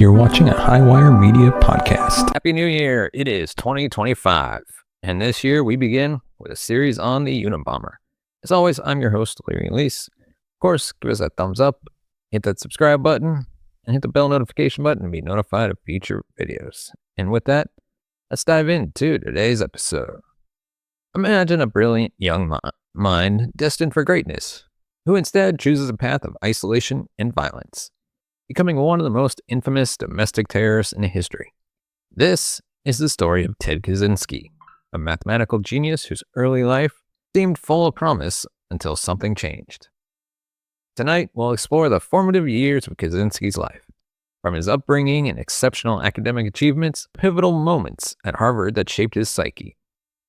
You're watching a Highwire Media podcast. Happy New Year! It is 2025, and this year we begin with a series on the Unabomber. As always, I'm your host, Larry Lease. Of course, give us a thumbs up, hit that subscribe button, and hit the bell notification button to be notified of future videos. And with that, let's dive into today's episode. Imagine a brilliant young mind destined for greatness, who instead chooses a path of isolation and violence, becoming one of the most infamous domestic terrorists in history. This is the story of Ted Kaczynski, a mathematical genius whose early life seemed full of promise until something changed. Tonight, we'll explore the formative years of Kaczynski's life, from his upbringing and exceptional academic achievements, pivotal moments at Harvard that shaped his psyche.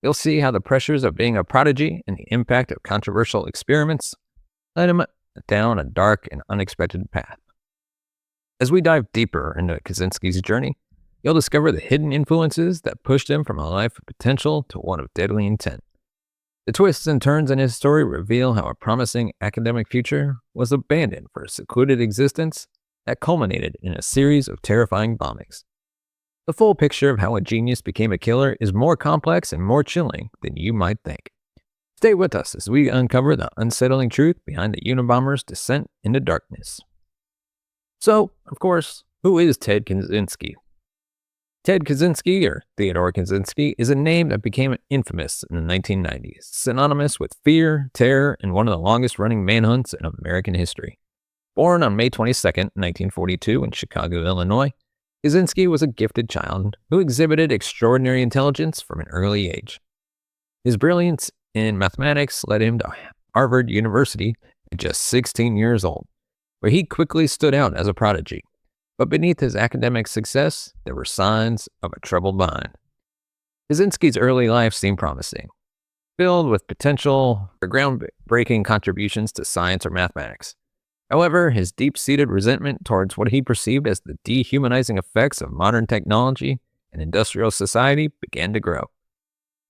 You'll see how the pressures of being a prodigy and the impact of controversial experiments led him down a dark and unexpected path. As we dive deeper into Kaczynski's journey, you'll discover the hidden influences that pushed him from a life of potential to one of deadly intent. The twists and turns in his story reveal how a promising academic future was abandoned for a secluded existence that culminated in a series of terrifying bombings. The full picture of how a genius became a killer is more complex and more chilling than you might think. Stay with us as we uncover the unsettling truth behind the Unabomber's descent into darkness. So, of course, who is Ted Kaczynski? Ted Kaczynski, or Theodore Kaczynski, is a name that became infamous in the 1990s, synonymous with fear, terror, and one of the longest-running manhunts in American history. Born on May 22, 1942 in Chicago, Illinois, Kaczynski was a gifted child who exhibited extraordinary intelligence from an early age. His brilliance in mathematics led him to Harvard University at just 16 years old, where he quickly stood out as a prodigy. But beneath his academic success, there were signs of a troubled mind. Kaczynski's early life seemed promising, filled with potential for groundbreaking contributions to science or mathematics. However, his deep-seated resentment towards what he perceived as the dehumanizing effects of modern technology and industrial society began to grow.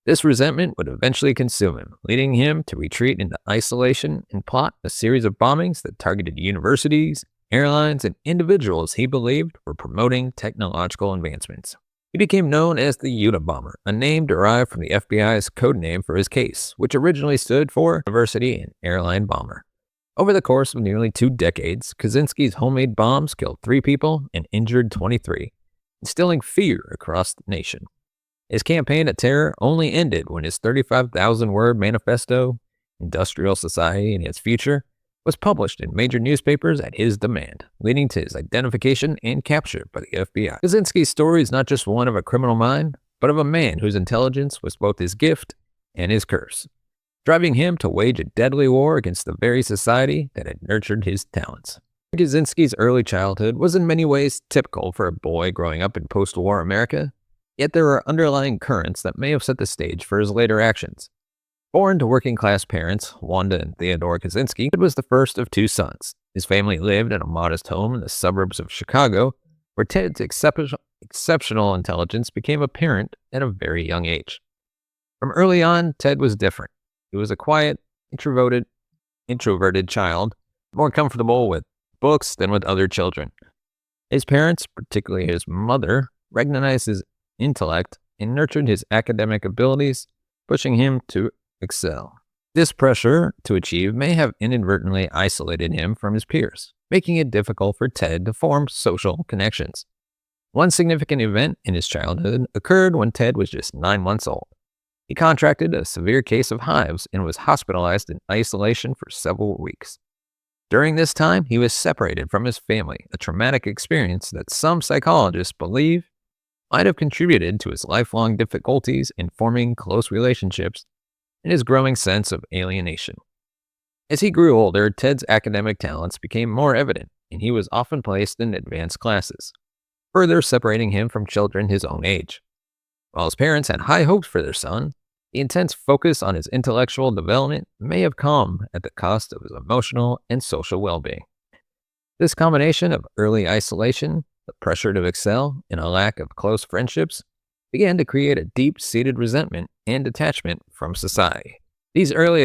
This resentment would eventually consume him, leading him to retreat into isolation and plot a series of bombings that targeted universities, airlines, and individuals he believed were promoting technological advancements. He became known as the Unabomber, a name derived from the FBI's code name for his case, which originally stood for University and Airline Bomber. Over the course of nearly 2 decades, Kaczynski's homemade bombs killed 3 people and injured 23, instilling fear across the nation. His campaign of terror only ended when his 35,000-word manifesto, Industrial Society and Its Future, was published in major newspapers at his demand, leading to his identification and capture by the FBI. Kaczynski's story is not just one of a criminal mind, but of a man whose intelligence was both his gift and his curse, driving him to wage a deadly war against the very society that had nurtured his talents. Kaczynski's early childhood was in many ways typical for a boy growing up in post-war America, yet there are underlying currents that may have set the stage for his later actions. Born to working-class parents, Wanda and Theodore Kaczynski, Ted was the first of 2 sons. His family lived in a modest home in the suburbs of Chicago, where Ted's exceptional intelligence became apparent at a very young age. From early on, Ted was different. He was a quiet, introverted child, more comfortable with books than with other children. His parents, particularly his mother, recognized his intellect and nurtured his academic abilities, pushing him to excel. This pressure to achieve may have inadvertently isolated him from his peers, making it difficult for Ted to form social connections. One significant event in his childhood occurred when Ted was just 9 months old. He contracted a severe case of hives and was hospitalized in isolation for several weeks. During this time, he was separated from his family, a traumatic experience that some psychologists believe might have contributed to his lifelong difficulties in forming close relationships and his growing sense of alienation. As he grew older, Ted's academic talents became more evident, and he was often placed in advanced classes, further separating him from children his own age. While his parents had high hopes for their son, the intense focus on his intellectual development may have come at the cost of his emotional and social well-being. This combination of early isolation, the pressure to excel, and a lack of close friendships began to create a deep-seated resentment and detachment from society. These early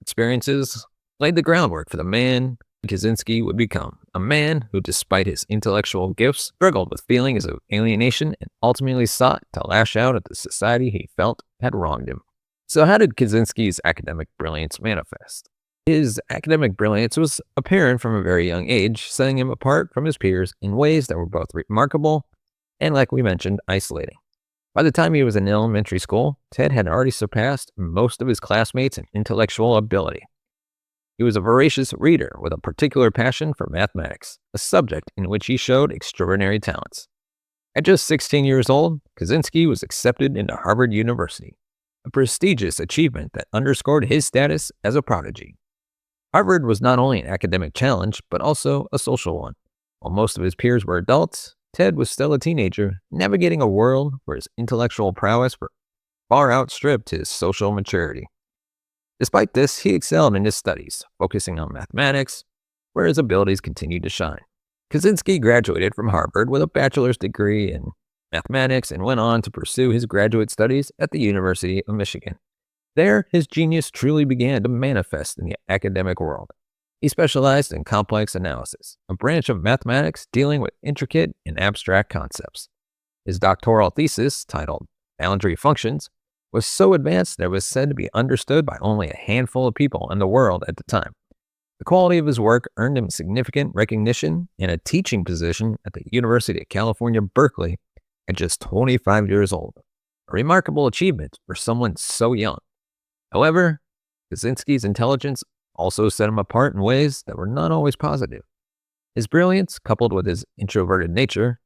experiences laid the groundwork for the man Kaczynski would become, a a man who, despite his intellectual gifts, struggled with feelings of alienation and ultimately sought to lash out at the society he felt had wronged him. So how did Kaczynski's academic brilliance manifest? His academic brilliance was apparent from a very young age, setting him apart from his peers in ways that were both remarkable and, like we mentioned, isolating. By the time he was in elementary school, Ted had already surpassed most of his classmates in intellectual ability. He was a voracious reader with a particular passion for mathematics, a subject in which he showed extraordinary talents. At just 16 years old, Kaczynski was accepted into Harvard University, a prestigious achievement that underscored his status as a prodigy. Harvard was not only an academic challenge, but also a social one. While most of his peers were adults, Ted was still a teenager, navigating a world where his intellectual prowess far outstripped his social maturity. Despite this, he excelled in his studies, focusing on mathematics, where his abilities continued to shine. Kaczynski graduated from Harvard with a bachelor's degree in mathematics and went on to pursue his graduate studies at the University of Michigan. There, his genius truly began to manifest in the academic world. He specialized in complex analysis, a branch of mathematics dealing with intricate and abstract concepts. His doctoral thesis, titled Boundary Functions, was so advanced that it was said to be understood by only a handful of people in the world at the time. The quality of his work earned him significant recognition and a teaching position at the University of California, Berkeley, at just 25 years old, a remarkable achievement for someone so young. However, Kaczynski's intelligence also set him apart in ways that were not always positive. His brilliance, coupled with his introverted nature,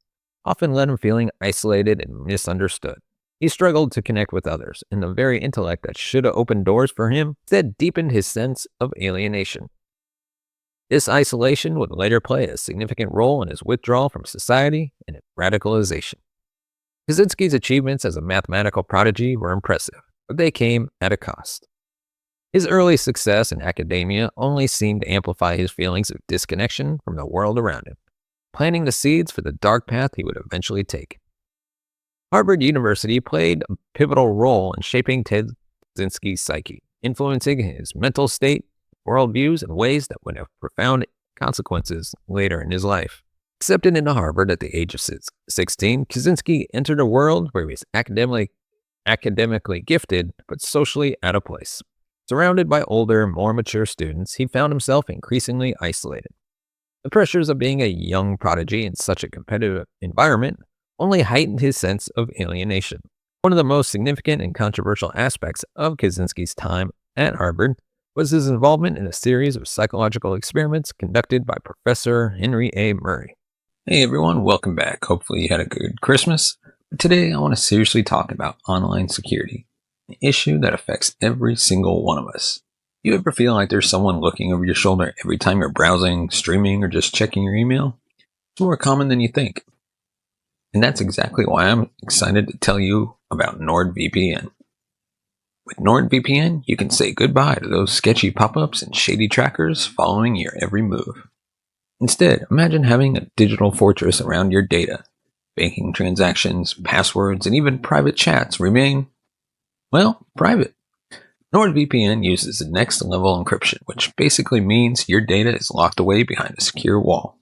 often led him feeling isolated and misunderstood. He struggled to connect with others, and the very intellect that should have opened doors for him instead deepened his sense of alienation. This isolation would later play a significant role in his withdrawal from society and its radicalization. Kaczynski's achievements as a mathematical prodigy were impressive, but they came at a cost. His early success in academia only seemed to amplify his feelings of disconnection from the world around him, planting the seeds for the dark path he would eventually take. Harvard University played a pivotal role in shaping Ted Kaczynski's psyche, influencing his mental state, worldviews in ways that would have profound consequences later in his life. Accepted into Harvard at the age of 16, Kaczynski entered a world where he was academically gifted, but socially out of place. Surrounded by older, more mature students, he found himself increasingly isolated. The pressures of being a young prodigy in such a competitive environment only heightened his sense of alienation. One of the most significant and controversial aspects of Kaczynski's time at Harvard was his involvement in a series of psychological experiments conducted by Professor Henry A. Murray. Hey everyone, welcome back. Hopefully you had a good Christmas. But today I want to seriously talk about online security, an issue that affects every single one of us. You ever feel like there's someone looking over your shoulder every time you're browsing, streaming, or just checking your email? It's more common than you think. And that's exactly why I'm excited to tell you about NordVPN. With NordVPN, you can say goodbye to those sketchy pop-ups and shady trackers following your every move. Instead, imagine having a digital fortress around your data. Banking transactions, passwords, and even private chats remain, well, private. NordVPN uses the next level encryption, which basically means your data is locked away behind a secure wall.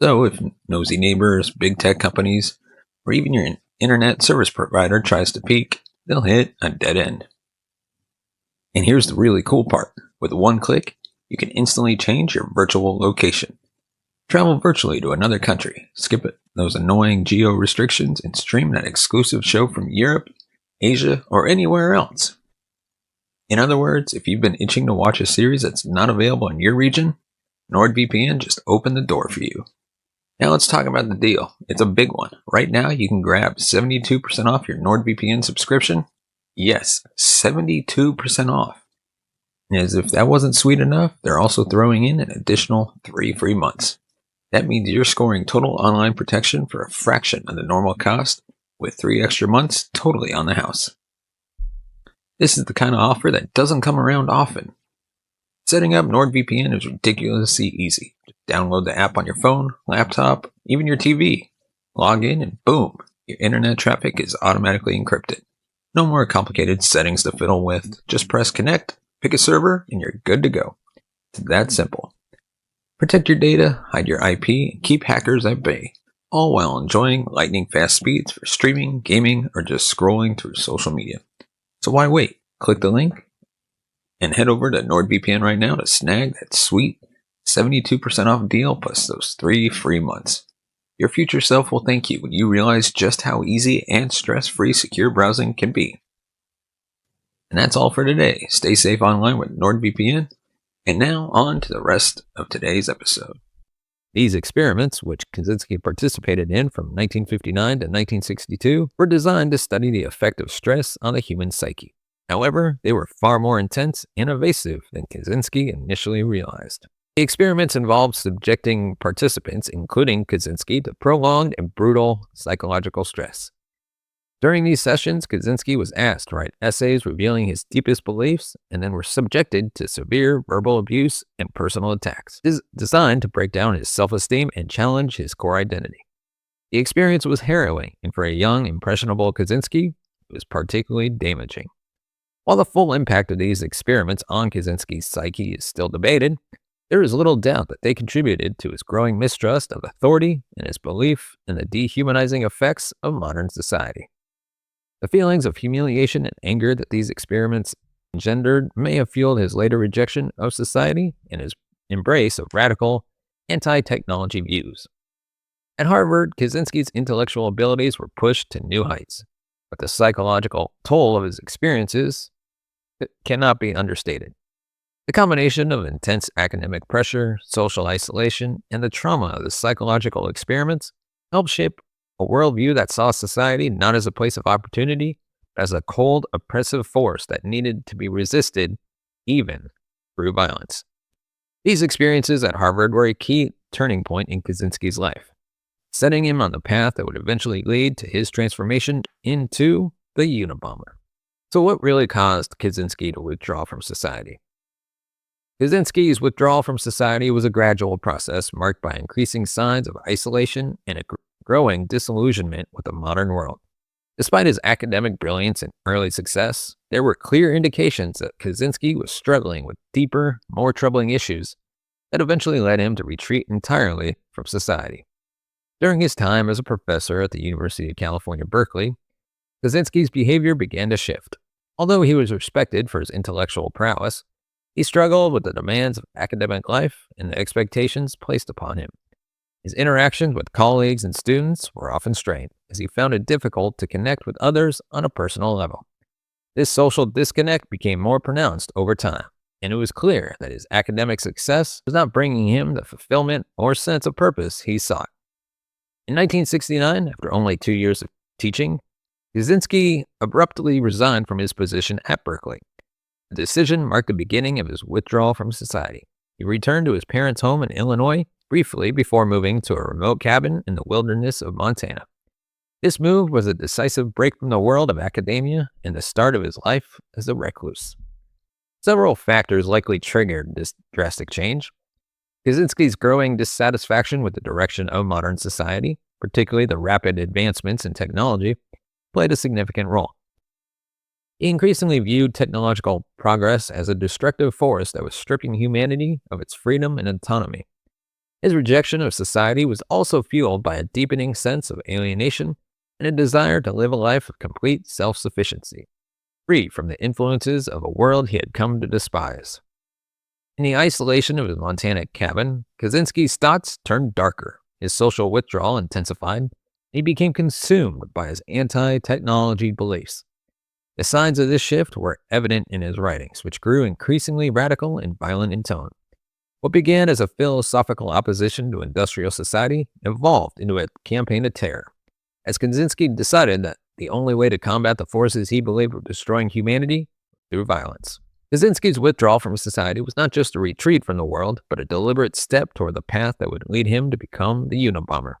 So if nosy neighbors, big tech companies, or even your internet service provider tries to peek, they'll hit a dead end. And here's the really cool part. With one click, you can instantly change your virtual location. Travel virtually to another country, skip those annoying geo restrictions, and stream that exclusive show from Europe, Asia, or anywhere else. In other words, if you've been itching to watch a series that's not available in your region, NordVPN just opened the door for you. Now let's talk about the deal. It's a big one. Right now you can grab 72% off your NordVPN subscription. Yes, 72% off. And as if that wasn't sweet enough, they're also throwing in an additional 3 free months. That means you're scoring total online protection for a fraction of the normal cost, with 3 extra months totally on the house. This is the kind of offer that doesn't come around often. Setting up NordVPN is ridiculously easy. Just download the app on your phone, laptop, even your TV. Log in and boom, your internet traffic is automatically encrypted. No more complicated settings to fiddle with. Just press connect, pick a server, and you're good to go. It's that simple. Protect your data, hide your IP, and keep hackers at bay, all while enjoying lightning fast speeds for streaming, gaming, or just scrolling through social media. So why wait? Click the link and head over to NordVPN right now to snag that sweet 72% off deal plus those 3 free months. Your future self will thank you when you realize just how easy and stress-free secure browsing can be. And that's all for today. Stay safe online with NordVPN. And now on to the rest of today's episode. These experiments, which Kaczynski participated in from 1959 to 1962, were designed to study the effect of stress on the human psyche. However, they were far more intense and evasive than Kaczynski initially realized. The experiments involved subjecting participants, including Kaczynski, to prolonged and brutal psychological stress. During these sessions, Kaczynski was asked to write essays revealing his deepest beliefs and then were subjected to severe verbal abuse and personal attacks, designed to break down his self-esteem and challenge his core identity. The experience was harrowing, and for a young, impressionable Kaczynski, it was particularly damaging. While the full impact of these experiments on Kaczynski's psyche is still debated, there is little doubt that they contributed to his growing mistrust of authority and his belief in the dehumanizing effects of modern society. The feelings of humiliation and anger that these experiments engendered may have fueled his later rejection of society and his embrace of radical, anti-technology views. At Harvard, Kaczynski's intellectual abilities were pushed to new heights, but the psychological toll of his experiences cannot be understated. The combination of intense academic pressure, social isolation, and the trauma of the psychological experiments helped shape a worldview that saw society not as a place of opportunity, but as a cold, oppressive force that needed to be resisted, even through violence. These experiences at Harvard were a key turning point in Kaczynski's life, setting him on the path that would eventually lead to his transformation into the Unabomber. So what really caused Kaczynski to withdraw from society? Kaczynski's withdrawal from society was a gradual process marked by increasing signs of isolation and a growing disillusionment with the modern world. Despite his academic brilliance and early success, there were clear indications that Kaczynski was struggling with deeper, more troubling issues that eventually led him to retreat entirely from society. During his time as a professor at the University of California, Berkeley, Kaczynski's behavior began to shift. Although he was respected for his intellectual prowess, he struggled with the demands of academic life and the expectations placed upon him. His interactions with colleagues and students were often strained, as he found it difficult to connect with others on a personal level. This social disconnect became more pronounced over time, and it was clear that his academic success was not bringing him the fulfillment or sense of purpose he sought. In 1969, after only 2 years of teaching, Kaczynski abruptly resigned from his position at Berkeley. The decision marked the beginning of his withdrawal from society. He returned to his parents' home in Illinois briefly before moving to a remote cabin in the wilderness of Montana. This move was a decisive break from the world of academia and the start of his life as a recluse. Several factors likely triggered this drastic change. Kaczynski's growing dissatisfaction with the direction of modern society, particularly the rapid advancements in technology, played a significant role. He increasingly viewed technological progress as a destructive force that was stripping humanity of its freedom and autonomy. His rejection of society was also fueled by a deepening sense of alienation and a desire to live a life of complete self-sufficiency, free from the influences of a world he had come to despise. In the isolation of his Montana cabin, Kaczynski's thoughts turned darker, his social withdrawal intensified, and he became consumed by his anti-technology beliefs. The signs of this shift were evident in his writings, which grew increasingly radical and violent in tone. What began as a philosophical opposition to industrial society evolved into a campaign of terror, as Kaczynski decided that the only way to combat the forces he believed were destroying humanity was through violence. Kaczynski's withdrawal from society was not just a retreat from the world, but a deliberate step toward the path that would lead him to become the Unabomber.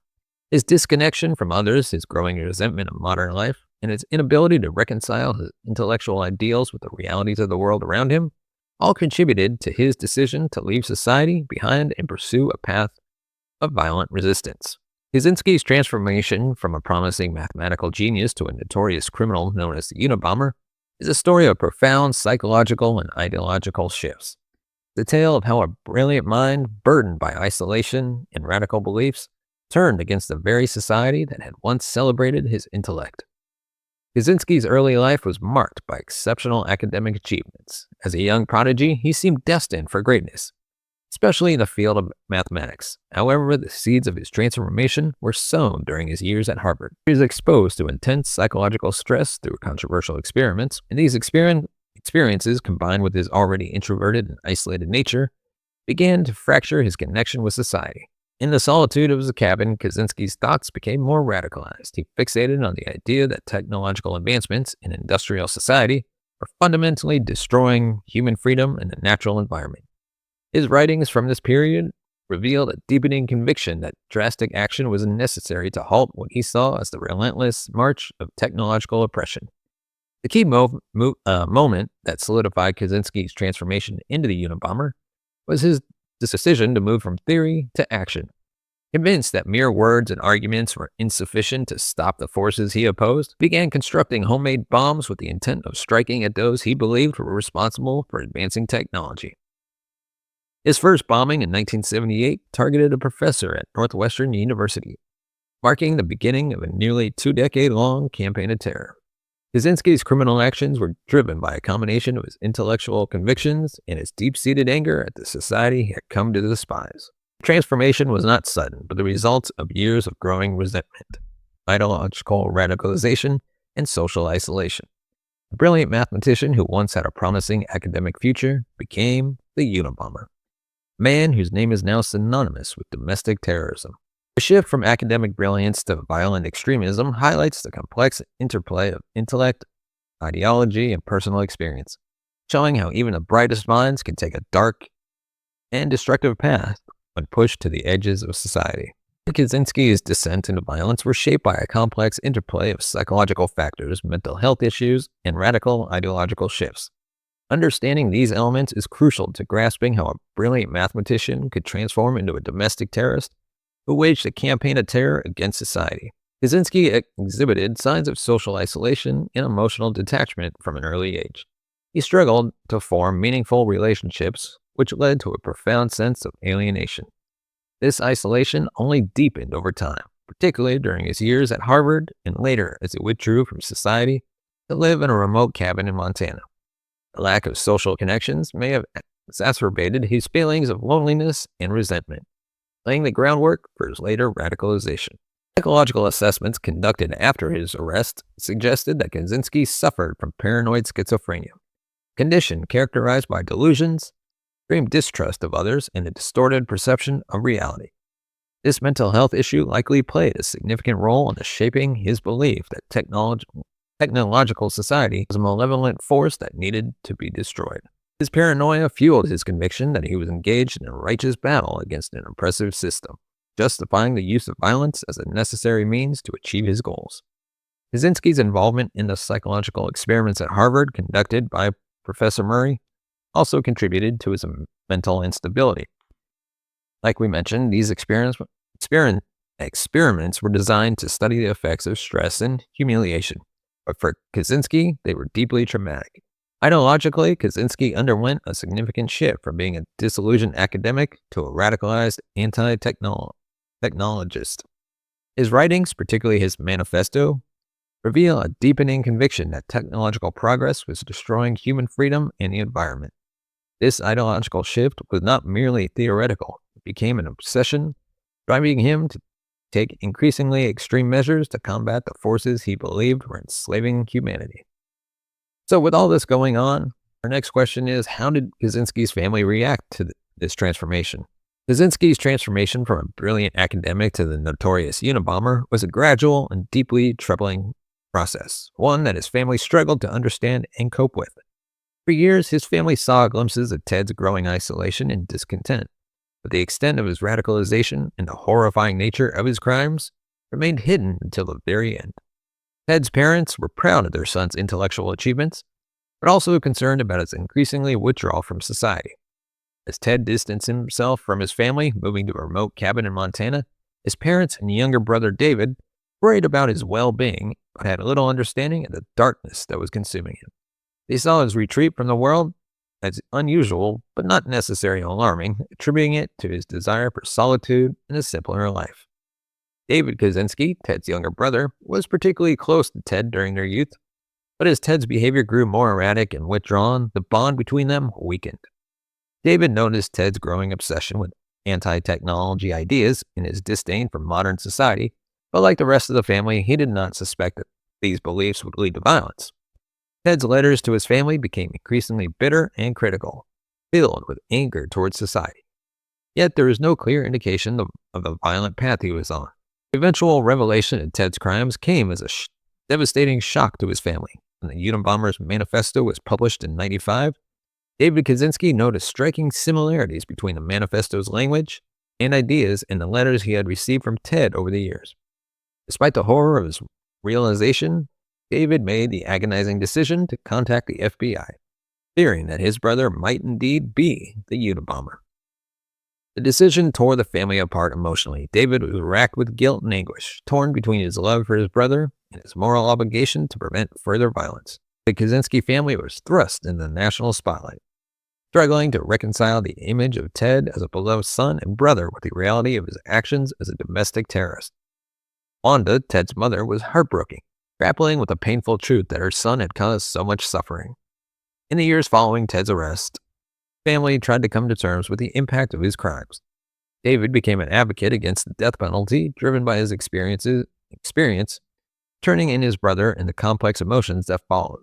His disconnection from others, his growing resentment of modern life, and his inability to reconcile his intellectual ideals with the realities of the world around him all contributed to his decision to leave society behind and pursue a path of violent resistance. Kaczynski's transformation from a promising mathematical genius to a notorious criminal known as the Unabomber is a story of profound psychological and ideological shifts. The tale of how a brilliant mind, burdened by isolation and radical beliefs, turned against the very society that had once celebrated his intellect. Kaczynski's early life was marked by exceptional academic achievements. As a young prodigy, he seemed destined for greatness, especially in the field of mathematics. However, the seeds of his transformation were sown during his years at Harvard. He was exposed to intense psychological stress through controversial experiments, and these experiences, combined with his already introverted and isolated nature, began to fracture his connection with society. In the solitude of his cabin, Kaczynski's thoughts became more radicalized. He fixated on the idea that technological advancements in industrial society were fundamentally destroying human freedom and the natural environment. His writings from this period revealed a deepening conviction that drastic action was necessary to halt what he saw as the relentless march of technological oppression. The key moment that solidified Kaczynski's transformation into the Unabomber was his decision to move from theory to action. Convinced that mere words and arguments were insufficient to stop the forces he opposed, he began constructing homemade bombs with the intent of striking at those he believed were responsible for advancing technology. His first bombing in 1978 targeted a professor at Northwestern University, marking the beginning of a nearly 2-decade-long campaign of terror. Kaczynski's criminal actions were driven by a combination of his intellectual convictions and his deep-seated anger at the society he had come to despise. The transformation was not sudden, but the result of years of growing resentment, ideological radicalization, and social isolation. The brilliant mathematician who once had a promising academic future became the Unabomber, a man whose name is now synonymous with domestic terrorism. The shift from academic brilliance to violent extremism highlights the complex interplay of intellect, ideology, and personal experience, showing how even the brightest minds can take a dark and destructive path when pushed to the edges of society. Kaczynski's descent into violence were shaped by a complex interplay of psychological factors, mental health issues, and radical ideological shifts. Understanding these elements is crucial to grasping how a brilliant mathematician could transform into a domestic terrorist who waged a campaign of terror against society. Kaczynski exhibited signs of social isolation and emotional detachment from an early age. He struggled to form meaningful relationships, which led to a profound sense of alienation. This isolation only deepened over time, particularly during his years at Harvard and later as he withdrew from society to live in a remote cabin in Montana. The lack of social connections may have exacerbated his feelings of loneliness and resentment, laying the groundwork for his later radicalization. Psychological assessments conducted after his arrest suggested that Kaczynski suffered from paranoid schizophrenia, a condition characterized by delusions, extreme distrust of others, and a distorted perception of reality. This mental health issue likely played a significant role in shaping his belief that technological society was a malevolent force that needed to be destroyed. His paranoia fueled his conviction that he was engaged in a righteous battle against an oppressive system, justifying the use of violence as a necessary means to achieve his goals. Kaczynski's involvement in the psychological experiments at Harvard conducted by Professor Murray also contributed to his mental instability. Like we mentioned, these experiments were designed to study the effects of stress and humiliation, but for Kaczynski, they were deeply traumatic. Ideologically, Kaczynski underwent a significant shift from being a disillusioned academic to a radicalized anti-technologist. His writings, particularly his manifesto, reveal a deepening conviction that technological progress was destroying human freedom and the environment. This ideological shift was not merely theoretical. It became an obsession, driving him to take increasingly extreme measures to combat the forces he believed were enslaving humanity. So with all this going on, our next question is, how did Kaczynski's family react to this transformation? Kaczynski's transformation from a brilliant academic to the notorious Unabomber was a gradual and deeply troubling process, one that his family struggled to understand and cope with. For years, his family saw glimpses of Ted's growing isolation and discontent, but the extent of his radicalization and the horrifying nature of his crimes remained hidden until the very end. Ted's parents were proud of their son's intellectual achievements, but also concerned about his increasingly withdrawal from society. As Ted distanced himself from his family, moving to a remote cabin in Montana, his parents and younger brother David worried about his well-being, but had little understanding of the darkness that was consuming him. They saw his retreat from the world as unusual but not necessarily alarming, attributing it to his desire for solitude and a simpler life. David Kaczynski, Ted's younger brother, was particularly close to Ted during their youth, but as Ted's behavior grew more erratic and withdrawn, the bond between them weakened. David noticed Ted's growing obsession with anti-technology ideas and his disdain for modern society, but like the rest of the family, he did not suspect that these beliefs would lead to violence. Ted's letters to his family became increasingly bitter and critical, filled with anger towards society. Yet there is no clear indication of the violent path he was on. The eventual revelation of Ted's crimes came as a devastating shock to his family. When the Unabomber's manifesto was published in 1995, David Kaczynski noticed striking similarities between the manifesto's language and ideas and the letters he had received from Ted over the years. Despite the horror of his realization, David made the agonizing decision to contact the FBI, fearing that his brother might indeed be the Unabomber. The decision tore the family apart emotionally. David was racked with guilt and anguish, torn between his love for his brother and his moral obligation to prevent further violence. The Kaczynski family was thrust into the national spotlight, struggling to reconcile the image of Ted as a beloved son and brother with the reality of his actions as a domestic terrorist. Wanda, Ted's mother, was heartbroken, grappling with the painful truth that her son had caused so much suffering. In the years following Ted's arrest, the family tried to come to terms with the impact of his crimes. David became an advocate against the death penalty, driven by his experience, turning in his brother and the complex emotions that followed.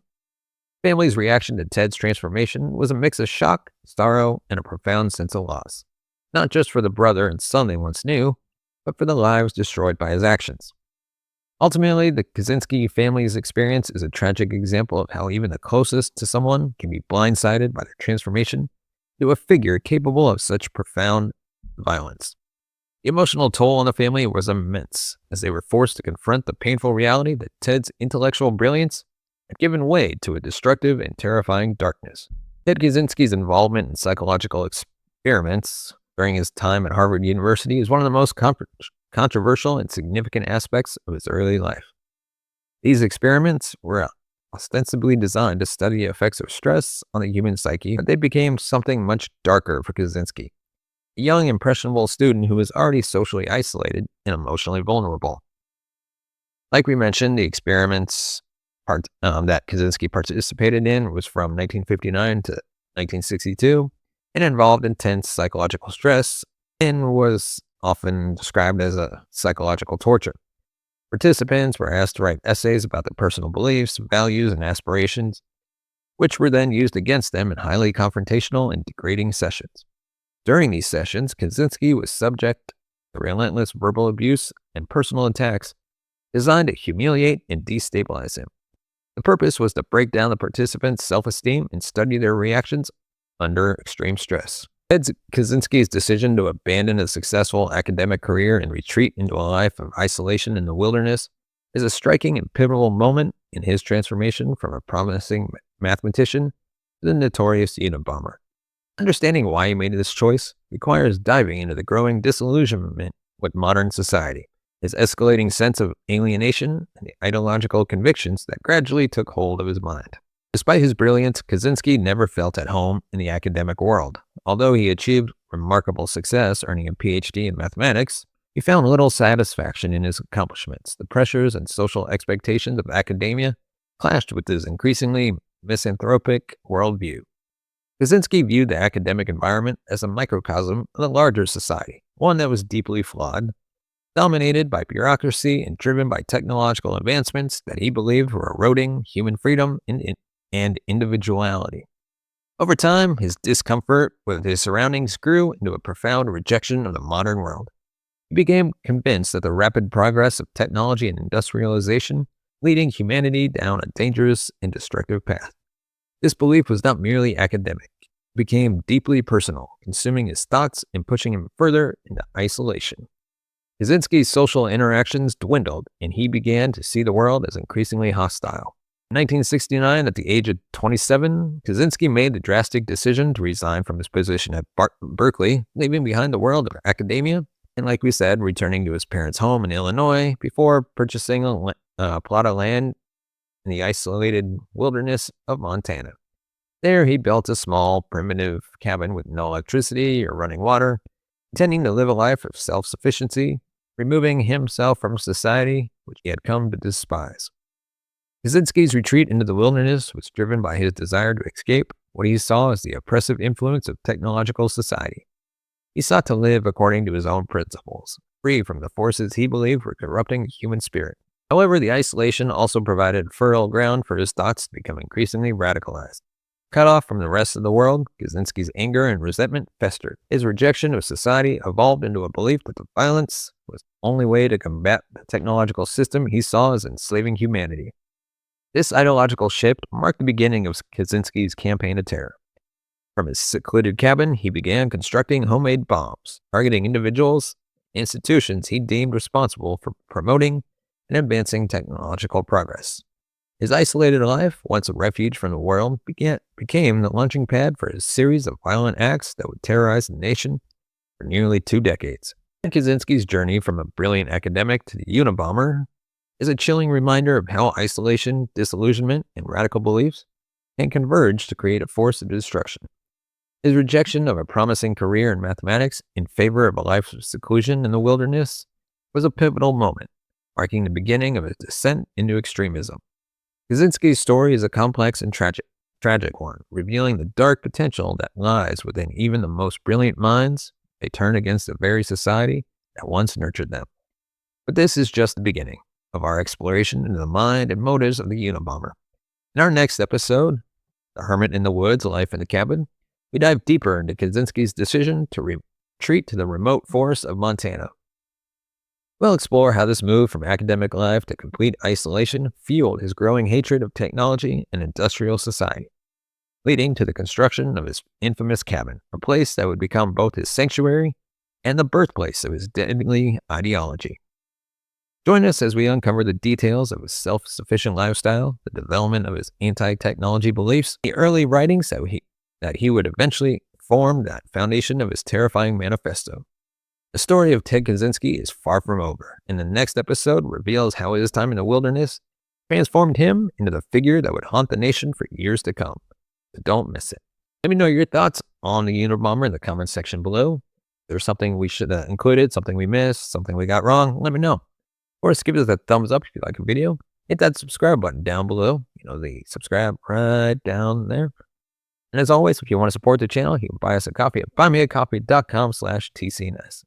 The family's reaction to Ted's transformation was a mix of shock, sorrow, and a profound sense of loss, not just for the brother and son they once knew, but for the lives destroyed by his actions. Ultimately, the Kaczynski family's experience is a tragic example of how even the closest to someone can be blindsided by their transformation to a figure capable of such profound violence. The emotional toll on the family was immense, as they were forced to confront the painful reality that Ted's intellectual brilliance had given way to a destructive and terrifying darkness. Ted Kaczynski's involvement in psychological experiments during his time at Harvard University is one of the most controversial and significant aspects of his early life. These experiments were ostensibly designed to study the effects of stress on the human psyche, but they became something much darker for Kaczynski, a young, impressionable student who was already socially isolated and emotionally vulnerable. Like we mentioned, the experiments that Kaczynski participated in was from 1959 to 1962 and involved intense psychological stress and was often described as a psychological torture. Participants were asked to write essays about their personal beliefs, values, and aspirations, which were then used against them in highly confrontational and degrading sessions. During these sessions, Kaczynski was subject to relentless verbal abuse and personal attacks designed to humiliate and destabilize him. The purpose was to break down the participants' self-esteem and study their reactions under extreme stress. Ted Kaczynski's decision to abandon a successful academic career and retreat into a life of isolation in the wilderness is a striking and pivotal moment in his transformation from a promising mathematician to the notorious Unabomber. Understanding why he made this choice requires diving into the growing disillusionment with modern society, his escalating sense of alienation, and the ideological convictions that gradually took hold of his mind. Despite his brilliance, Kaczynski never felt at home in the academic world. Although he achieved remarkable success, earning a PhD in mathematics, he found little satisfaction in his accomplishments. The pressures and social expectations of academia clashed with his increasingly misanthropic worldview. Kaczynski viewed the academic environment as a microcosm of the larger society, one that was deeply flawed, dominated by bureaucracy and driven by technological advancements that he believed were eroding human freedom and individuality. Over time, his discomfort with his surroundings grew into a profound rejection of the modern world. He became convinced that the rapid progress of technology and industrialization leading humanity down a dangerous and destructive path. This belief was not merely academic. It became deeply personal, consuming his thoughts and pushing him further into isolation. Kaczynski's social interactions dwindled, and he began to see the world as increasingly hostile. In 1969, at the age of 27, Kaczynski made the drastic decision to resign from his position at Berkeley, leaving behind the world of academia, and like we said, returning to his parents' home in Illinois before purchasing a plot of land in the isolated wilderness of Montana. There, he built a small, primitive cabin with no electricity or running water, intending to live a life of self-sufficiency, removing himself from society, which he had come to despise. Kaczynski's retreat into the wilderness was driven by his desire to escape what he saw as the oppressive influence of technological society. He sought to live according to his own principles, free from the forces he believed were corrupting the human spirit. However, the isolation also provided fertile ground for his thoughts to become increasingly radicalized. Cut off from the rest of the world, Kaczynski's anger and resentment festered. His rejection of society evolved into a belief that the violence was the only way to combat the technological system he saw as enslaving humanity. This ideological shift marked the beginning of Kaczynski's campaign of terror. From his secluded cabin, he began constructing homemade bombs, targeting individuals, institutions he deemed responsible for promoting and advancing technological progress. His isolated life, once a refuge from the world, became the launching pad for a series of violent acts that would terrorize the nation for nearly 2 decades. Kaczynski's journey from a brilliant academic to the Unabomber is a chilling reminder of how isolation, disillusionment, and radical beliefs can converge to create a force of destruction. His rejection of a promising career in mathematics in favor of a life of seclusion in the wilderness was a pivotal moment, marking the beginning of his descent into extremism. Kaczynski's story is a complex and tragic one, revealing the dark potential that lies within even the most brilliant minds. They turn against the very society that once nurtured them. But this is just the beginning of our exploration into the mind and motives of the Unabomber. In our next episode, The Hermit in the Woods, Life in the Cabin, we dive deeper into Kaczynski's decision to retreat to the remote forests of Montana. We'll explore how this move from academic life to complete isolation fueled his growing hatred of technology and industrial society, leading to the construction of his infamous cabin, a place that would become both his sanctuary and the birthplace of his deadly ideology. Join us as we uncover the details of his self-sufficient lifestyle, the development of his anti-technology beliefs, the early writings that he would eventually form that foundation of his terrifying manifesto. The story of Ted Kaczynski is far from over, and the next episode reveals how his time in the wilderness transformed him into the figure that would haunt the nation for years to come. So don't miss it. Let me know your thoughts on the Unabomber in the comments section below. If there's something we should have included, something we missed, something we got wrong, let me know. Or just give us a thumbs up if you like a video. Hit that subscribe button down below. The subscribe right down there. And as always, if you want to support the channel, you can buy us a coffee at buymeacoffee.com/TCNS.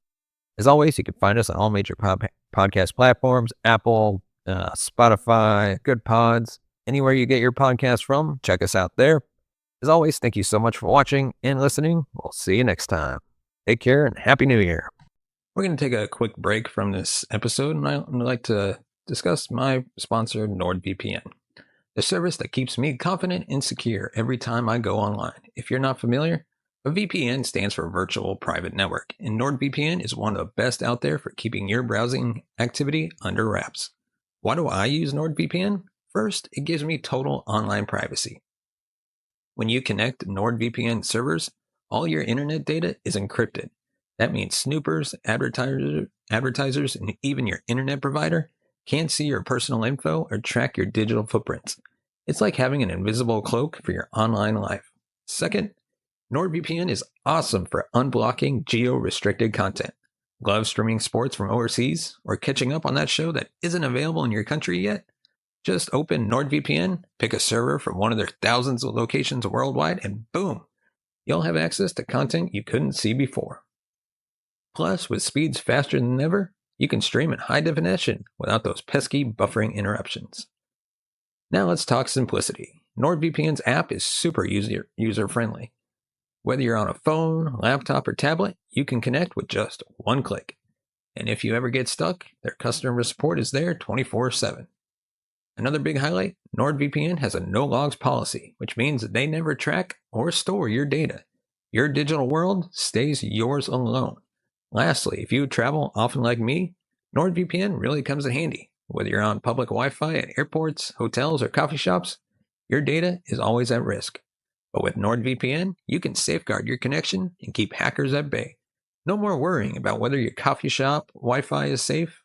As always, you can find us on all major podcast platforms, Apple, Spotify, Good Pods, anywhere you get your podcast from, check us out there. As always, thank you so much for watching and listening. We'll see you next time. Take care and Happy New Year. We're going to take a quick break from this episode, and I'd like to discuss my sponsor, NordVPN, the service that keeps me confident and secure every time I go online. If you're not familiar, a VPN stands for Virtual Private Network, and NordVPN is one of the best out there for keeping your browsing activity under wraps. Why do I use NordVPN? First, it gives me total online privacy. When you connect to NordVPN servers, all your internet data is encrypted. That means snoopers, advertisers, and even your internet provider can't see your personal info or track your digital footprints. It's like having an invisible cloak for your online life. Second, NordVPN is awesome for unblocking geo-restricted content. Love streaming sports from overseas or catching up on that show that isn't available in your country yet? Just open NordVPN, pick a server from one of their thousands of locations worldwide, and boom, you'll have access to content you couldn't see before. Plus, with speeds faster than ever, you can stream in high definition without those pesky buffering interruptions. Now let's talk simplicity. NordVPN's app is super user-friendly. Whether you're on a phone, laptop, or tablet, you can connect with just one click. And if you ever get stuck, their customer support is there 24/7. Another big highlight, NordVPN has a no-logs policy, which means that they never track or store your data. Your digital world stays yours alone. Lastly, if you travel often like me, NordVPN really comes in handy. Whether you're on public Wi-Fi at airports, hotels, or coffee shops, your data is always at risk. But with NordVPN, you can safeguard your connection and keep hackers at bay. No more worrying about whether your coffee shop Wi-Fi is safe.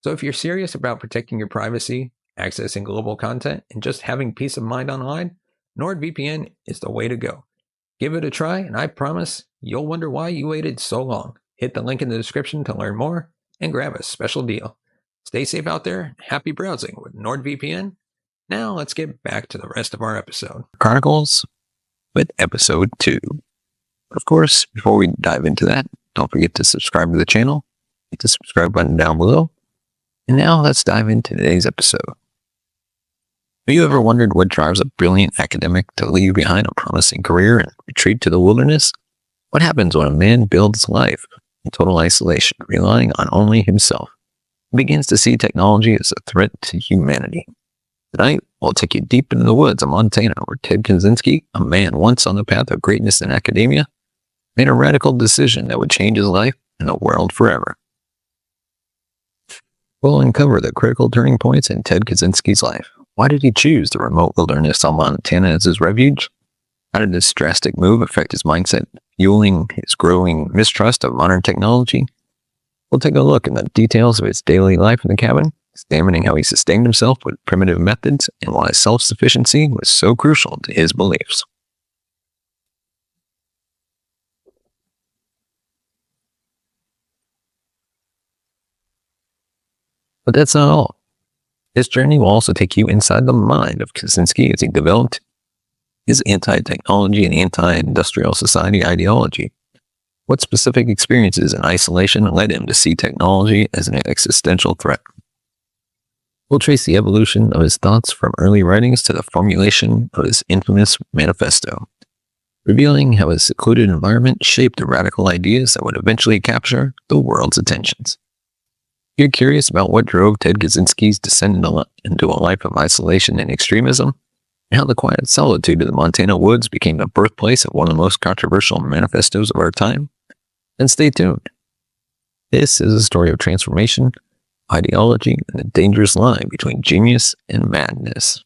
So if you're serious about protecting your privacy, accessing global content, and just having peace of mind online, NordVPN is the way to go. Give it a try, and I promise you'll wonder why you waited so long. Hit the link in the description to learn more and grab a special deal. Stay safe out there and happy browsing with NordVPN. Now let's get back to the rest of our episode. Chronicles with episode 2. Of course, before we dive into that, don't forget to subscribe to the channel. Hit the subscribe button down below. And now let's dive into today's episode. Have you ever wondered what drives a brilliant academic to leave behind a promising career and retreat to the wilderness? What happens when a man builds life in total isolation, relying on only himself, and begins to see technology as a threat to humanity? Tonight, we'll take you deep into the woods of Montana, where Ted Kaczynski, a man once on the path of greatness in academia, made a radical decision that would change his life and the world forever. We'll uncover the critical turning points in Ted Kaczynski's life. Why did he choose the remote wilderness of Montana as his refuge? How did this drastic move affect his mindset, fueling his growing mistrust of modern technology? We'll take a look at the details of his daily life in the cabin, examining how he sustained himself with primitive methods and why self-sufficiency was so crucial to his beliefs. But that's not all. This journey will also take you inside the mind of Kaczynski as he developed his anti-technology and anti-industrial society ideology. What specific experiences in isolation led him to see technology as an existential threat? We'll trace the evolution of his thoughts from early writings to the formulation of his infamous manifesto, revealing how his secluded environment shaped the radical ideas that would eventually capture the world's attentions. If you're curious about what drove Ted Kaczynski's descent into a life of isolation and extremism, and how the quiet solitude of the Montana woods became the birthplace of one of the most controversial manifestos of our time, then stay tuned. This is a story of transformation, ideology, and the dangerous line between genius and madness.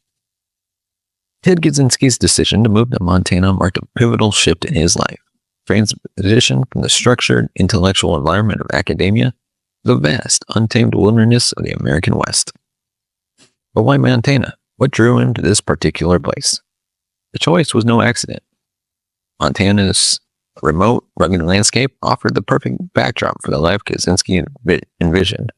Ted Kaczynski's decision to move to Montana marked a pivotal shift in his life, transition from the structured intellectual environment of academia to the vast, untamed wilderness of the American West. But why Montana? What drew him to this particular place? The choice was no accident. Montana's remote, rugged landscape offered the perfect backdrop for the life Kaczynski envisioned.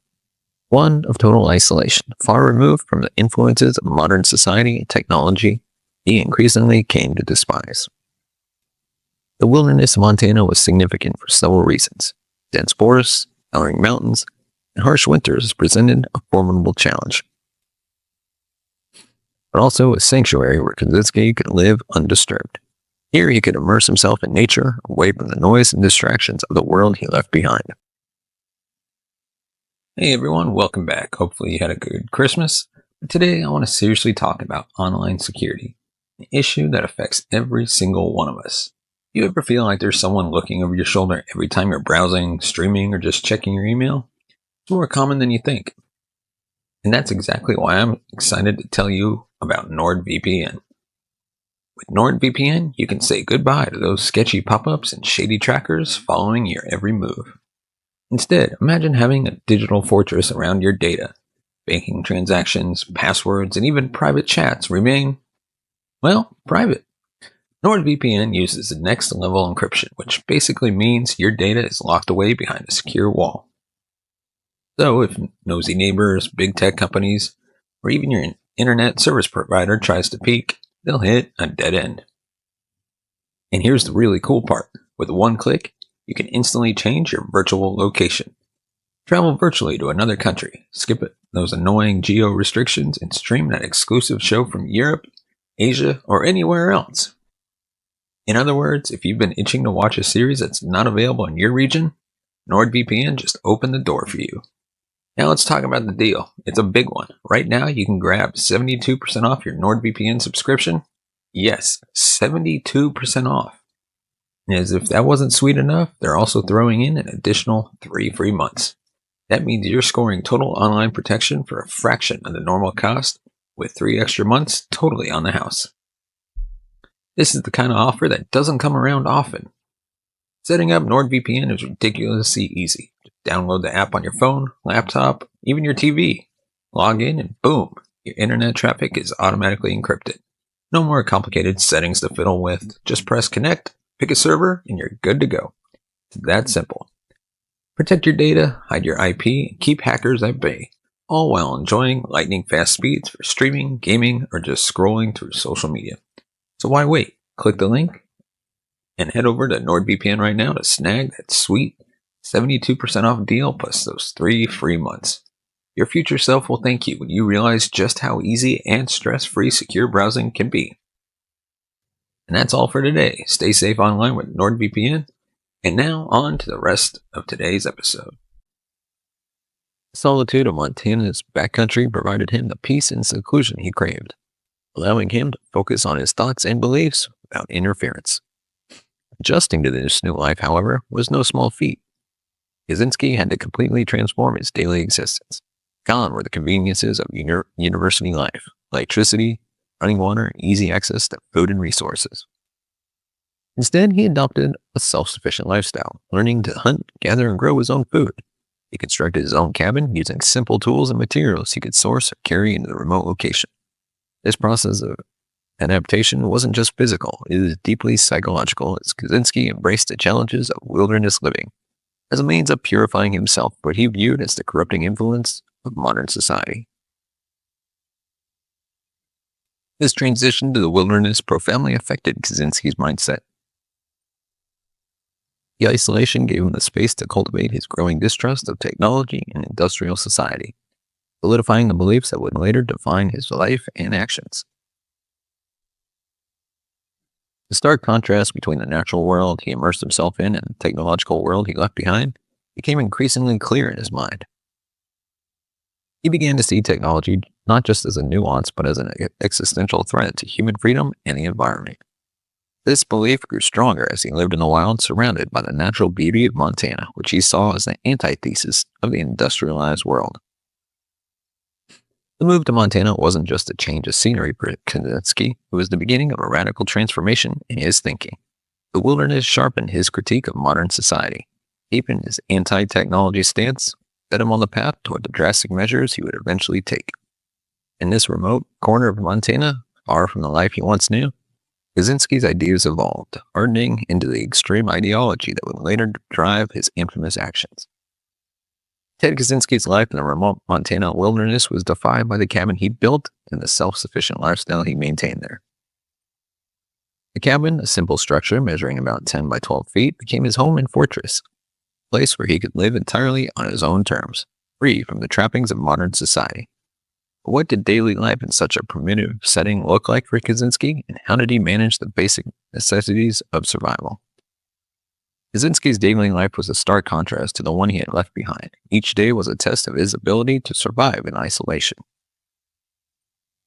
One of total isolation, far removed from the influences of modern society and technology he increasingly came to despise. The wilderness of Montana was significant for several reasons. Dense forests, towering mountains, and harsh winters presented a formidable challenge, but also a sanctuary where Kaczynski could live undisturbed. Here he could immerse himself in nature, away from the noise and distractions of the world he left behind. Hey everyone, welcome back. Hopefully you had a good Christmas. But today I want to seriously talk about online security, an issue that affects every single one of us. You ever feel like there's someone looking over your shoulder every time you're browsing, streaming, or just checking your email? It's more common than you think. And that's exactly why I'm excited to tell you about NordVPN. With NordVPN, you can say goodbye to those sketchy pop-ups and shady trackers following your every move. Instead, imagine having a digital fortress around your data. Banking transactions, passwords, and even private chats remain, well, private. NordVPN uses the next level encryption, which basically means your data is locked away behind a secure wall. So if nosy neighbors, big tech companies, or even your internet service provider tries to peek, they'll hit a dead end. And here's the really cool part. With one click, you can instantly change your virtual location. Travel virtually to another country, skip those annoying geo restrictions, and stream that exclusive show from Europe, Asia, or anywhere else. In other words, if you've been itching to watch a series that's not available in your region, NordVPN just opened the door for you. Now let's talk about the deal. It's a big one. Right now you can grab 72% off your NordVPN subscription. Yes, 72% off. And as if that wasn't sweet enough, they're also throwing in an additional 3 free months. That means you're scoring total online protection for a fraction of the normal cost, with 3 extra months totally on the house. This is the kind of offer that doesn't come around often. Setting up NordVPN is ridiculously easy. Just download the app on your phone, laptop, even your TV. Log in and boom, your internet traffic is automatically encrypted. No more complicated settings to fiddle with. Just press connect, pick a server, and you're good to go. It's that simple. Protect your data, hide your IP, and keep hackers at bay, all while enjoying lightning fast speeds for streaming, gaming, or just scrolling through social media. So why wait? Click the link and head over to NordVPN right now to snag that sweet 72% off deal plus those 3 free months. Your future self will thank you when you realize just how easy and stress-free secure browsing can be. And that's all for today. Stay safe online with NordVPN. And now on to the rest of today's episode. The solitude of Montana's backcountry provided him the peace and seclusion he craved, allowing him to focus on his thoughts and beliefs without interference. Adjusting to this new life, however, was no small feat. Kaczynski had to completely transform his daily existence. Gone were the conveniences of university life, electricity, running water, and easy access to food and resources. Instead, he adopted a self-sufficient lifestyle, learning to hunt, gather, and grow his own food. He constructed his own cabin using simple tools and materials he could source or carry into the remote location. This process of adaptation wasn't just physical, it was deeply psychological as Kaczynski embraced the challenges of wilderness living as a means of purifying himself, what he viewed as the corrupting influence of modern society. This transition to the wilderness profoundly affected Kaczynski's mindset. The isolation gave him the space to cultivate his growing distrust of technology and industrial society, solidifying the beliefs that would later define his life and actions. The stark contrast between the natural world he immersed himself in and the technological world he left behind became increasingly clear in his mind. He began to see technology not just as a nuance, but as an existential threat to human freedom and the environment. This belief grew stronger as he lived in the wild, surrounded by the natural beauty of Montana, which he saw as the antithesis of the industrialized world. The move to Montana wasn't just a change of scenery for Kaczynski, it was the beginning of a radical transformation in his thinking. The wilderness sharpened his critique of modern society, deepened his anti-technology stance, set him on the path toward the drastic measures he would eventually take. In this remote corner of Montana, far from the life he once knew, Kaczynski's ideas evolved, hardening into the extreme ideology that would later drive his infamous actions. Ted Kaczynski's life in the remote Montana wilderness was defined by the cabin he built and the self-sufficient lifestyle he maintained there. The cabin, a simple structure measuring about 10 by 12 feet, became his home and fortress, a place where he could live entirely on his own terms, free from the trappings of modern society. But what did daily life in such a primitive setting look like for Kaczynski, and how did he manage the basic necessities of survival? Kaczynski's daily life was a stark contrast to the one he had left behind. Each day was a test of his ability to survive in isolation.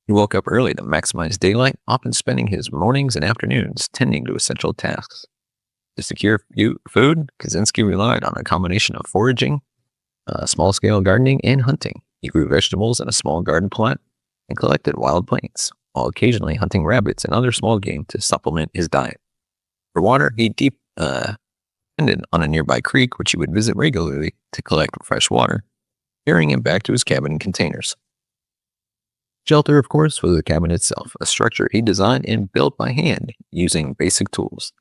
He woke up early to maximize daylight, often spending his mornings and afternoons tending to essential tasks. To secure food, Kaczynski relied on a combination of foraging, small-scale gardening, and hunting. He grew vegetables in a small garden plot and collected wild plants, while occasionally hunting rabbits and other small game to supplement his diet. For water, he depended on a nearby creek, which he would visit regularly to collect fresh water, carrying it back to his cabin in containers. Shelter, of course, was the cabin itself, a structure he designed and built by hand using basic tools.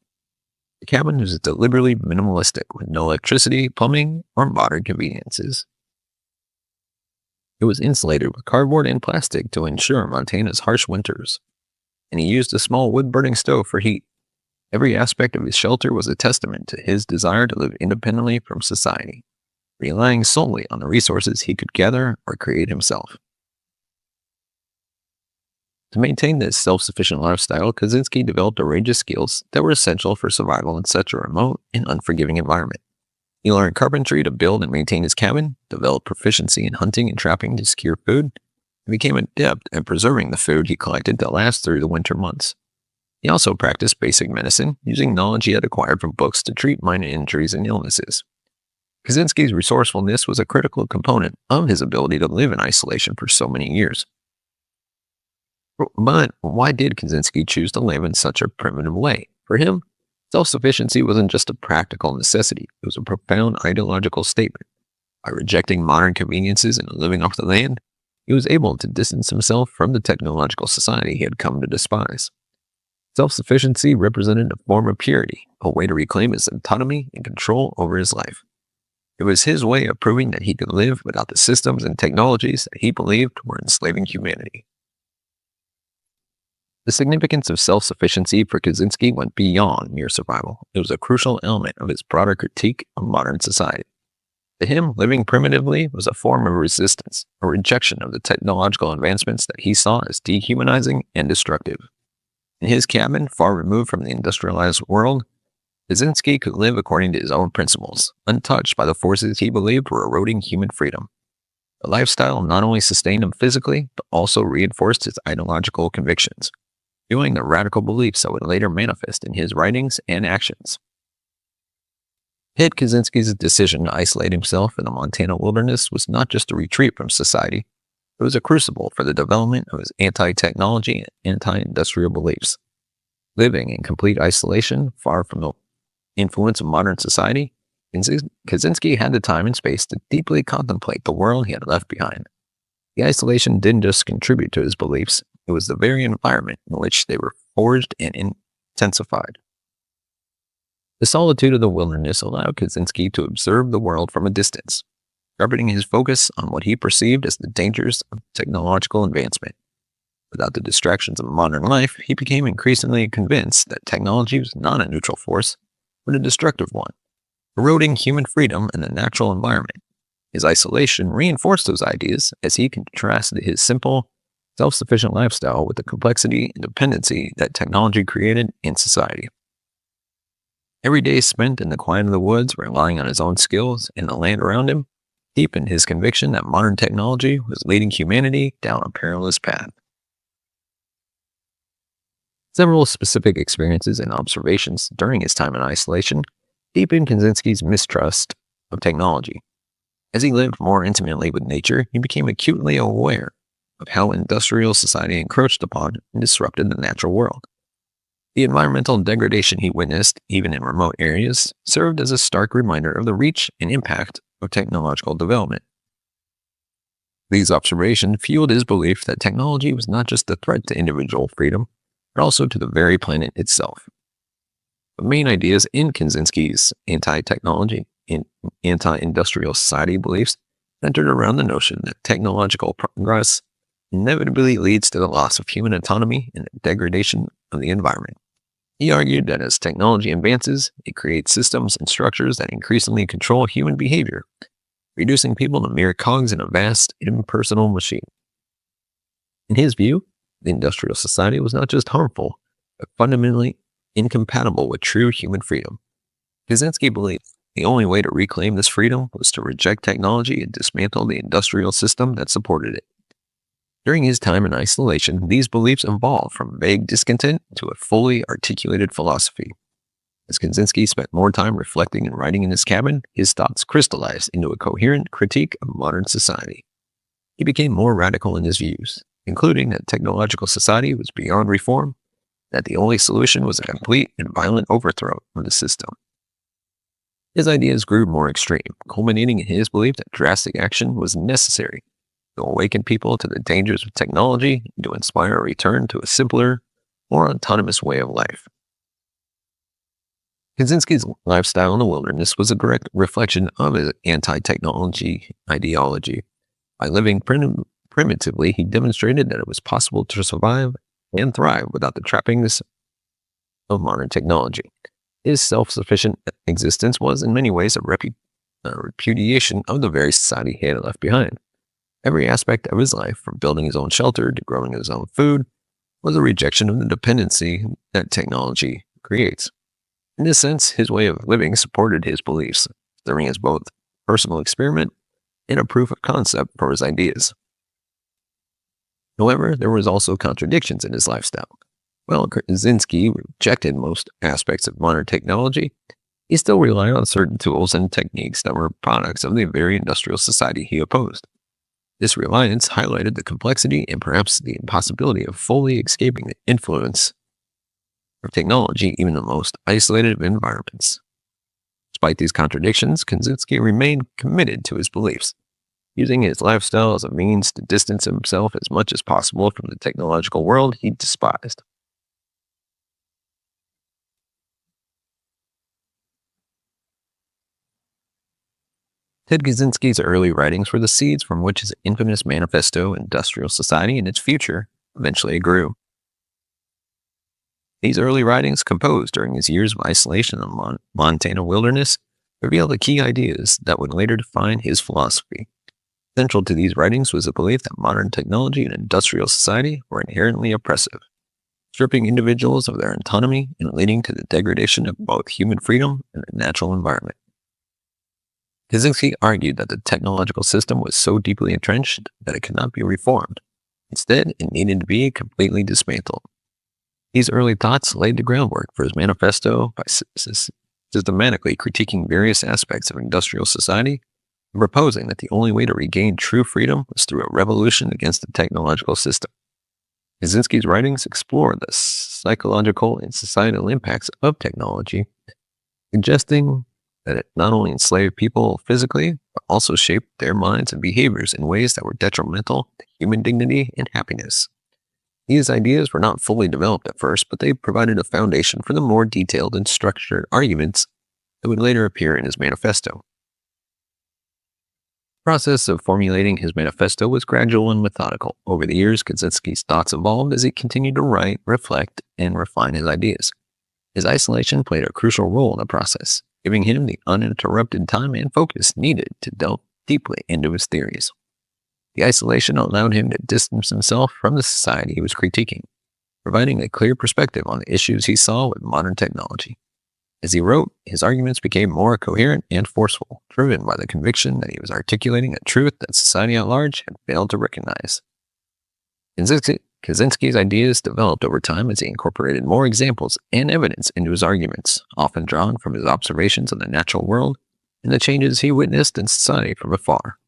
The cabin was deliberately minimalistic, with no electricity, plumbing, or modern conveniences. It was insulated with cardboard and plastic to ensure Montana's harsh winters, and he used a small wood-burning stove for heat. Every aspect of his shelter was a testament to his desire to live independently from society, relying solely on the resources he could gather or create himself. To maintain this self-sufficient lifestyle, Kaczynski developed a range of skills that were essential for survival in such a remote and unforgiving environment. He learned carpentry to build and maintain his cabin, developed proficiency in hunting and trapping to secure food, and became adept at preserving the food he collected to last through the winter months. He also practiced basic medicine, using knowledge he had acquired from books to treat minor injuries and illnesses. Kaczynski's resourcefulness was a critical component of his ability to live in isolation for so many years. But why did Kaczynski choose to live in such a primitive way? For him, self-sufficiency wasn't just a practical necessity, it was a profound ideological statement. By rejecting modern conveniences and living off the land, he was able to distance himself from the technological society he had come to despise. Self-sufficiency represented a form of purity, a way to reclaim his autonomy and control over his life. It was his way of proving that he could live without the systems and technologies that he believed were enslaving humanity. The significance of self-sufficiency for Kaczynski went beyond mere survival. It was a crucial element of his broader critique of modern society. To him, living primitively was a form of resistance, a rejection of the technological advancements that he saw as dehumanizing and destructive. In his cabin, far removed from the industrialized world, Kaczynski could live according to his own principles, untouched by the forces he believed were eroding human freedom. The lifestyle not only sustained him physically, but also reinforced his ideological convictions, fueling the radical beliefs that would later manifest in his writings and actions. Kaczynski's decision to isolate himself in the Montana wilderness was not just a retreat from society, it was a crucible for the development of his anti-technology and anti-industrial beliefs. Living in complete isolation, far from the influence of modern society, Kaczynski had the time and space to deeply contemplate the world he had left behind. The isolation didn't just contribute to his beliefs, it was the very environment in which they were forged and intensified. The solitude of the wilderness allowed Kaczynski to observe the world from a distance, sharpening his focus on what he perceived as the dangers of technological advancement. Without the distractions of modern life, he became increasingly convinced that technology was not a neutral force, but a destructive one, eroding human freedom in the natural environment. His isolation reinforced those ideas as he contrasted his simple, self-sufficient lifestyle with the complexity and dependency that technology created in society. Every day spent in the quiet of the woods, relying on his own skills and the land around him, deepened his conviction that modern technology was leading humanity down a perilous path. Several specific experiences and observations during his time in isolation deepened Kaczynski's mistrust of technology. As he lived more intimately with nature, he became acutely aware of how industrial society encroached upon and disrupted the natural world. The environmental degradation he witnessed, even in remote areas, served as a stark reminder of the reach and impact of technological development. These observations fueled his belief that technology was not just a threat to individual freedom, but also to the very planet itself. The main ideas in Kaczynski's anti-technology and anti-industrial society beliefs centered around the notion that technological progress inevitably leads to the loss of human autonomy and the degradation of the environment. He argued that as technology advances, it creates systems and structures that increasingly control human behavior, reducing people to mere cogs in a vast, impersonal machine. In his view, the industrial society was not just harmful, but fundamentally incompatible with true human freedom. Kaczynski believed the only way to reclaim this freedom was to reject technology and dismantle the industrial system that supported it. During his time in isolation, these beliefs evolved from vague discontent to a fully articulated philosophy. As Kaczynski spent more time reflecting and writing in his cabin, his thoughts crystallized into a coherent critique of modern society. He became more radical in his views, including that technological society was beyond reform, that the only solution was a complete and violent overthrow of the system. His ideas grew more extreme, culminating in his belief that drastic action was necessary to awaken people to the dangers of technology and to inspire a return to a simpler, more autonomous way of life. Kaczynski's lifestyle in the wilderness was a direct reflection of his anti-technology ideology. By living primitively, he demonstrated that it was possible to survive and thrive without the trappings of modern technology. His self-sufficient existence was in many ways a repudiation of the very society he had left behind. Every aspect of his life, from building his own shelter to growing his own food, was a rejection of the dependency that technology creates. In this sense, his way of living supported his beliefs, serving as both a personal experiment and a proof of concept for his ideas. However, there was also contradictions in his lifestyle. While Kaczynski rejected most aspects of modern technology, he still relied on certain tools and techniques that were products of the very industrial society he opposed. This reliance highlighted the complexity and perhaps the impossibility of fully escaping the influence of technology even in the most isolated of environments. Despite these contradictions, Kaczynski remained committed to his beliefs. using his lifestyle as a means to distance himself as much as possible from the technological world he despised. Ted Kaczynski's early writings were the seeds from which his infamous manifesto, Industrial Society and Its Future, eventually grew. These early writings, composed during his years of isolation in the Montana wilderness, reveal the key ideas that would later define his philosophy. Central to these writings was the belief that modern technology and industrial society were inherently oppressive, stripping individuals of their autonomy and leading to the degradation of both human freedom and the natural environment. Kaczynski argued that the technological system was so deeply entrenched that it could not be reformed. Instead, it needed to be completely dismantled. These early thoughts laid the groundwork for his manifesto by systematically critiquing various aspects of industrial society and proposing that the only way to regain true freedom was through a revolution against the technological system. Kaczynski's writings explore the psychological and societal impacts of technology, suggesting that it not only enslaved people physically, but also shaped their minds and behaviors in ways that were detrimental to human dignity and happiness. These ideas were not fully developed at first, but they provided a foundation for the more detailed and structured arguments that would later appear in his manifesto. The process of formulating his manifesto was gradual and methodical. Over the years, Kaczynski's thoughts evolved as he continued to write, reflect, and refine his ideas. His isolation played a crucial role in the process, giving him the uninterrupted time and focus needed to delve deeply into his theories. The isolation allowed him to distance himself from the society he was critiquing, providing a clear perspective on the issues he saw with modern technology. As he wrote, his arguments became more coherent and forceful, driven by the conviction that he was articulating a truth that society at large had failed to recognize. Kaczynski's ideas developed over time as he incorporated more examples and evidence into his arguments, often drawn from his observations of the natural world and the changes he witnessed in society from afar.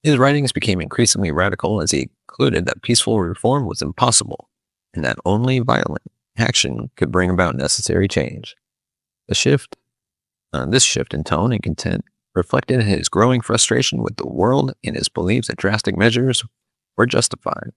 His writings became increasingly radical as he concluded that peaceful reform was impossible and that only violent action could bring about necessary change. This shift in tone and content reflected his growing frustration with the world and his beliefs that drastic measures were justified.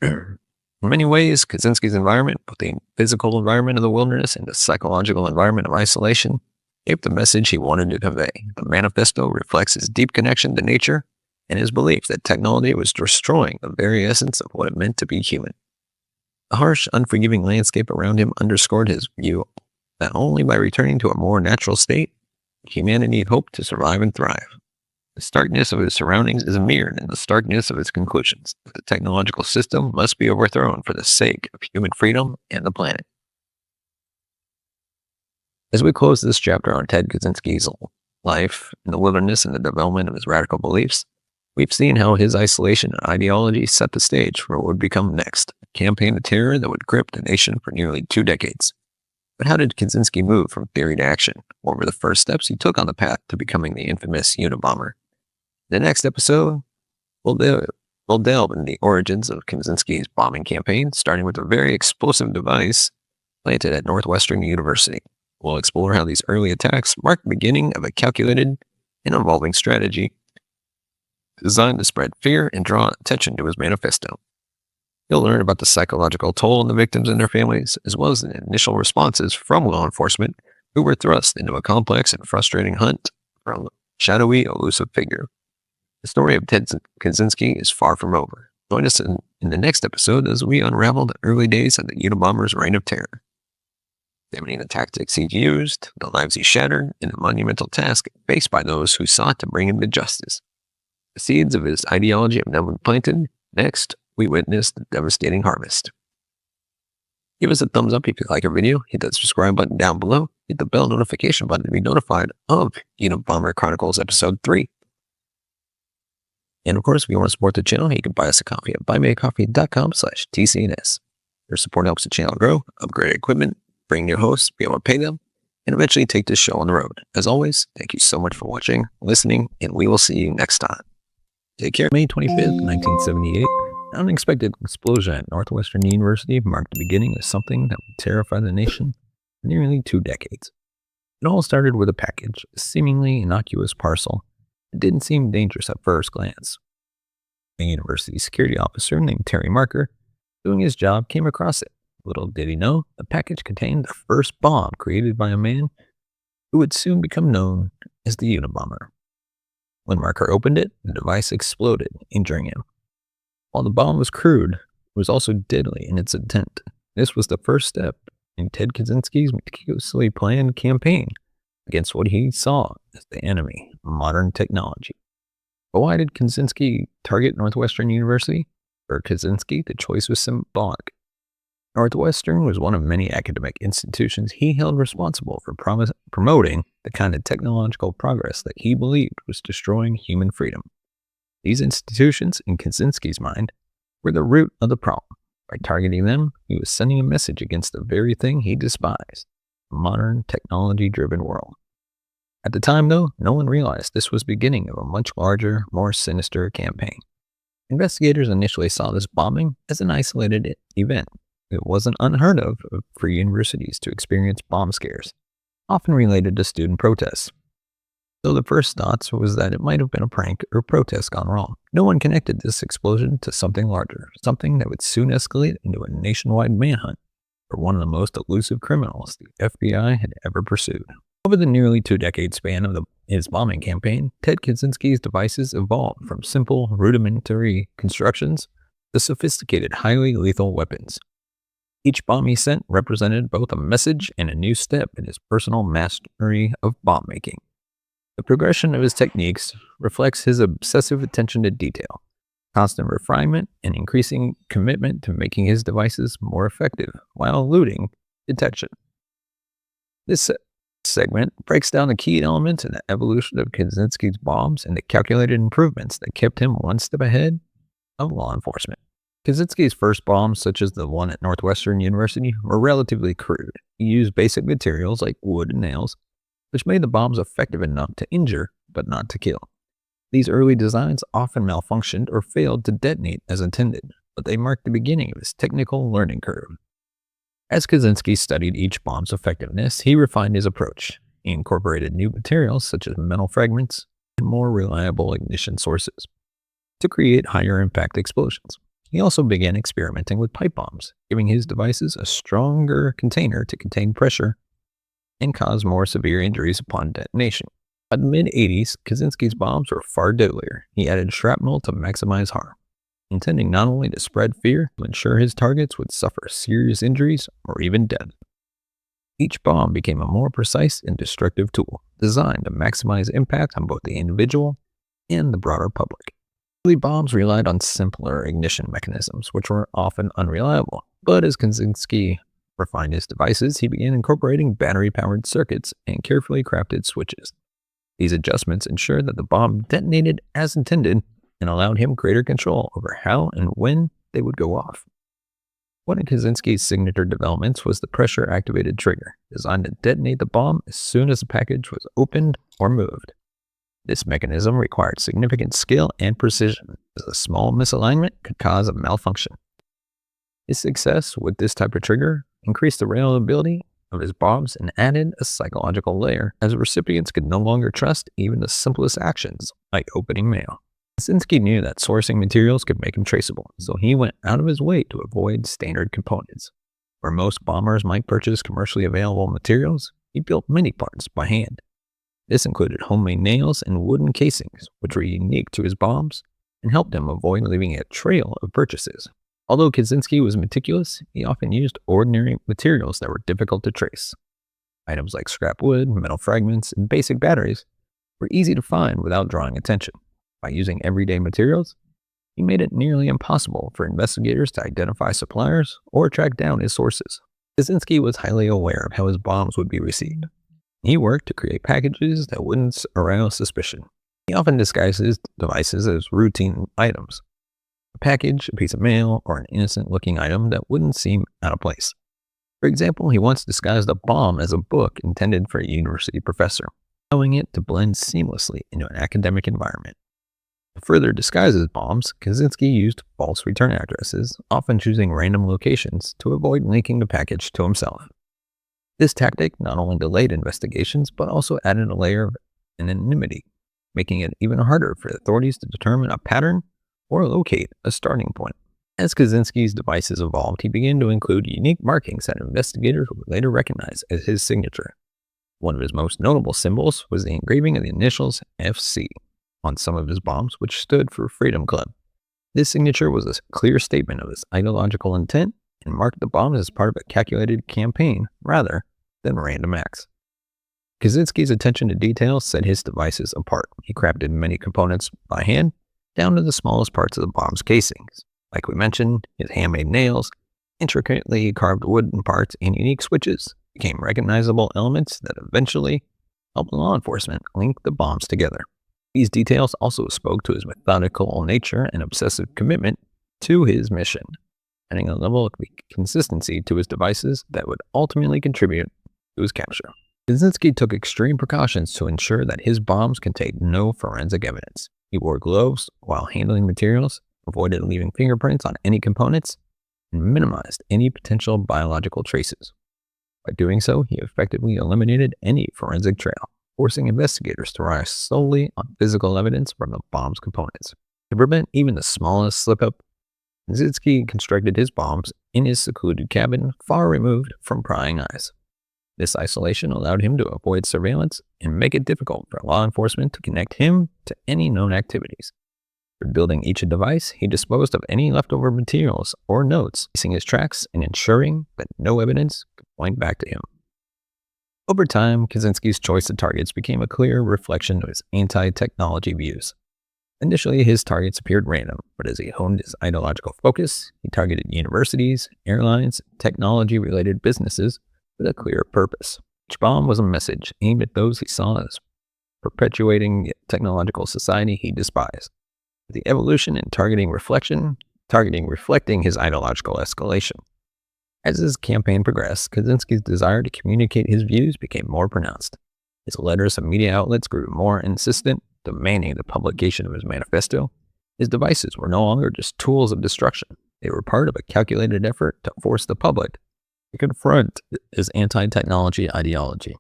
In many ways, Kaczynski's environment, both the physical environment of the wilderness and the psychological environment of isolation, shaped the message he wanted to convey. The manifesto reflects his deep connection to nature and his belief that technology was destroying the very essence of what it meant to be human. The harsh, unforgiving landscape around him underscored his view that only by returning to a more natural state, humanity hoped to survive and thrive. The starkness of his surroundings is mirrored in the starkness of his conclusions. The technological system must be overthrown for the sake of human freedom and the planet. As we close this chapter on Ted Kaczynski's life in the wilderness and the development of his radical beliefs, we've seen how his isolation and ideology set the stage for what would become next, a campaign of terror that would grip the nation for nearly 2 decades. But how did Kaczynski move from theory to action? What were the first steps he took on the path to becoming the infamous Unabomber? In the next episode, we'll delve into the origins of Kaczynski's bombing campaign, starting with a very explosive device planted at Northwestern University. We'll explore how these early attacks marked the beginning of a calculated and evolving strategy designed to spread fear and draw attention to his manifesto. You'll learn about the psychological toll on the victims and their families, as well as the initial responses from law enforcement who were thrust into a complex and frustrating hunt for a shadowy, elusive figure. The story of Ted Kaczynski is far from over. Join us in the next episode as we unravel the early days of the Unabomber's reign of terror, examining the tactics he used, the lives he shattered, and the monumental task faced by those who sought to bring him to justice. The seeds of his ideology have now been planted. Next, we witness the devastating harvest. Give us a thumbs up if you like our video, hit that subscribe button down below, hit the bell notification button to be notified of Unabomber Chronicles Episode 3. And of course, if you want to support the channel, you can buy us a coffee at buymeacoffee.com/TCNS. Your support helps the channel grow, upgrade equipment, bring new hosts, be able to pay them, and eventually take this show on the road. As always, thank you so much for watching, listening, and we will see you next time. Take care. May 25th, 1978, an unexpected explosion at Northwestern University marked the beginning of something that would terrify the nation for nearly 2 decades. It all started with a package, a seemingly innocuous parcel. It didn't seem dangerous at first glance. A university security officer named Terry Marker, doing his job, came across it. Little did he know, the package contained the first bomb created by a man who would soon become known as the Unabomber. When Marker opened it, the device exploded, injuring him. While the bomb was crude, it was also deadly in its intent. This was the first step in Ted Kaczynski's meticulously planned campaign against what he saw as the enemy, modern technology. But why did Kaczynski target Northwestern University? For Kaczynski, the choice was symbolic. Northwestern was one of many academic institutions he held responsible for promoting the kind of technological progress that he believed was destroying human freedom. These institutions, in Kaczynski's mind, were the root of the problem. By targeting them, he was sending a message against the very thing he despised, a modern, technology-driven world. At the time, though, no one realized this was the beginning of a much larger, more sinister campaign. Investigators initially saw this bombing as an isolated event. It wasn't unheard of for universities to experience bomb scares, often related to student protests. So the first thoughts was that it might have been a prank or protest gone wrong. No one connected this explosion to something larger, something that would soon escalate into a nationwide manhunt for one of the most elusive criminals the FBI had ever pursued. Over the nearly 2-decade span of his bombing campaign, Ted Kaczynski's devices evolved from simple, rudimentary constructions to sophisticated, highly lethal weapons. Each bomb he sent represented both a message and a new step in his personal mastery of bomb making. The progression of his techniques reflects his obsessive attention to detail, constant refinement, and increasing commitment to making his devices more effective while eluding detection. This segment breaks down the key elements in the evolution of Kaczynski's bombs and the calculated improvements that kept him one step ahead of law enforcement. Kaczynski's first bombs, such as the one at Northwestern University, were relatively crude. He used basic materials like wood and nails, which made the bombs effective enough to injure, but not to kill. These early designs often malfunctioned or failed to detonate as intended, but they marked the beginning of his technical learning curve. As Kaczynski studied each bomb's effectiveness, he refined his approach. He incorporated new materials such as metal fragments and more reliable ignition sources to create higher impact explosions. He also began experimenting with pipe bombs, giving his devices a stronger container to contain pressure and cause more severe injuries upon detonation. By the mid-80s, Kaczynski's bombs were far deadlier. He added shrapnel to maximize harm, intending not only to spread fear, but ensure his targets would suffer serious injuries or even death. Each bomb became a more precise and destructive tool, designed to maximize impact on both the individual and the broader public. Early bombs relied on simpler ignition mechanisms, which were often unreliable. But as Kaczynski refined his devices, he began incorporating battery-powered circuits and carefully crafted switches. These adjustments ensured that the bomb detonated as intended and allowed him greater control over how and when they would go off. One of Kaczynski's signature developments was the pressure-activated trigger, designed to detonate the bomb as soon as the package was opened or moved. This mechanism required significant skill and precision, as a small misalignment could cause a malfunction. His success with this type of trigger increased the reliability of his bombs and added a psychological layer, as recipients could no longer trust even the simplest actions, like opening mail. Kaczynski knew that sourcing materials could make him traceable, so he went out of his way to avoid standard components. Where most bombers might purchase commercially available materials, he built many parts by hand. This included homemade nails and wooden casings, which were unique to his bombs and helped him avoid leaving a trail of purchases. Although Kaczynski was meticulous, he often used ordinary materials that were difficult to trace. Items like scrap wood, metal fragments, and basic batteries were easy to find without drawing attention. By using everyday materials, he made it nearly impossible for investigators to identify suppliers or track down his sources. Kaczynski was highly aware of how his bombs would be received. He worked to create packages that wouldn't arouse suspicion. He often disguised his devices as routine items. A package, a piece of mail, or an innocent-looking item that wouldn't seem out of place. For example, he once disguised a bomb as a book intended for a university professor, allowing it to blend seamlessly into an academic environment. To further disguise his bombs, Kaczynski used false return addresses, often choosing random locations to avoid linking the package to himself. This tactic not only delayed investigations, but also added a layer of anonymity, making it even harder for authorities to determine a pattern or locate a starting point. As Kaczynski's devices evolved, he began to include unique markings that investigators would later recognize as his signature. One of his most notable symbols was the engraving of the initials FC on some of his bombs, which stood for Freedom Club. This signature was a clear statement of his ideological intent and marked the bombs as part of a calculated campaign rather than random acts. Kaczynski's attention to detail set his devices apart. He crafted many components by hand, down to the smallest parts of the bomb's casings. Like we mentioned, his handmade nails, intricately carved wooden parts, and unique switches became recognizable elements that eventually helped law enforcement link the bombs together. These details also spoke to his methodical nature and obsessive commitment to his mission, adding a level of consistency to his devices that would ultimately contribute to his capture. Kaczynski took extreme precautions to ensure that his bombs contained no forensic evidence. He wore gloves while handling materials, avoided leaving fingerprints on any components, and minimized any potential biological traces. By doing so, he effectively eliminated any forensic trail, forcing investigators to rely solely on physical evidence from the bomb's components. To prevent even the smallest slip-up, Kaczynski constructed his bombs in his secluded cabin, far removed from prying eyes. This isolation allowed him to avoid surveillance and make it difficult for law enforcement to connect him to any known activities. For building each device, he disposed of any leftover materials or notes, tracing his tracks and ensuring that no evidence could point back to him. Over time, Kaczynski's choice of targets became a clear reflection of his anti-technology views. Initially, his targets appeared random, but as he honed his ideological focus, he targeted universities, airlines, technology-related businesses with a clear purpose. Each bomb was a message aimed at those he saw as perpetuating the technological society he despised. The evolution in targeting reflecting his ideological escalation. As his campaign progressed, Kaczynski's desire to communicate his views became more pronounced. His letters to media outlets grew more insistent, demanding the publication of his manifesto. His devices were no longer just tools of destruction. They were part of a calculated effort to force the public to confront his anti-technology ideology.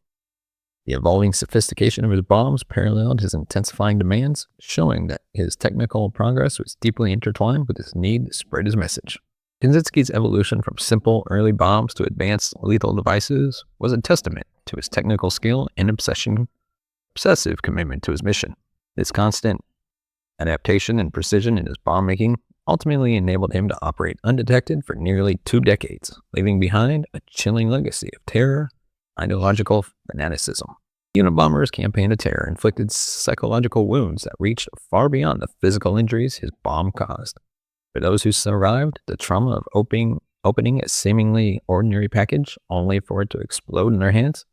The evolving sophistication of his bombs paralleled his intensifying demands, showing that his technical progress was deeply intertwined with his need to spread his message. Kaczynski's evolution from simple early bombs to advanced lethal devices was a testament to his technical skill and obsessive commitment to his mission. This constant adaptation and precision in his bomb making ultimately enabled him to operate undetected for nearly 2 decades, leaving behind a chilling legacy of terror, ideological fanaticism. Unabomber's campaign of terror inflicted psychological wounds that reached far beyond the physical injuries his bomb caused. For those who survived, the trauma of opening a seemingly ordinary package only for it to explode in their hands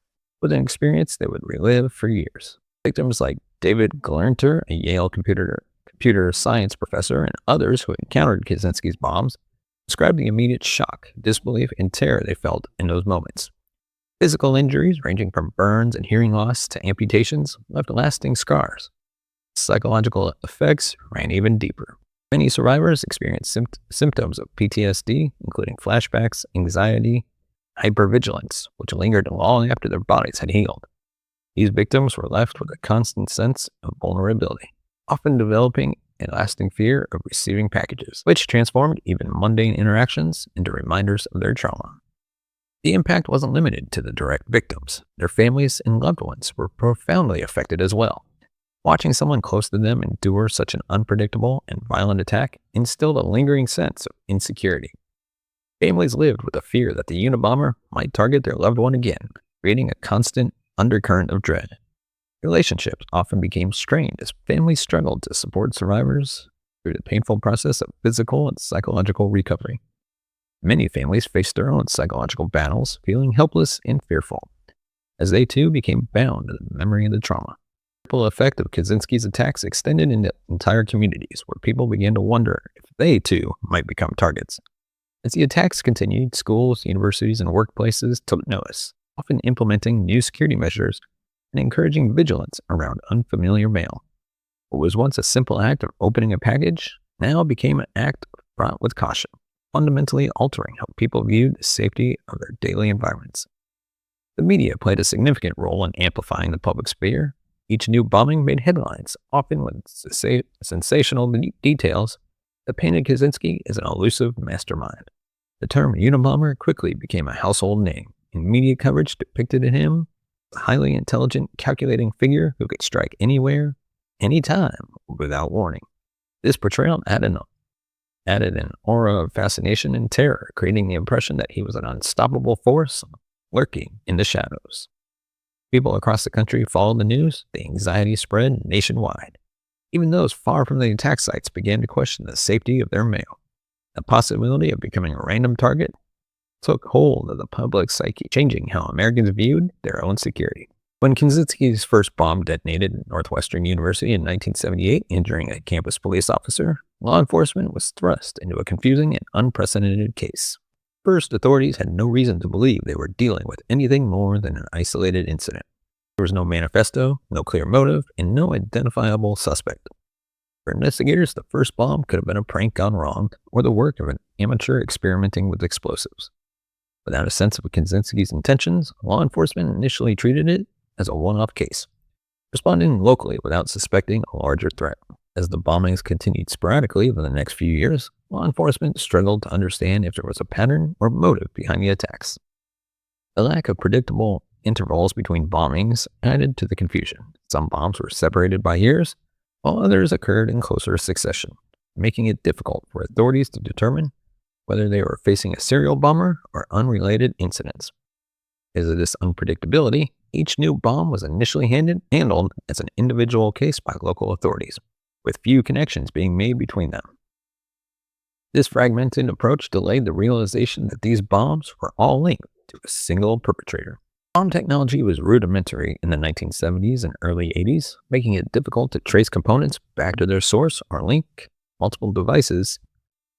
was an experience they would relive for years. Victims like David Glanter, a Yale computer science professor, and others who encountered Kaczynski's bombs described the immediate shock, disbelief, and terror they felt in those moments. Physical injuries, ranging from burns and hearing loss to amputations, left lasting scars. Psychological effects ran even deeper. Many survivors experienced symptoms of PTSD, including flashbacks, anxiety, hypervigilance, which lingered long after their bodies had healed. These victims were left with a constant sense of vulnerability, often developing a lasting fear of receiving packages, which transformed even mundane interactions into reminders of their trauma. The impact wasn't limited to the direct victims. Their families and loved ones were profoundly affected as well. Watching someone close to them endure such an unpredictable and violent attack instilled a lingering sense of insecurity. Families lived with the fear that the Unabomber might target their loved one again, creating a constant undercurrent of dread. Relationships often became strained as families struggled to support survivors through the painful process of physical and psychological recovery. Many families faced their own psychological battles, feeling helpless and fearful, as they too became bound to the memory of the trauma. The ripple effect of Kaczynski's attacks extended into entire communities, where people began to wonder if they too might become targets. As the attacks continued, schools, universities, and workplaces took notice, often implementing new security measures and encouraging vigilance around unfamiliar mail. What was once a simple act of opening a package now became an act fraught with caution, fundamentally altering how people viewed the safety of their daily environments. The media played a significant role in amplifying the public's fear. Each new bombing made headlines, often with sensational details that painted Kaczynski as an elusive mastermind. The term Unabomber quickly became a household name, and media coverage depicted him as a highly intelligent, calculating figure who could strike anywhere, anytime, without warning. This portrayal added an aura of fascination and terror, creating the impression that he was an unstoppable force lurking in the shadows. People across the country followed the news. The anxiety spread nationwide. Even those far from the attack sites began to question the safety of their mail. The possibility of becoming a random target took hold of the public psyche, changing how Americans viewed their own security. When Kaczynski's first bomb detonated at Northwestern University in 1978, injuring a campus police officer, law enforcement was thrust into a confusing and unprecedented case. First, authorities had no reason to believe they were dealing with anything more than an isolated incident. There was no manifesto, no clear motive, and no identifiable suspect. For investigators, the first bomb could have been a prank gone wrong or the work of an amateur experimenting with explosives. Without a sense of Kaczynski's intentions, law enforcement initially treated it as a one-off case, responding locally without suspecting a larger threat. As the bombings continued sporadically over the next few years, law enforcement struggled to understand if there was a pattern or motive behind the attacks. The lack of predictable intervals between bombings added to the confusion. Some bombs were separated by years, while others occurred in closer succession, making it difficult for authorities to determine whether they were facing a serial bomber or unrelated incidents. Because of this unpredictability, each new bomb was initially handled as an individual case by local authorities, with few connections being made between them. This fragmented approach delayed the realization that these bombs were all linked to a single perpetrator. Bomb technology was rudimentary in the 1970s and early 80s, making it difficult to trace components back to their source or link multiple devices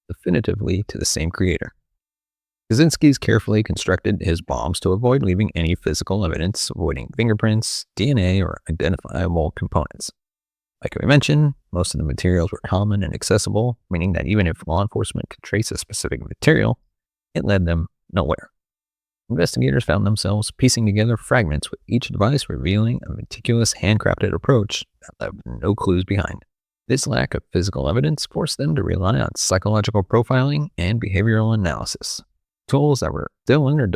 definitively to the same creator. Kaczynski's carefully constructed his bombs to avoid leaving any physical evidence, avoiding fingerprints, DNA, or identifiable components. Like we mentioned, most of the materials were common and accessible, meaning that even if law enforcement could trace a specific material, it led them nowhere. Investigators found themselves piecing together fragments with each device revealing a meticulous handcrafted approach that left no clues behind. This lack of physical evidence forced them to rely on psychological profiling and behavioral analysis, tools that were still in their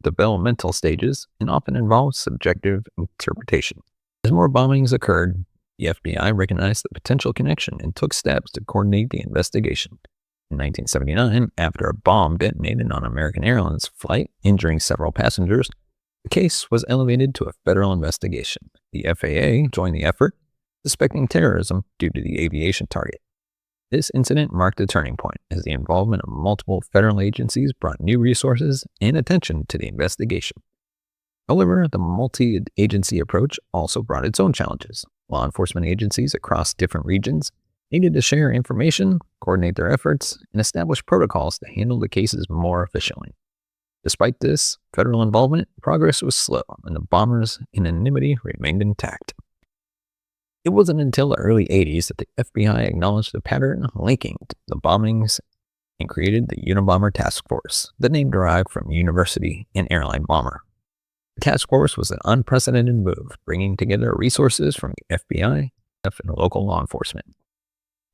developmental stages and often involved subjective interpretation. As more bombings occurred, the FBI recognized the potential connection and took steps to coordinate the investigation. In 1979, after a bomb detonated on American Airlines flight, injuring several passengers, the case was elevated to a federal investigation. The FAA joined the effort, suspecting terrorism due to the aviation target. This incident marked a turning point, as the involvement of multiple federal agencies brought new resources and attention to the investigation. However, the multi-agency approach also brought its own challenges. Law enforcement agencies across different regions needed to share information, coordinate their efforts, and establish protocols to handle the cases more efficiently. Despite this federal involvement, progress was slow, and the bombers' anonymity remained intact. It wasn't until the early 80s that the FBI acknowledged the pattern linking the bombings and created the Unabomber Task Force, the name derived from university and airline bomber. The task force was an unprecedented move, bringing together resources from the FBI and local law enforcement.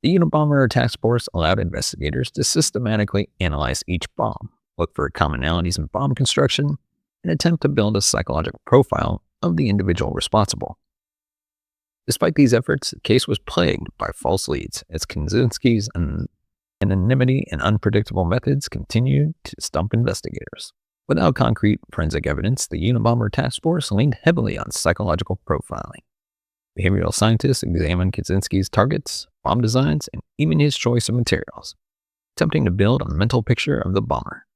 The Unabomber Task Force allowed investigators to systematically analyze each bomb, look for commonalities in bomb construction, and attempt to build a psychological profile of the individual responsible. Despite these efforts, the case was plagued by false leads, as Kaczynski's anonymity and unpredictable methods continued to stump investigators. Without concrete forensic evidence, the Unabomber Task Force leaned heavily on psychological profiling. Behavioral scientists examined Kaczynski's targets, bomb designs, and even his choice of materials, attempting to build a mental picture of the bomber.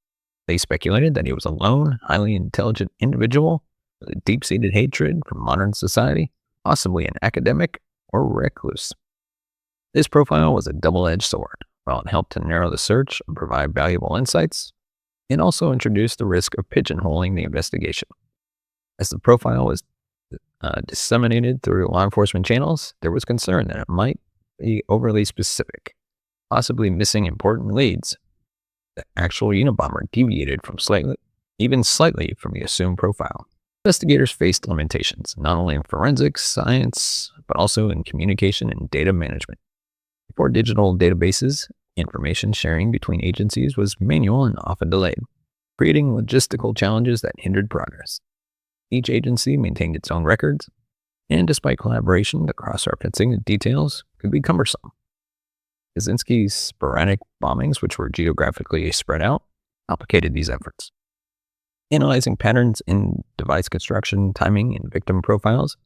They speculated that he was a lone, highly intelligent individual with a deep-seated hatred for modern society, possibly an academic or recluse. This profile was a double-edged sword. While it helped to narrow the search and provide valuable insights, it also introduced the risk of pigeonholing the investigation. As the profile was disseminated through law enforcement channels, there was concern that it might be overly specific, possibly missing important leads. The actual Unabomber deviated from slightly from the assumed profile. Investigators faced limitations, not only in forensics, science, but also in communication and data management. Before digital databases, information sharing between agencies was manual and often delayed, creating logistical challenges that hindered progress. Each agency maintained its own records, and despite collaboration, the cross-referencing of details could be cumbersome. Kaczynski's sporadic bombings, which were geographically spread out, complicated these efforts. Analyzing patterns in device construction, timing, and victim profiles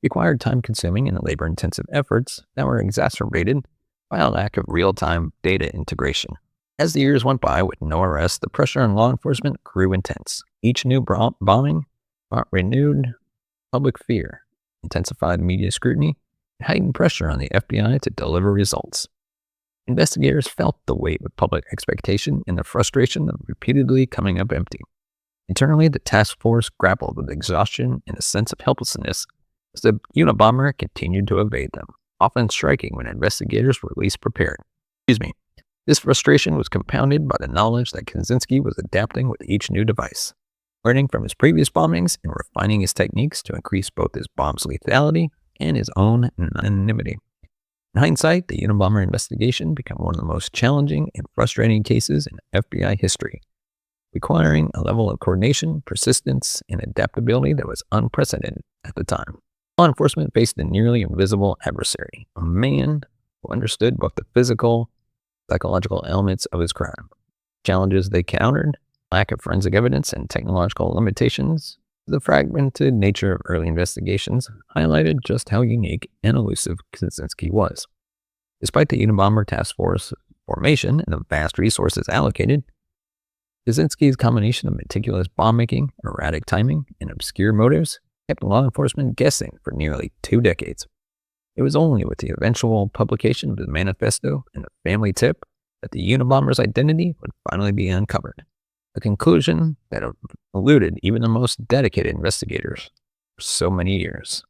required time-consuming and labor-intensive efforts that were exacerbated by a lack of real-time data integration. As the years went by with no arrests, the pressure on law enforcement grew intense. Each new bombing brought renewed public fear, intensified media scrutiny, and heightened pressure on the FBI to deliver results. Investigators felt the weight of public expectation and the frustration of repeatedly coming up empty. Internally, the task force grappled with exhaustion and a sense of helplessness as the Unabomber continued to evade them, often striking when investigators were least prepared. This frustration was compounded by the knowledge that Kaczynski was adapting with each new device, learning from his previous bombings and refining his techniques to increase both his bomb's lethality and his own anonymity. In hindsight, the Unabomber investigation became one of the most challenging and frustrating cases in FBI history, requiring a level of coordination, persistence, and adaptability that was unprecedented at the time. Law enforcement faced a nearly invisible adversary, a man who understood both the physical and psychological elements of his crime. Challenges they countered: lack of forensic evidence and technological limitations. The fragmented nature of early investigations highlighted just how unique and elusive Kaczynski was. Despite the Unabomber task force formation and the vast resources allocated, Kaczynski's combination of meticulous bomb-making, erratic timing, and obscure motives kept law enforcement guessing for nearly 2 decades. It was only with the eventual publication of the manifesto and the family tip that the Unabomber's identity would finally be uncovered, a conclusion that eluded even the most dedicated investigators for so many years.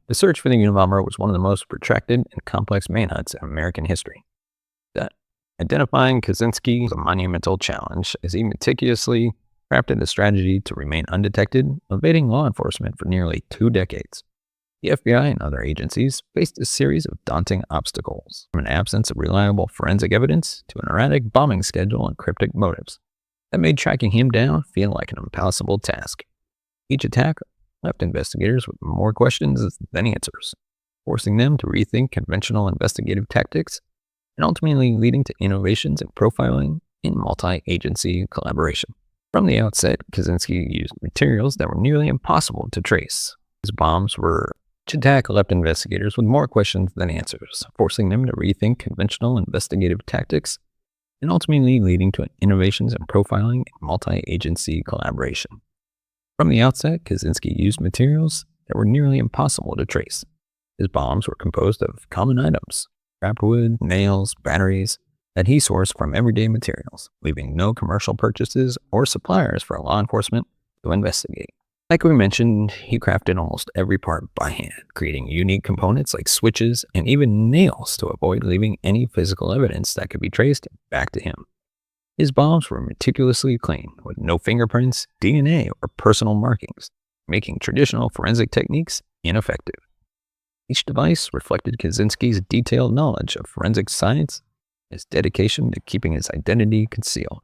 The search for the Unabomber was one of the most protracted and complex manhunts in American history. Identifying Kaczynski was a monumental challenge as he meticulously crafted a strategy to remain undetected, evading law enforcement for nearly 2 decades. The FBI and other agencies faced a series of daunting obstacles, from an absence of reliable forensic evidence to an erratic bombing schedule and cryptic motives that made tracking him down feel like an impossible task. Each attack left investigators with more questions than answers, forcing them to rethink conventional investigative tactics and ultimately leading to innovations in profiling and multi-agency collaboration. From the outset, Kaczynski used materials that were nearly impossible to trace. His bombs were Each attack left investigators with more questions than answers, forcing them to rethink conventional investigative tactics and ultimately leading to innovations in profiling and multi-agency collaboration. From the outset, Kaczynski used materials that were nearly impossible to trace. His bombs were composed of common items: scrap wood, nails, batteries, that he sourced from everyday materials, leaving no commercial purchases or suppliers for law enforcement to investigate. Like we mentioned, he crafted almost every part by hand, creating unique components like switches and even nails to avoid leaving any physical evidence that could be traced back to him. His bombs were meticulously clean, with no fingerprints, DNA, or personal markings, making traditional forensic techniques ineffective. Each device reflected Kaczynski's detailed knowledge of forensic science and his dedication to keeping his identity concealed.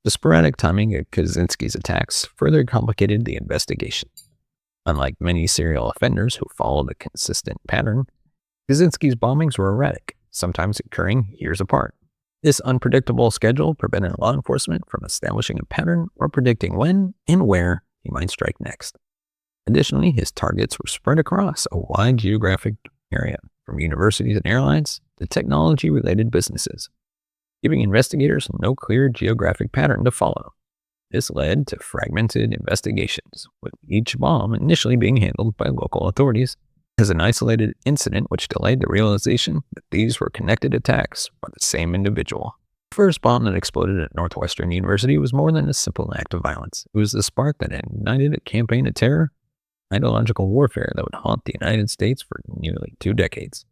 The sporadic timing of Kaczynski's attacks further complicated the investigation. Unlike many serial offenders who followed a consistent pattern, Kaczynski's bombings were erratic, sometimes occurring years apart. This unpredictable schedule prevented law enforcement from establishing a pattern or predicting when and where he might strike next. Additionally, his targets were spread across a wide geographic area, from universities and airlines to technology-related businesses, giving investigators no clear geographic pattern to follow. This led to fragmented investigations, with each bomb initially being handled by local authorities as an isolated incident, which delayed the realization that these were connected attacks by the same individual. The first bomb that exploded at Northwestern University was more than a simple act of violence. It was the spark that ignited a campaign of terror, ideological warfare that would haunt the United States for nearly 2 decades.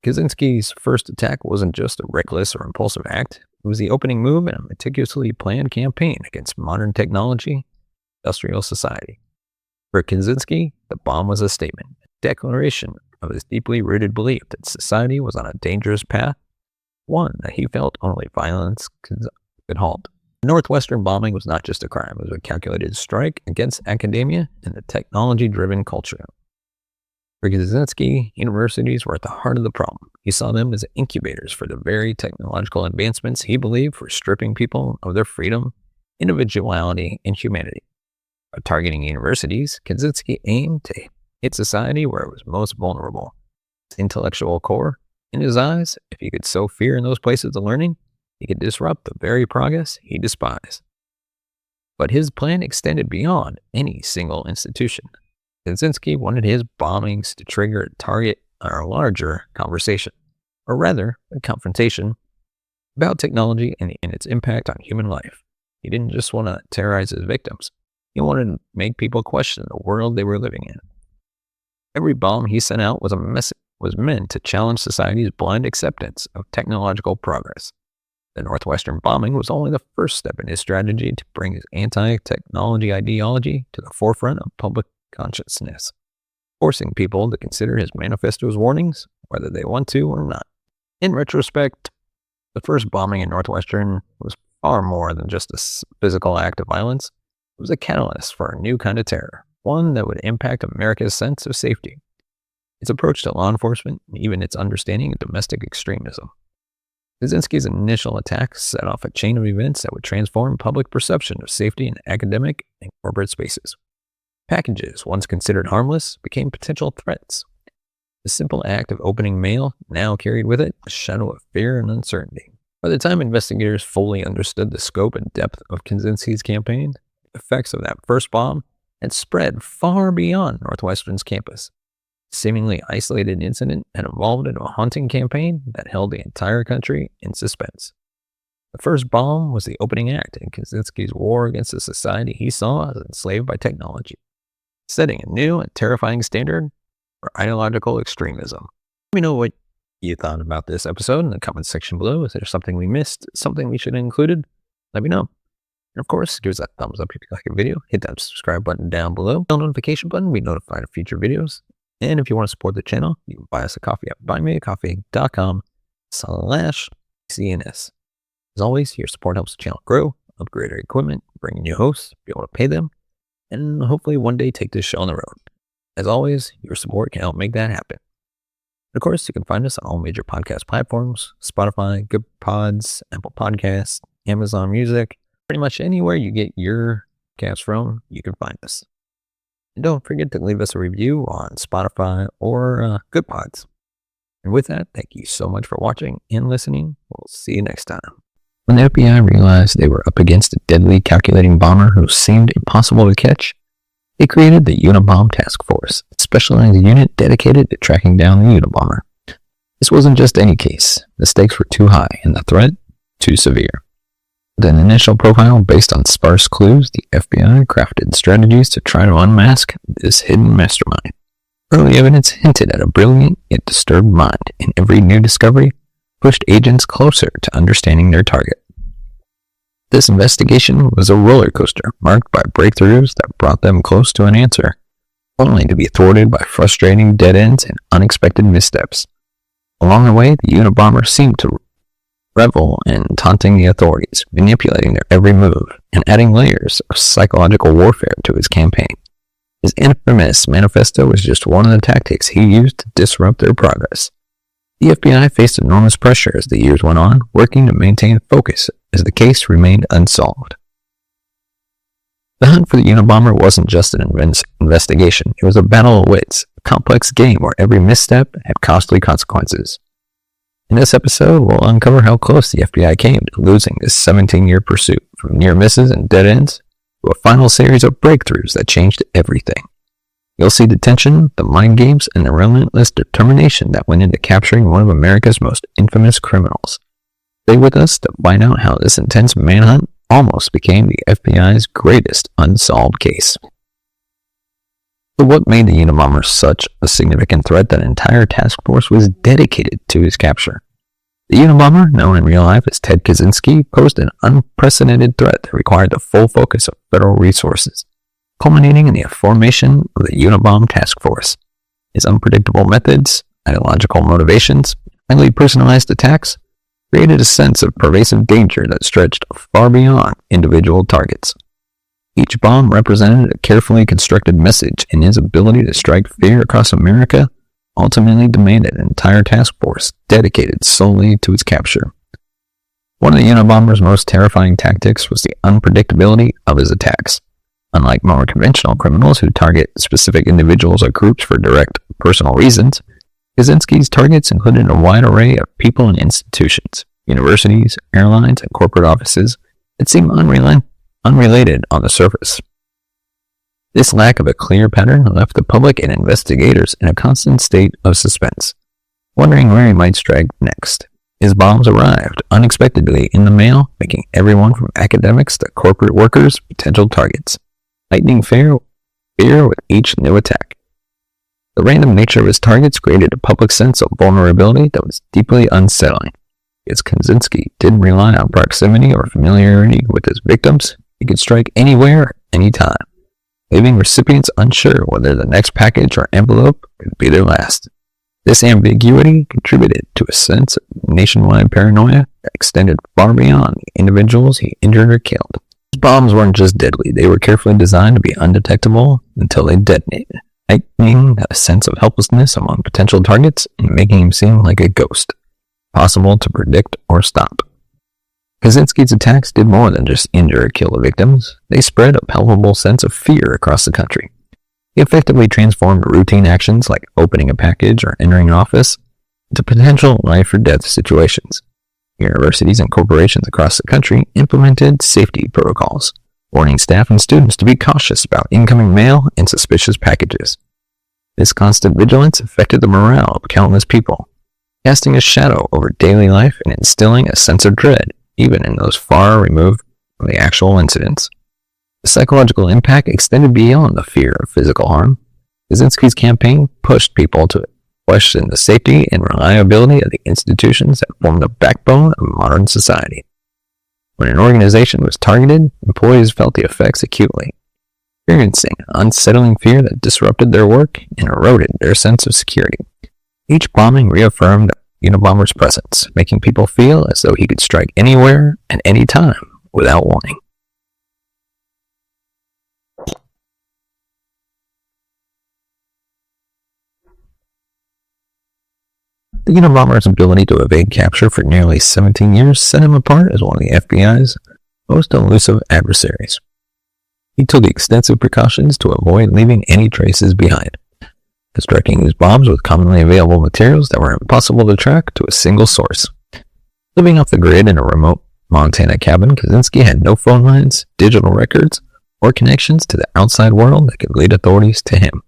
Kaczynski's first attack wasn't just a reckless or impulsive act. It was the opening move in a meticulously planned campaign against modern technology, industrial society. For Kaczynski, the bomb was a statement, a declaration of his deeply rooted belief that society was on a dangerous path, one that he felt only violence could halt. The Northwestern bombing was not just a crime, it was a calculated strike against academia and the technology-driven culture. For Kaczynski, universities were at the heart of the problem. He saw them as incubators for the very technological advancements he believed were stripping people of their freedom, individuality, and humanity. By targeting universities, Kaczynski aimed to hit society where it was most vulnerable. Its intellectual core, in his eyes, if he could sow fear in those places of learning, he could disrupt the very progress he despised. But his plan extended beyond any single institution. Kaczynski wanted his bombings to trigger a target or a larger conversation, or rather, a confrontation about technology and its impact on human life. He didn't just want to terrorize his victims. He wanted to make people question the world they were living in. Every bomb he sent out was meant to challenge society's blind acceptance of technological progress. The Northwestern bombing was only the first step in his strategy to bring his anti-technology ideology to the forefront of public consciousness, forcing people to consider his manifesto's warnings, whether they want to or not. In retrospect, the first bombing in Northwestern was far more than just a physical act of violence. It was a catalyst for a new kind of terror, one that would impact America's sense of safety, its approach to law enforcement, and even its understanding of domestic extremism. Kaczynski's initial attack set off a chain of events that would transform public perception of safety in academic and corporate spaces. Packages once considered harmless became potential threats. The simple act of opening mail now carried with it a shadow of fear and uncertainty. By the time investigators fully understood the scope and depth of Kaczynski's campaign, the effects of that first bomb had spread far beyond Northwestern's campus. The seemingly isolated incident had evolved into a haunting campaign that held the entire country in suspense. The first bomb was the opening act in Kaczynski's war against a society he saw as enslaved by technology, setting a new and terrifying standard for ideological extremism. Let me know what you thought about this episode in the comments section below. Is there something we missed, something we should have included? Let me know. And of course, give us that thumbs up if you like a video. Hit that subscribe button down below. Bell notification button, be notified of future videos. And if you want to support the channel, you can buy us a coffee at buymeacoffee.com/CNS. As always, your support helps the channel grow, upgrade our equipment, bring in new hosts, be able to pay them, and hopefully one day take this show on the road. As always, your support can help make that happen. And of course, you can find us on all major podcast platforms: Spotify, Good Pods, Apple Podcasts, Amazon Music. Pretty much anywhere you get your podcasts from, you can find us. And don't forget to leave us a review on Spotify or Good Pods. And with that, thank you so much for watching and listening. We'll see you next time. When the FBI realized they were up against a deadly calculating bomber who seemed impossible to catch, they created the Unabomber Task Force, a specialized unit dedicated to tracking down the Unabomber. This wasn't just any case. The stakes were too high and the threat too severe. With an initial profile based on sparse clues, the FBI crafted strategies to try to unmask this hidden mastermind. Early evidence hinted at a brilliant yet disturbed mind, and every new discovery pushed agents closer to understanding their target. This investigation was a roller coaster marked by breakthroughs that brought them close to an answer, only to be thwarted by frustrating dead ends and unexpected missteps. Along the way, the Unabomber seemed to revel in taunting the authorities, manipulating their every move, and adding layers of psychological warfare to his campaign. His infamous manifesto was just one of the tactics he used to disrupt their progress. The FBI faced enormous pressure as the years went on, working to maintain focus as the case remained unsolved. The hunt for the Unabomber wasn't just an investigation, it was a battle of wits, a complex game where every misstep had costly consequences. In this episode, we'll uncover how close the FBI came to losing this 17-year pursuit, from near misses and dead ends to a final series of breakthroughs that changed everything. You'll see the tension, the mind games, and the relentless determination that went into capturing one of America's most infamous criminals. Stay with us to find out how this intense manhunt almost became the FBI's greatest unsolved case. But what made the Unabomber such a significant threat that an entire task force was dedicated to his capture? The Unabomber, known in real life as Ted Kaczynski, posed an unprecedented threat that required the full focus of federal resources. culminating in the formation of the Unabomber task force. His unpredictable methods, ideological motivations, highly personalized attacks created a sense of pervasive danger that stretched far beyond individual targets. Each bomb represented a carefully constructed message, and his ability to strike fear across America ultimately demanded an entire task force dedicated solely to its capture. One of the Unabomber's most terrifying tactics was the unpredictability of his attacks. Unlike more conventional criminals who target specific individuals or groups for direct personal reasons, Kaczynski's targets included a wide array of people and institutions, universities, airlines, and corporate offices that seemed unrelated on the surface. This lack of a clear pattern left the public and investigators in a constant state of suspense, wondering where he might strike next. His bombs arrived unexpectedly in the mail, making everyone from academics to corporate workers potential targets, heightening fear with each new attack. The random nature of his targets created a public sense of vulnerability that was deeply unsettling. As Kaczynski didn't rely on proximity or familiarity with his victims, he could strike anywhere, anytime, leaving recipients unsure whether the next package or envelope could be their last. This ambiguity contributed to a sense of nationwide paranoia that extended far beyond the individuals he injured or killed. His bombs weren't just deadly, they were carefully designed to be undetectable until they detonated, heightening a sense of helplessness among potential targets and making him seem like a ghost, possible to predict or stop. Kaczynski's attacks did more than just injure or kill the victims. They spread a palpable sense of fear across the country. He effectively transformed routine actions like opening a package or entering an office into potential life or death situations. Universities and corporations across the country implemented safety protocols, warning staff and students to be cautious about incoming mail and suspicious packages. This constant vigilance affected the morale of countless people, casting a shadow over daily life and instilling a sense of dread even in those far removed from the actual incidents. The psychological impact extended beyond the fear of physical harm. Kaczynski's campaign pushed people to question the safety and reliability of the institutions that form the backbone of modern society. When an organization was targeted, employees felt the effects acutely, experiencing an unsettling fear that disrupted their work and eroded their sense of security. Each bombing reaffirmed Unabomber's presence, making people feel as though he could strike anywhere at any time without warning. The Unabomber's ability to evade capture for nearly 17 years set him apart as one of the FBI's most elusive adversaries. He took extensive precautions to avoid leaving any traces behind, constructing his bombs with commonly available materials that were impossible to track to a single source. Living off the grid in a remote Montana cabin, Kaczynski had no phone lines, digital records, or connections to the outside world that could lead authorities to him.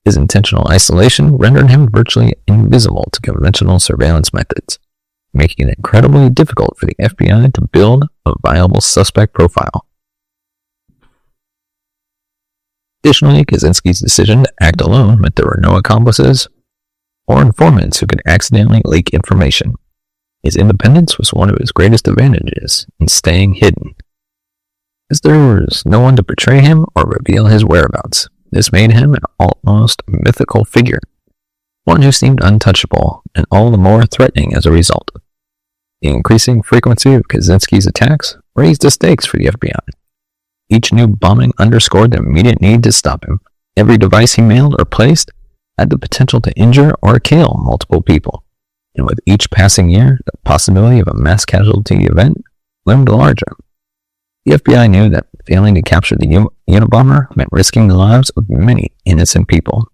His intentional isolation rendered him virtually invisible to conventional surveillance methods, making it incredibly difficult for the FBI to build a viable suspect profile. Additionally, Kaczynski's decision to act alone meant there were no accomplices or informants who could accidentally leak information. His independence was one of his greatest advantages in staying hidden, as there was no one to betray him or reveal his whereabouts. This made him an almost mythical figure, one who seemed untouchable and all the more threatening as a result. The increasing frequency of Kaczynski's attacks raised the stakes for the FBI. Each new bombing underscored the immediate need to stop him. Every device he mailed or placed had the potential to injure or kill multiple people, and with each passing year, the possibility of a mass casualty event loomed larger. The FBI knew that failing to capture the Unabomber meant risking the lives of many innocent people.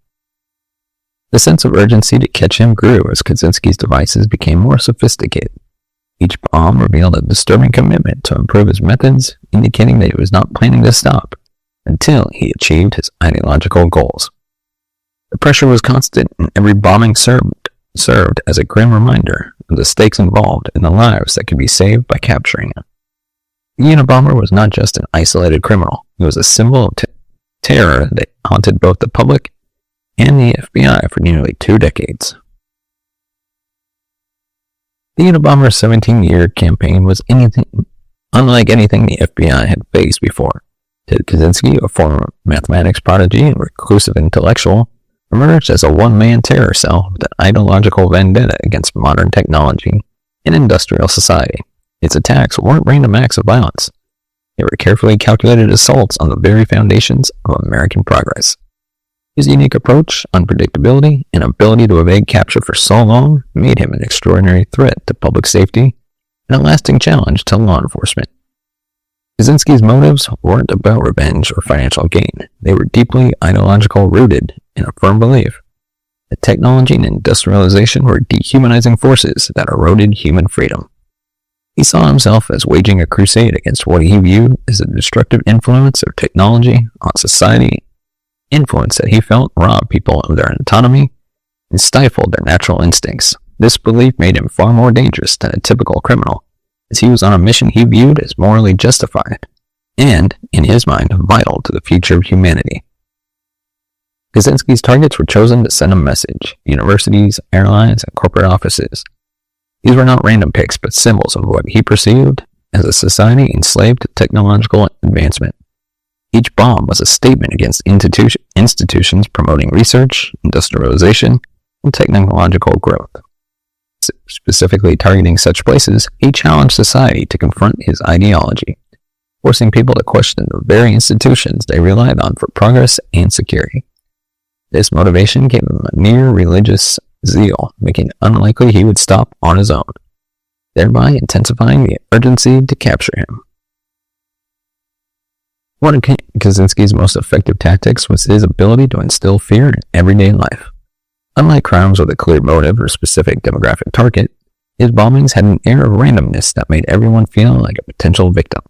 The sense of urgency to catch him grew as Kaczynski's devices became more sophisticated. Each bomb revealed a disturbing commitment to improve his methods, indicating that he was not planning to stop until he achieved his ideological goals. The pressure was constant, and every bombing served as a grim reminder of the stakes involved and the lives that could be saved by capturing him. The Unabomber was not just an isolated criminal. He was a symbol of terror that haunted both the public and the FBI for nearly 2 decades. The Unabomber's 17-year campaign was unlike anything the FBI had faced before. Ted Kaczynski, a former mathematics prodigy and reclusive intellectual, emerged as a one-man terror cell with an ideological vendetta against modern technology and industrial society. His attacks weren't random acts of violence. They were carefully calculated assaults on the very foundations of American progress. His unique approach, unpredictability, and ability to evade capture for so long made him an extraordinary threat to public safety and a lasting challenge to law enforcement. Kaczynski's motives weren't about revenge or financial gain. They were deeply ideological, rooted in a firm belief that technology and industrialization were dehumanizing forces that eroded human freedom. He saw himself as waging a crusade against what he viewed as the destructive influence of technology on society, influence that he felt robbed people of their autonomy and stifled their natural instincts. This belief made him far more dangerous than a typical criminal, as he was on a mission he viewed as morally justified and, in his mind, vital to the future of humanity. Kaczynski's targets were chosen to send a message: universities, airlines, and corporate offices. These were not random picks, but symbols of what he perceived as a society enslaved to technological advancement. Each bomb was a statement against institutions promoting research, industrialization, and technological growth. Specifically targeting such places, he challenged society to confront his ideology, forcing people to question the very institutions they relied on for progress and security. This motivation gave him a near religious zeal, making it unlikely he would stop on his own, thereby intensifying the urgency to capture him. One of Kaczynski's most effective tactics was his ability to instill fear in everyday life. Unlike crimes with a clear motive or specific demographic target, his bombings had an air of randomness that made everyone feel like a potential victim.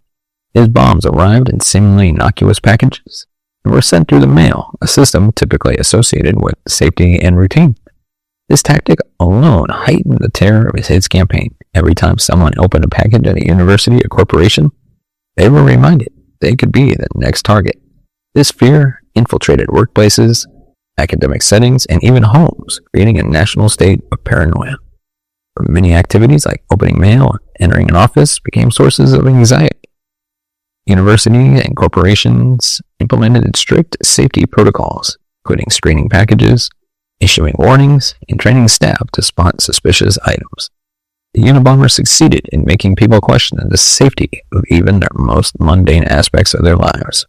His bombs arrived in seemingly innocuous packages and were sent through the mail, a system typically associated with safety and routine. This tactic alone heightened the terror of his campaign. Every time someone opened a package at a university or corporation, they were reminded they could be the next target. This fear infiltrated workplaces, academic settings, and even homes, creating a national state of paranoia. Many activities like opening mail or entering an office became sources of anxiety. Universities and corporations implemented strict safety protocols, including screening packages, issuing warnings, and training staff to spot suspicious items. The Unabomber succeeded in making people question the safety of even their most mundane aspects of their lives.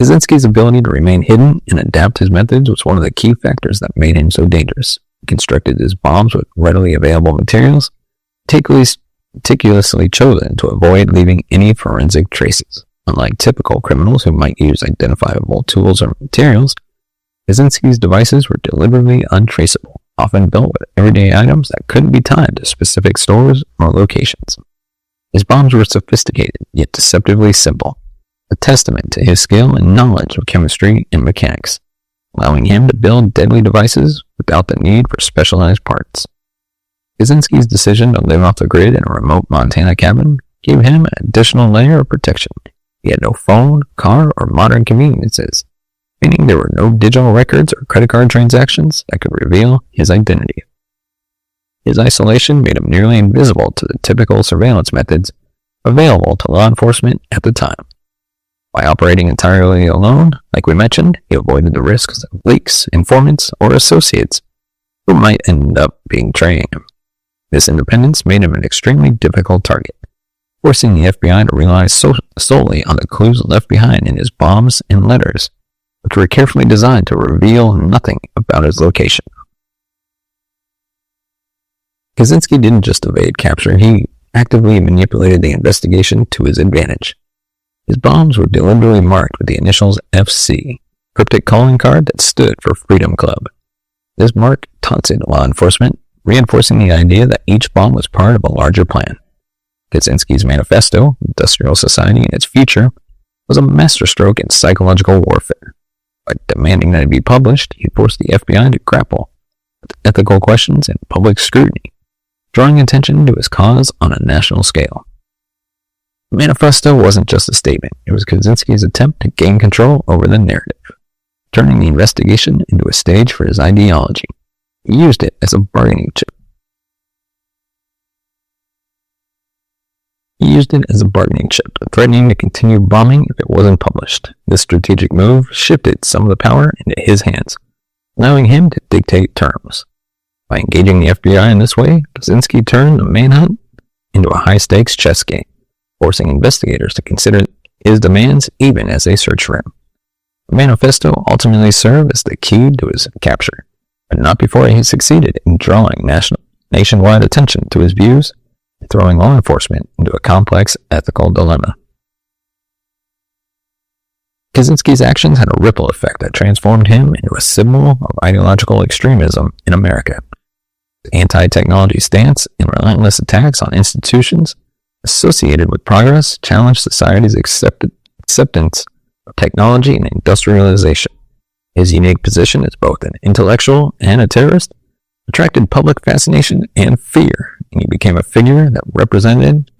Kaczynski's ability to remain hidden and adapt his methods was one of the key factors that made him so dangerous. He constructed his bombs with readily available materials, meticulously chosen to avoid leaving any forensic traces. Unlike typical criminals who might use identifiable tools or materials, Kaczynski's devices were deliberately untraceable, often built with everyday items that couldn't be tied to specific stores or locations. His bombs were sophisticated, yet deceptively simple, a testament to his skill and knowledge of chemistry and mechanics, allowing him to build deadly devices without the need for specialized parts. Kaczynski's decision to live off the grid in a remote Montana cabin gave him an additional layer of protection. He had no phone, car, or modern conveniences, meaning there were no digital records or credit card transactions that could reveal his identity. His isolation made him nearly invisible to the typical surveillance methods available to law enforcement at the time. By operating entirely alone, like we mentioned, he avoided the risks of leaks, informants, or associates who might end up betraying him. This independence made him an extremely difficult target, forcing the FBI to rely solely on the clues left behind in his bombs and letters, which were carefully designed to reveal nothing about his location. Kaczynski didn't just evade capture, he actively manipulated the investigation to his advantage. His bombs were deliberately marked with the initials FC, cryptic calling card that stood for Freedom Club. This mark taunted law enforcement, reinforcing the idea that each bomb was part of a larger plan. Kaczynski's manifesto, Industrial Society and Its Future, was a masterstroke in psychological warfare. By demanding that it be published, he forced the FBI to grapple with ethical questions and public scrutiny, drawing attention to his cause on a national scale. The manifesto wasn't just a statement, it was Kaczynski's attempt to gain control over the narrative, turning the investigation into a stage for his ideology. He used it as a bargaining chip. He used it as a bargaining chip, threatening to continue bombing if it wasn't published. This strategic move shifted some of the power into his hands, allowing him to dictate terms. By engaging the FBI in this way, Kaczynski turned the manhunt into a high-stakes chess game, forcing investigators to consider his demands even as they searched for him. The manifesto ultimately served as the key to his capture, but not before he succeeded in drawing nationwide attention to his views and throwing law enforcement into a complex ethical dilemma. Kaczynski's actions had a ripple effect that transformed him into a symbol of ideological extremism in America. His anti-technology stance and relentless attacks on institutions associated with progress challenged society's acceptance of technology and industrialization. His unique position as both an intellectual and a terrorist attracted public fascination and fear, and he became a figure that represented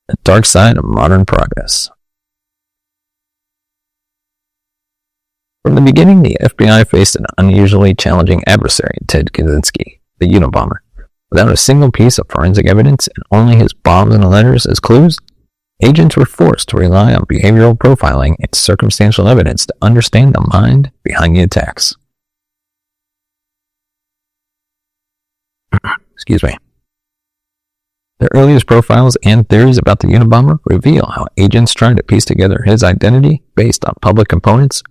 the dark side of modern progress. From the beginning, the FBI faced an unusually challenging adversary, Ted Kaczynski, the Unabomber. Without a single piece of forensic evidence and only his bombs and letters as clues, agents were forced to rely on behavioral profiling and circumstantial evidence to understand the mind behind the attacks. Excuse me. The earliest profiles and theories about the Unabomber reveal how agents tried to piece together his identity based on public components,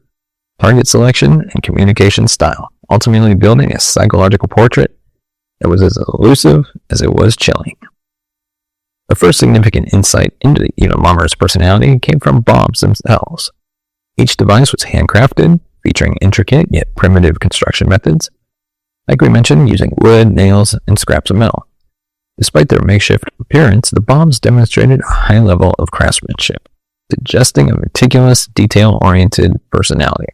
target selection, and communication style, ultimately building a psychological portrait that was as elusive as it was chilling. The first significant insight into the Unabomber's personality came from bombs themselves. Each device was handcrafted, featuring intricate yet primitive construction methods, like we mentioned, using wood, nails, and scraps of metal. Despite their makeshift appearance, the bombs demonstrated a high level of craftsmanship, suggesting a meticulous, detail-oriented personality.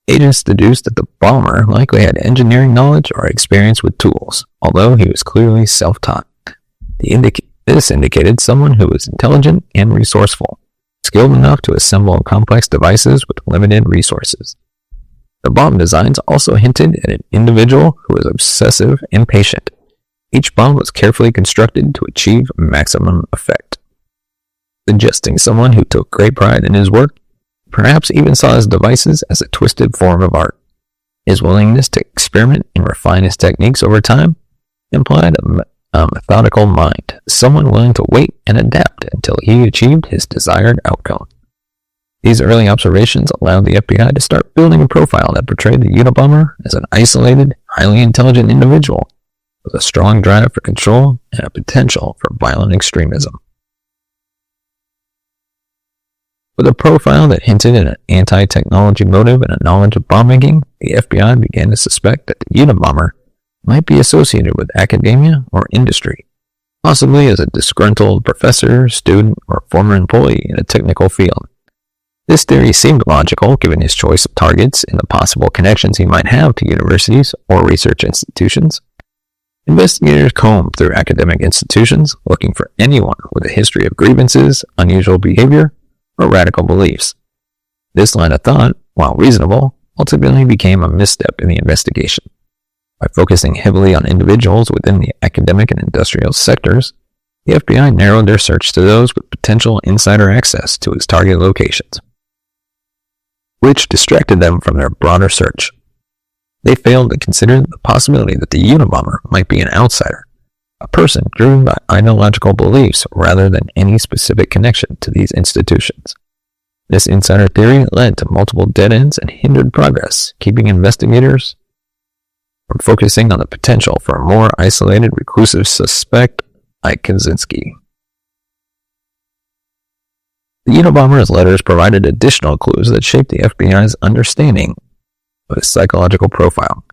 Agents deduced that the bomber likely had engineering knowledge or experience with tools, although he was clearly self-taught. This indicated someone who was intelligent and resourceful, skilled enough to assemble complex devices with limited resources. The bomb designs also hinted at an individual who was obsessive and patient. Each bomb was carefully constructed to achieve maximum effect, suggesting someone who took great pride in his work, perhaps even saw his devices as a twisted form of art. His willingness to experiment and refine his techniques over time implied a methodical mind, someone willing to wait and adapt until he achieved his desired outcome. These early observations allowed the FBI to start building a profile that portrayed the Unabomber as an isolated, highly intelligent individual with a strong drive for control and a potential for violent extremism. With a profile that hinted at an anti-technology motive and a knowledge of bomb making, the FBI began to suspect that the Unabomber might be associated with academia or industry, possibly as a disgruntled professor, student, or former employee in a technical field. This theory seemed logical given his choice of targets and the possible connections he might have to universities or research institutions. Investigators combed through academic institutions looking for anyone with a history of grievances, unusual behavior, or radical beliefs. This line of thought, while reasonable, ultimately became a misstep in the investigation. By focusing heavily on individuals within the academic and industrial sectors, the FBI narrowed their search to those with potential insider access to its target locations, which distracted them from their broader search. They failed to consider the possibility that the Unabomber might be an outsider, a person driven by ideological beliefs rather than any specific connection to these institutions. This insider theory led to multiple dead ends and hindered progress, keeping investigators from focusing on the potential for a more isolated, reclusive suspect like Kaczynski. The Unabomber's letters provided additional clues that shaped the FBI's understanding of his psychological profile.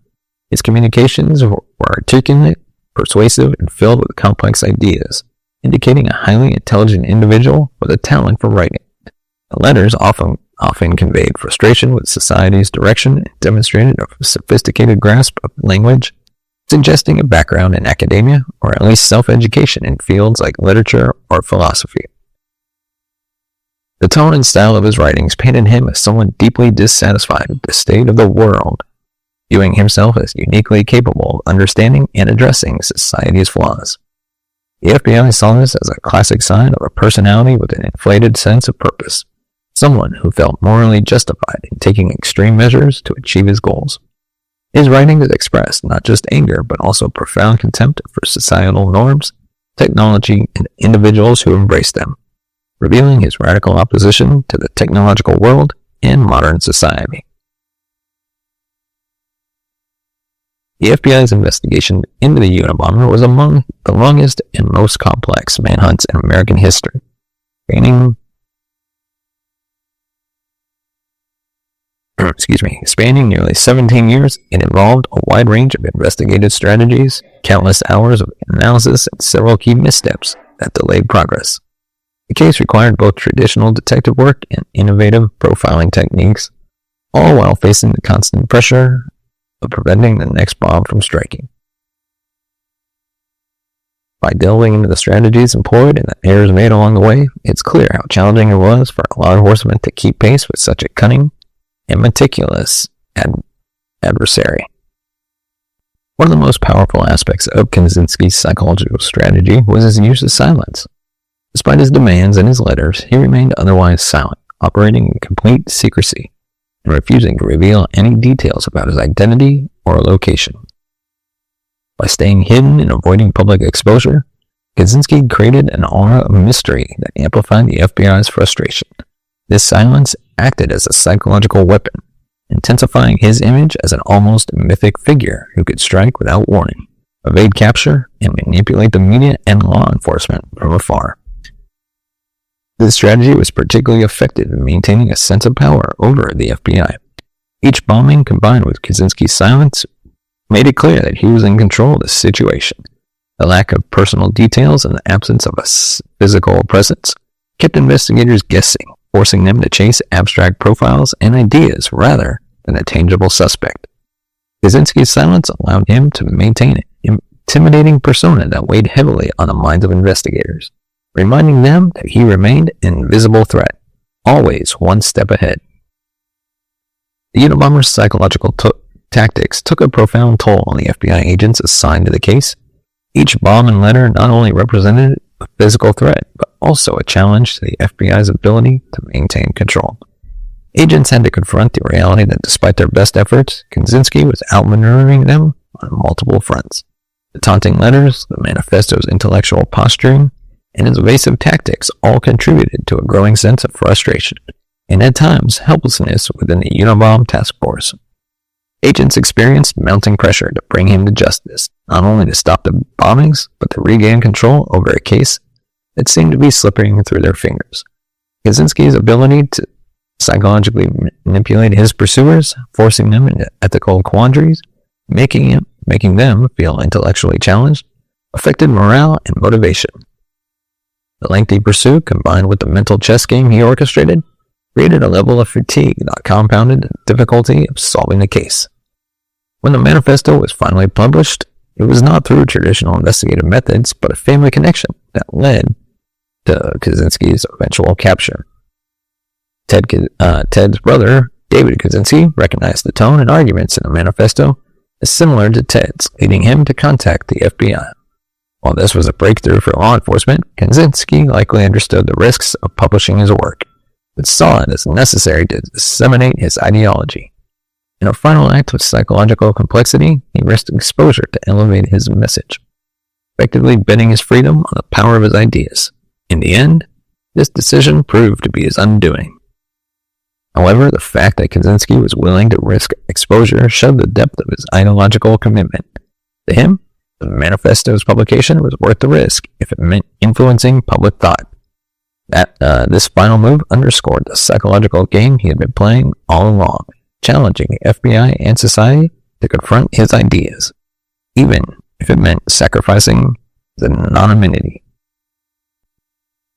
His communications were articulate, persuasive, and filled with complex ideas, indicating a highly intelligent individual with a talent for writing. The letters often conveyed frustration with society's direction and demonstrated a sophisticated grasp of language, suggesting a background in academia or at least self-education in fields like literature or philosophy. The tone and style of his writings painted him as someone deeply dissatisfied with the state of the world, viewing himself as uniquely capable of understanding and addressing society's flaws. The The FBI saw this as a classic sign of a personality with an inflated sense of purpose, someone who felt morally justified in taking extreme measures to achieve his goals. His writings expressed not just anger, but also profound contempt for societal norms, technology, and individuals who embrace them, revealing his radical opposition to the technological world and modern society. The FBI's investigation into the Unabomber was among the longest and most complex manhunts in American history, spanning nearly 17 years. It involved a wide range of investigative strategies, countless hours of analysis, and several key missteps that delayed progress. The case required both traditional detective work and innovative profiling techniques, all while facing the constant pressure of preventing the next bomb from striking. By delving into the strategies employed and the errors made along the way, it's clear how challenging it was for law enforcement to keep pace with such a cunning and meticulous adversary. One of the most powerful aspects of Kaczynski's psychological strategy was his use of silence. Despite his demands and his letters, he remained otherwise silent, operating in complete secrecy and refusing to reveal any details about his identity or location. By staying hidden and avoiding public exposure, Kaczynski created an aura of mystery that amplified the FBI's frustration. This silence acted as a psychological weapon, intensifying his image as an almost mythic figure who could strike without warning, evade capture, and manipulate the media and law enforcement from afar. This strategy was particularly effective in maintaining a sense of power over the FBI. Each bombing, combined with Kaczynski's silence, made it clear that he was in control of the situation. The lack of personal details and the absence of a physical presence kept investigators guessing, forcing them to chase abstract profiles and ideas rather than a tangible suspect. Kaczynski's silence allowed him to maintain an intimidating persona that weighed heavily on the minds of investigators, reminding them that he remained an invisible threat, always one step ahead. The Unabomber's psychological tactics took a profound toll on the FBI agents assigned to the case. Each bomb and letter not only represented a physical threat, but also a challenge to the FBI's ability to maintain control. Agents had to confront the reality that despite their best efforts, Kaczynski was outmaneuvering them on multiple fronts. The taunting letters, the manifesto's intellectual posturing, and his evasive tactics all contributed to a growing sense of frustration, and at times helplessness within the Unabomber task force. Agents experienced mounting pressure to bring him to justice, not only to stop the bombings, but to regain control over a case that seemed to be slipping through their fingers. Kaczynski's ability to psychologically manipulate his pursuers, forcing them into ethical quandaries, making them feel intellectually challenged, affected morale and motivation. The lengthy pursuit, combined with the mental chess game he orchestrated, created a level of fatigue that compounded the difficulty of solving the case. When the manifesto was finally published, it was not through traditional investigative methods, but a family connection that led to Kaczynski's eventual capture. Ted's brother, David Kaczynski, recognized the tone and arguments in the manifesto as similar to Ted's, leading him to contact the FBI. While this was a breakthrough for law enforcement, Kaczynski likely understood the risks of publishing his work, but saw it as necessary to disseminate his ideology. In a final act of psychological complexity, he risked exposure to elevate his message, effectively betting his freedom on the power of his ideas. In the end, this decision proved to be his undoing. However, the fact that Kaczynski was willing to risk exposure showed the depth of his ideological commitment. To him, the manifesto's publication was worth the risk if it meant influencing public thought. This final move underscored the psychological game he had been playing all along, challenging the FBI and society to confront his ideas, even if it meant sacrificing his anonymity.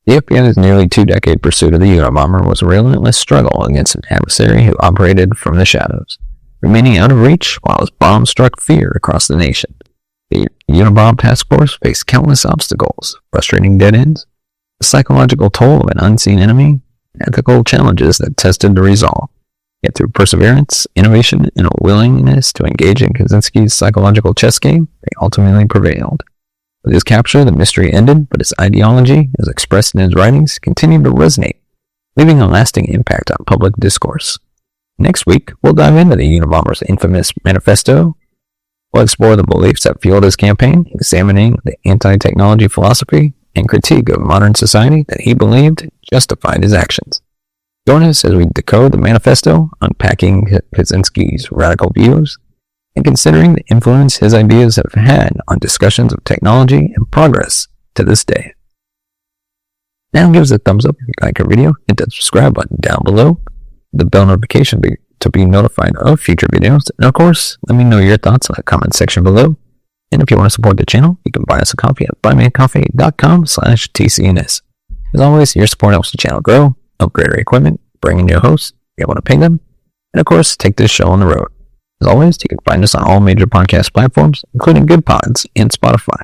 The FBI's nearly 2-decade pursuit of the Unabomber was a relentless struggle against an adversary who operated from the shadows, remaining out of reach while his bomb struck fear across the nation. The Unabomber task force faced countless obstacles, frustrating dead ends, the psychological toll of an unseen enemy, and ethical challenges that tested the resolve. Yet through perseverance, innovation, and a willingness to engage in Kaczynski's psychological chess game, they ultimately prevailed. With his capture, the mystery ended, but his ideology, as expressed in his writings, continued to resonate, leaving a lasting impact on public discourse. Next week, we'll dive into the Unabomber's infamous manifesto. We'll explore the beliefs that fueled his campaign, examining the anti-technology philosophy and critique of modern society that he believed justified his actions. Join us as we decode the manifesto, unpacking Kaczynski's radical views, and considering the influence his ideas have had on discussions of technology and progress to this day. Now give us a thumbs up if you like our video, hit that subscribe button down below, the bell notification to be notified of future videos, and of course, let me know your thoughts in the comment section below. And if you want to support the channel, you can buy us a coffee at buymeacoffee.com/TCNS. As always, your support helps the channel grow, upgrade our equipment, bring in new hosts, be able to pay them, and of course, take this show on the road. As always, you can find us on all major podcast platforms, including Good Pods and Spotify.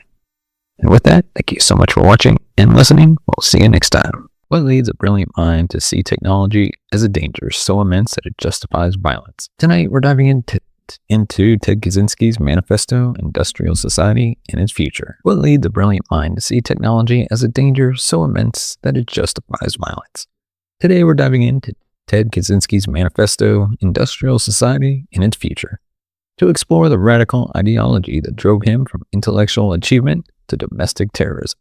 And with that, thank you so much for watching and listening. We'll see you next time. What leads a brilliant mind to see technology as a danger so immense that it justifies violence? Tonight, we're diving into Ted Kaczynski's manifesto, Industrial Society, and its future. What leads a brilliant mind to see technology as a danger so immense that it justifies violence? Today, we're diving into Ted Kaczynski's manifesto, Industrial Society, and its future, to explore the radical ideology that drove him from intellectual achievement to domestic terrorism.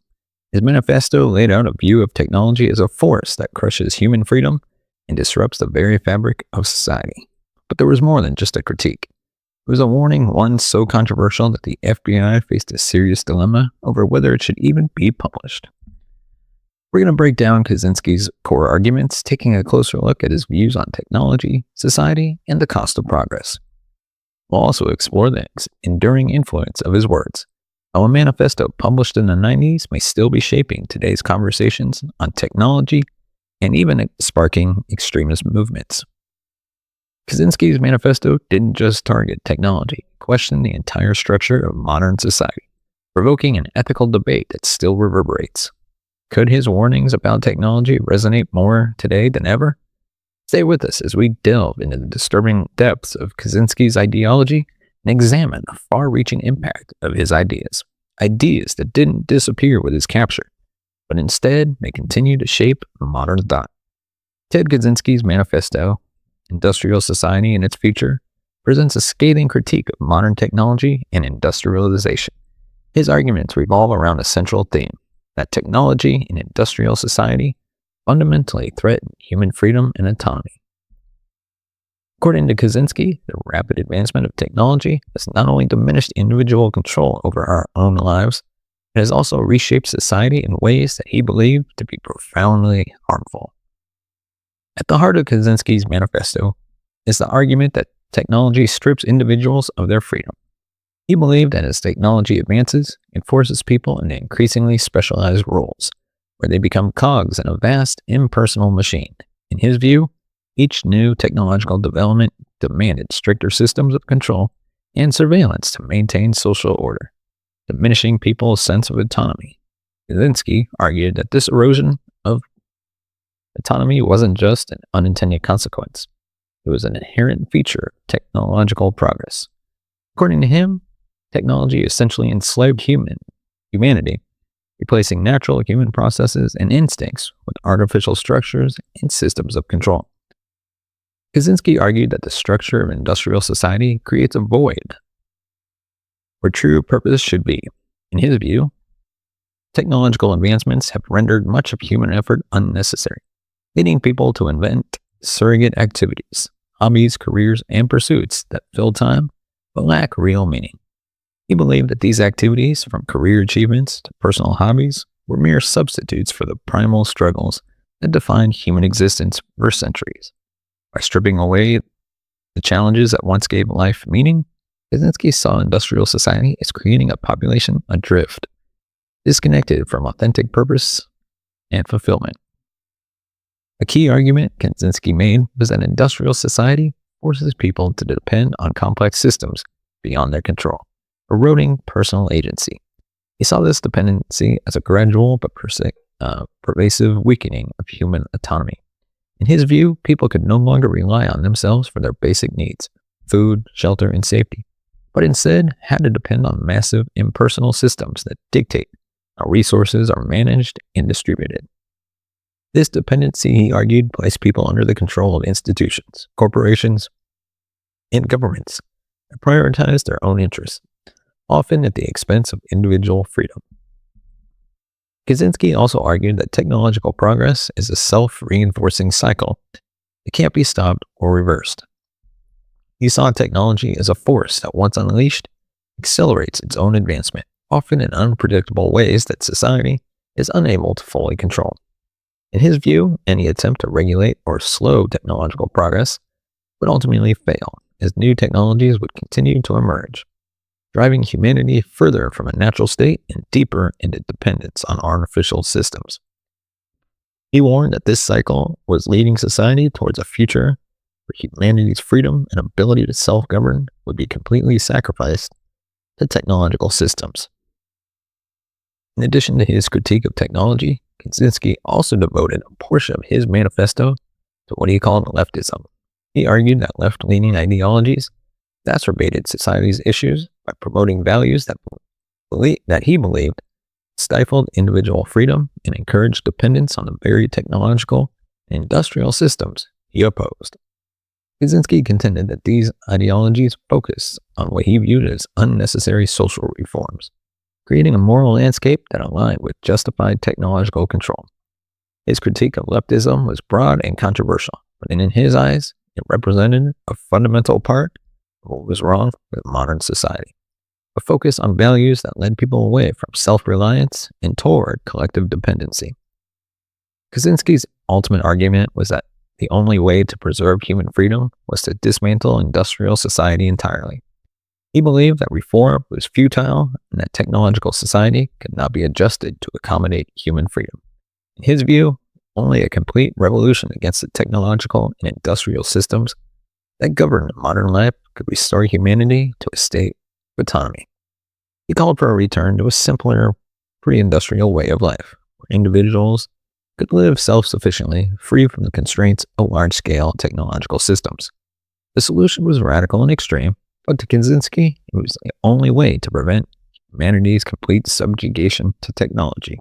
His manifesto laid out a view of technology as a force that crushes human freedom and disrupts the very fabric of society. But there was more than just a critique. It was a warning, one so controversial that the FBI faced a serious dilemma over whether it should even be published. We're going to break down Kaczynski's core arguments, taking a closer look at his views on technology, society, and the cost of progress. We'll also explore the enduring influence of his words, how a manifesto published in the 90s may still be shaping today's conversations on technology and even sparking extremist movements. Kaczynski's manifesto didn't just target technology, it questioned the entire structure of modern society, provoking an ethical debate that still reverberates. Could his warnings about technology resonate more today than ever? Stay with us as we delve into the disturbing depths of Kaczynski's ideology and examine the far-reaching impact of his ideas. Ideas that didn't disappear with his capture, but instead may continue to shape modern thought. Ted Kaczynski's manifesto, Industrial Society and its Future, presents a scathing critique of modern technology and industrialization. His arguments revolve around a central theme, that technology and industrial society fundamentally threaten human freedom and autonomy. According to Kaczynski, the rapid advancement of technology has not only diminished individual control over our own lives, it has also reshaped society in ways that he believed to be profoundly harmful. At the heart of Kaczynski's manifesto is the argument that technology strips individuals of their freedom. He believed that as technology advances, it forces people into increasingly specialized roles, where they become cogs in a vast, impersonal machine. In his view, each new technological development demanded stricter systems of control and surveillance to maintain social order, diminishing people's sense of autonomy. Kaczynski argued that this erosion of autonomy wasn't just an unintended consequence. It was an inherent feature of technological progress. According to him, technology essentially enslaved humanity, replacing natural human processes and instincts with artificial structures and systems of control. Kaczynski argued that the structure of industrial society creates a void where true purpose should be. In his view, technological advancements have rendered much of human effort unnecessary, leading people to invent surrogate activities, hobbies, careers, and pursuits that fill time but lack real meaning. He believed that these activities, from career achievements to personal hobbies, were mere substitutes for the primal struggles that defined human existence for centuries. By stripping away the challenges that once gave life meaning, Kaczynski saw industrial society as creating a population adrift, disconnected from authentic purpose and fulfillment. A key argument Kaczynski made was that industrial society forces people to depend on complex systems beyond their control, eroding personal agency. He saw this dependency as a gradual but pervasive weakening of human autonomy. In his view, people could no longer rely on themselves for their basic needs, food, shelter, and safety, but instead had to depend on massive impersonal systems that dictate how resources are managed and distributed. This dependency, he argued, placed people under the control of institutions, corporations, and governments that prioritized their own interests, often at the expense of individual freedom. Kaczynski also argued that technological progress is a self-reinforcing cycle that can't be stopped or reversed. He saw technology as a force that, once unleashed, accelerates its own advancement, often in unpredictable ways that society is unable to fully control. In his view, any attempt to regulate or slow technological progress would ultimately fail, as new technologies would continue to emerge, driving humanity further from a natural state and deeper into dependence on artificial systems. He warned that this cycle was leading society towards a future where humanity's freedom and ability to self-govern would be completely sacrificed to technological systems. In addition to his critique of technology, Kaczynski also devoted a portion of his manifesto to what he called leftism. He argued that left-leaning ideologies exacerbated society's issues by promoting values that he believed stifled individual freedom and encouraged dependence on the very technological and industrial systems he opposed. Kaczynski contended that these ideologies focused on what he viewed as unnecessary social reforms, creating a moral landscape that aligned with justified technological control. His critique of leftism was broad and controversial, but in his eyes, it represented a fundamental part of what was wrong with modern society, a focus on values that led people away from self-reliance and toward collective dependency. Kaczynski's ultimate argument was that the only way to preserve human freedom was to dismantle industrial society entirely. He believed that reform was futile and that technological society could not be adjusted to accommodate human freedom. In his view, only a complete revolution against the technological and industrial systems that govern modern life could restore humanity to a state of autonomy. He called for a return to a simpler, pre-industrial way of life, where individuals could live self-sufficiently, free from the constraints of large-scale technological systems. The solution was radical and extreme, but to Kaczynski, it was the only way to prevent humanity's complete subjugation to technology.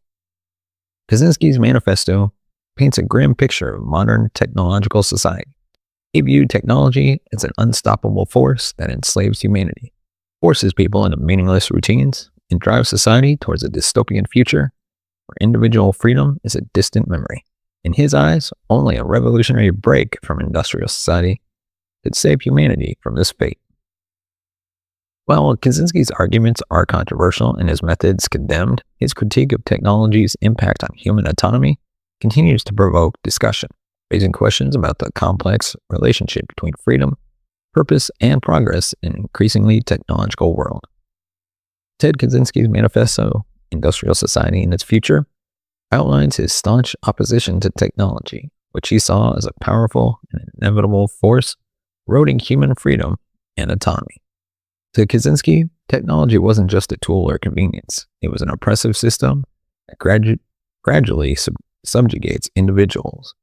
Kaczynski's manifesto paints a grim picture of modern technological society. He viewed technology as an unstoppable force that enslaves humanity, forces people into meaningless routines, and drives society towards a dystopian future where individual freedom is a distant memory. In his eyes, only a revolutionary break from industrial society could save humanity from this fate. While Kaczynski's arguments are controversial and his methods condemned, his critique of technology's impact on human autonomy continues to provoke discussion, raising questions about the complex relationship between freedom, purpose, and progress in an increasingly technological world. Ted Kaczynski's manifesto, Industrial Society and Its Future, outlines his staunch opposition to technology, which he saw as a powerful and inevitable force eroding human freedom and autonomy. To Kaczynski, technology wasn't just a tool or convenience. It was an oppressive system that gradually subjugates individuals,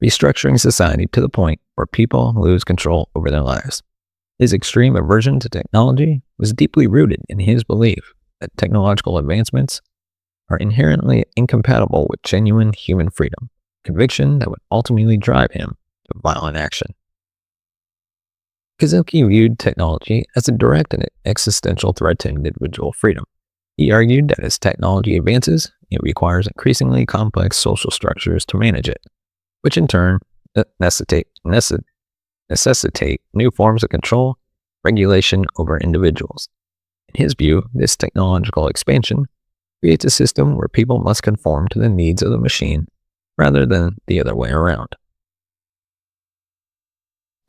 restructuring society to the point where people lose control over their lives. His extreme aversion to technology was deeply rooted in his belief that technological advancements are inherently incompatible with genuine human freedom, a conviction that would ultimately drive him to violent action. Kaczynski viewed technology as a direct and existential threat to individual freedom. He argued that as technology advances, it requires increasingly complex social structures to manage it, which in turn necessitate new forms of control, regulation over individuals. In his view, this technological expansion creates a system where people must conform to the needs of the machine rather than the other way around.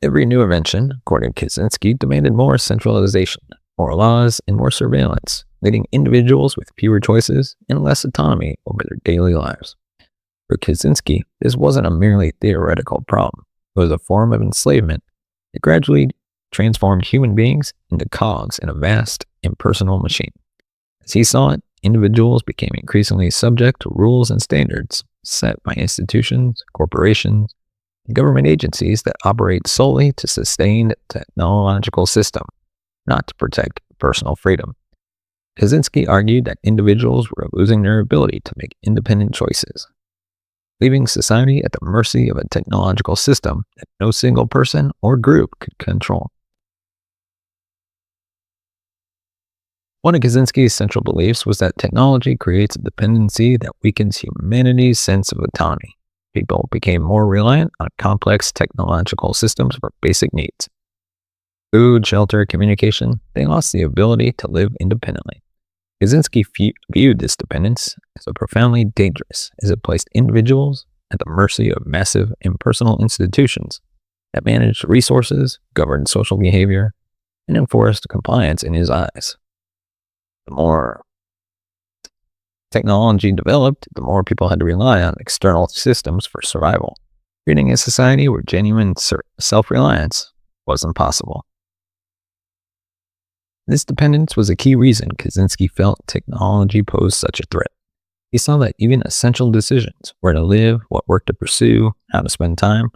Every new invention, according to Kaczynski, demanded more centralization, more laws, and more surveillance, leaving individuals with fewer choices and less autonomy over their daily lives. For Kaczynski, this wasn't a merely theoretical problem. It was a form of enslavement that gradually transformed human beings into cogs in a vast, impersonal machine. As he saw it, individuals became increasingly subject to rules and standards set by institutions, corporations, and government agencies that operate solely to sustain the technological system, not to protect personal freedom. Kaczynski argued that individuals were losing their ability to make independent choices, leaving society at the mercy of a technological system that no single person or group could control. One of Kaczynski's central beliefs was that technology creates a dependency that weakens humanity's sense of autonomy. People became more reliant on complex technological systems for basic needs. Food, shelter, communication, they lost the ability to live independently. Kaczynski viewed this dependence as profoundly dangerous, as it placed individuals at the mercy of massive impersonal institutions that managed resources, governed social behavior, and enforced compliance in his eyes. The more technology developed, the more people had to rely on external systems for survival, creating a society where genuine self-reliance wasn't possible. This dependence was a key reason Kaczynski felt technology posed such a threat. He saw that even essential decisions, where to live, what work to pursue, how to spend time,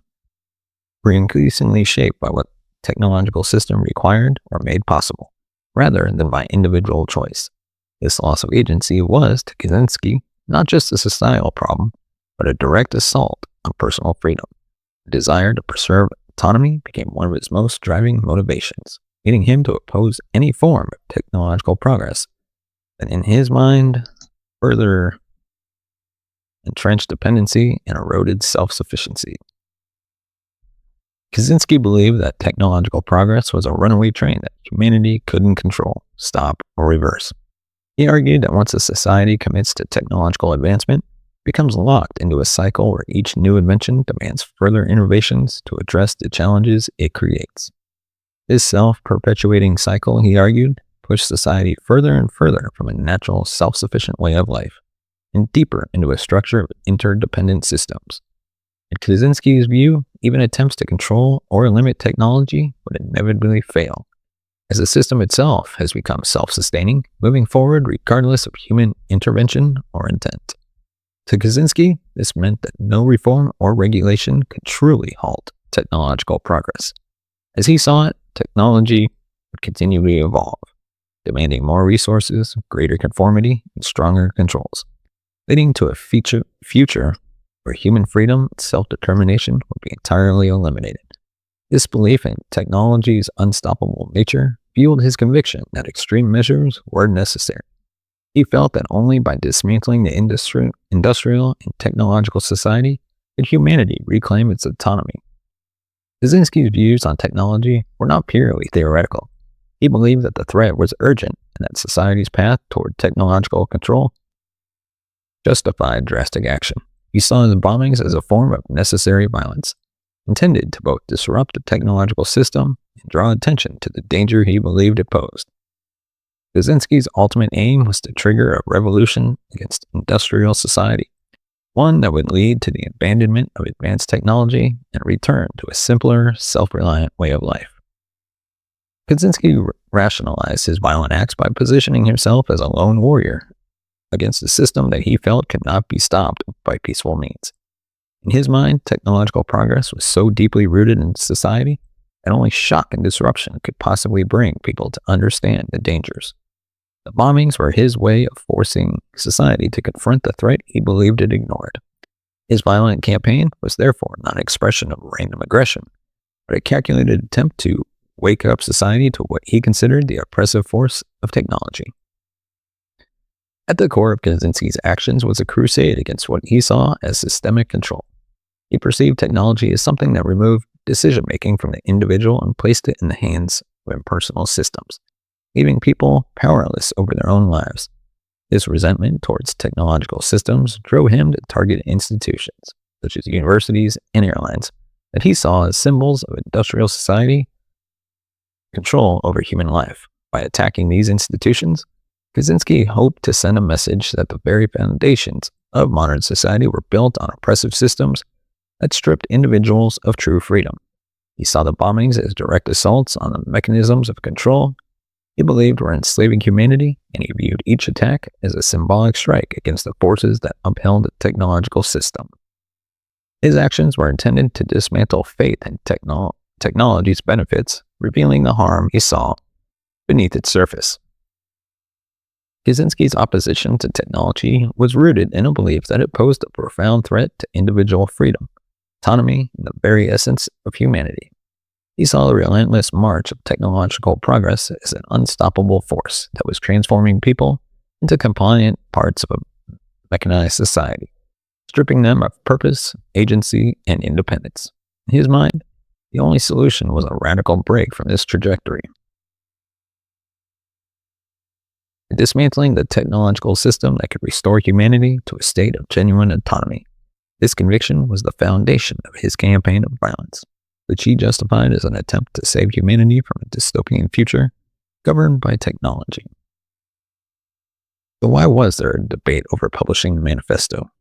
were increasingly shaped by what technological system required or made possible, rather than by individual choice. This loss of agency was, to Kaczynski, not just a societal problem, but a direct assault on personal freedom. The desire to preserve autonomy became one of his most driving motivations, leading him to oppose any form of technological progress that, in his mind, further entrenched dependency and eroded self-sufficiency. Kaczynski believed that technological progress was a runaway train that humanity couldn't control, stop, or reverse. He argued that once a society commits to technological advancement, it becomes locked into a cycle where each new invention demands further innovations to address the challenges it creates. This self-perpetuating cycle, he argued, pushed society further and further from a natural, self-sufficient way of life and deeper into a structure of interdependent systems. In Kaczynski's view, even attempts to control or limit technology would inevitably fail, as the system itself has become self-sustaining, moving forward regardless of human intervention or intent. To Kaczynski, this meant that no reform or regulation could truly halt technological progress. As he saw it, technology would continue to evolve, demanding more resources, greater conformity, and stronger controls, leading to a future where human freedom and self-determination would be entirely eliminated. This belief in technology's unstoppable nature fueled his conviction that extreme measures were necessary. He felt that only by dismantling the industrial and technological society could humanity reclaim its autonomy. Kaczynski's views on technology were not purely theoretical. He believed that the threat was urgent and that society's path toward technological control justified drastic action. He saw the bombings as a form of necessary violence, intended to both disrupt the technological system and draw attention to the danger he believed it posed. Kaczynski's ultimate aim was to trigger a revolution against industrial society, one that would lead to the abandonment of advanced technology and return to a simpler, self-reliant way of life. Kaczynski rationalized his violent acts by positioning himself as a lone warrior against a system that he felt could not be stopped by peaceful means. In his mind, technological progress was so deeply rooted in society that only shock and disruption could possibly bring people to understand the dangers. The bombings were his way of forcing society to confront the threat he believed it ignored. His violent campaign was therefore not an expression of random aggression, but a calculated attempt to wake up society to what he considered the oppressive force of technology. At the core of Kaczynski's actions was a crusade against what he saw as systemic control. He perceived technology as something that removed decision-making from the individual and placed it in the hands of impersonal systems, leaving people powerless over their own lives. This resentment towards technological systems drove him to target institutions, such as universities and airlines, that he saw as symbols of industrial society control over human life. By attacking these institutions, Kaczynski hoped to send a message that the very foundations of modern society were built on oppressive systems that stripped individuals of true freedom. He saw the bombings as direct assaults on the mechanisms of control he believed were enslaving humanity, and he viewed each attack as a symbolic strike against the forces that upheld the technological system. His actions were intended to dismantle faith in technology's benefits, revealing the harm he saw beneath its surface. Kaczynski's opposition to technology was rooted in a belief that it posed a profound threat to individual freedom, autonomy, and the very essence of humanity. He saw the relentless march of technological progress as an unstoppable force that was transforming people into compliant parts of a mechanized society, stripping them of purpose, agency, and independence. In his mind, the only solution was a radical break from this trajectory. Dismantling the technological system that could restore humanity to a state of genuine autonomy. This conviction was the foundation of his campaign of violence, which he justified as an attempt to save humanity from a dystopian future governed by technology. But why was there a debate over publishing the manifesto?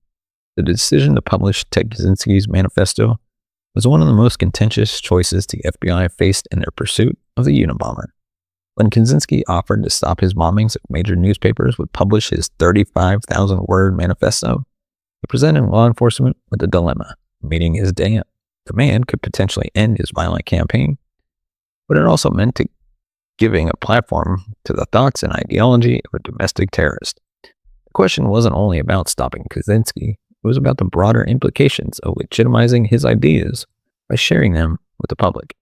The decision to publish Ted Kaczynski's manifesto was one of the most contentious choices the FBI faced in their pursuit of the Unabomber. When Kaczynski offered to stop his bombings if major newspapers would publish his 35,000-word manifesto, it presented law enforcement with a dilemma. Meeting his demand could potentially end his violent campaign, but it also meant giving a platform to the thoughts and ideology of a domestic terrorist. The question wasn't only about stopping Kaczynski, it was about the broader implications of legitimizing his ideas by sharing them with the public.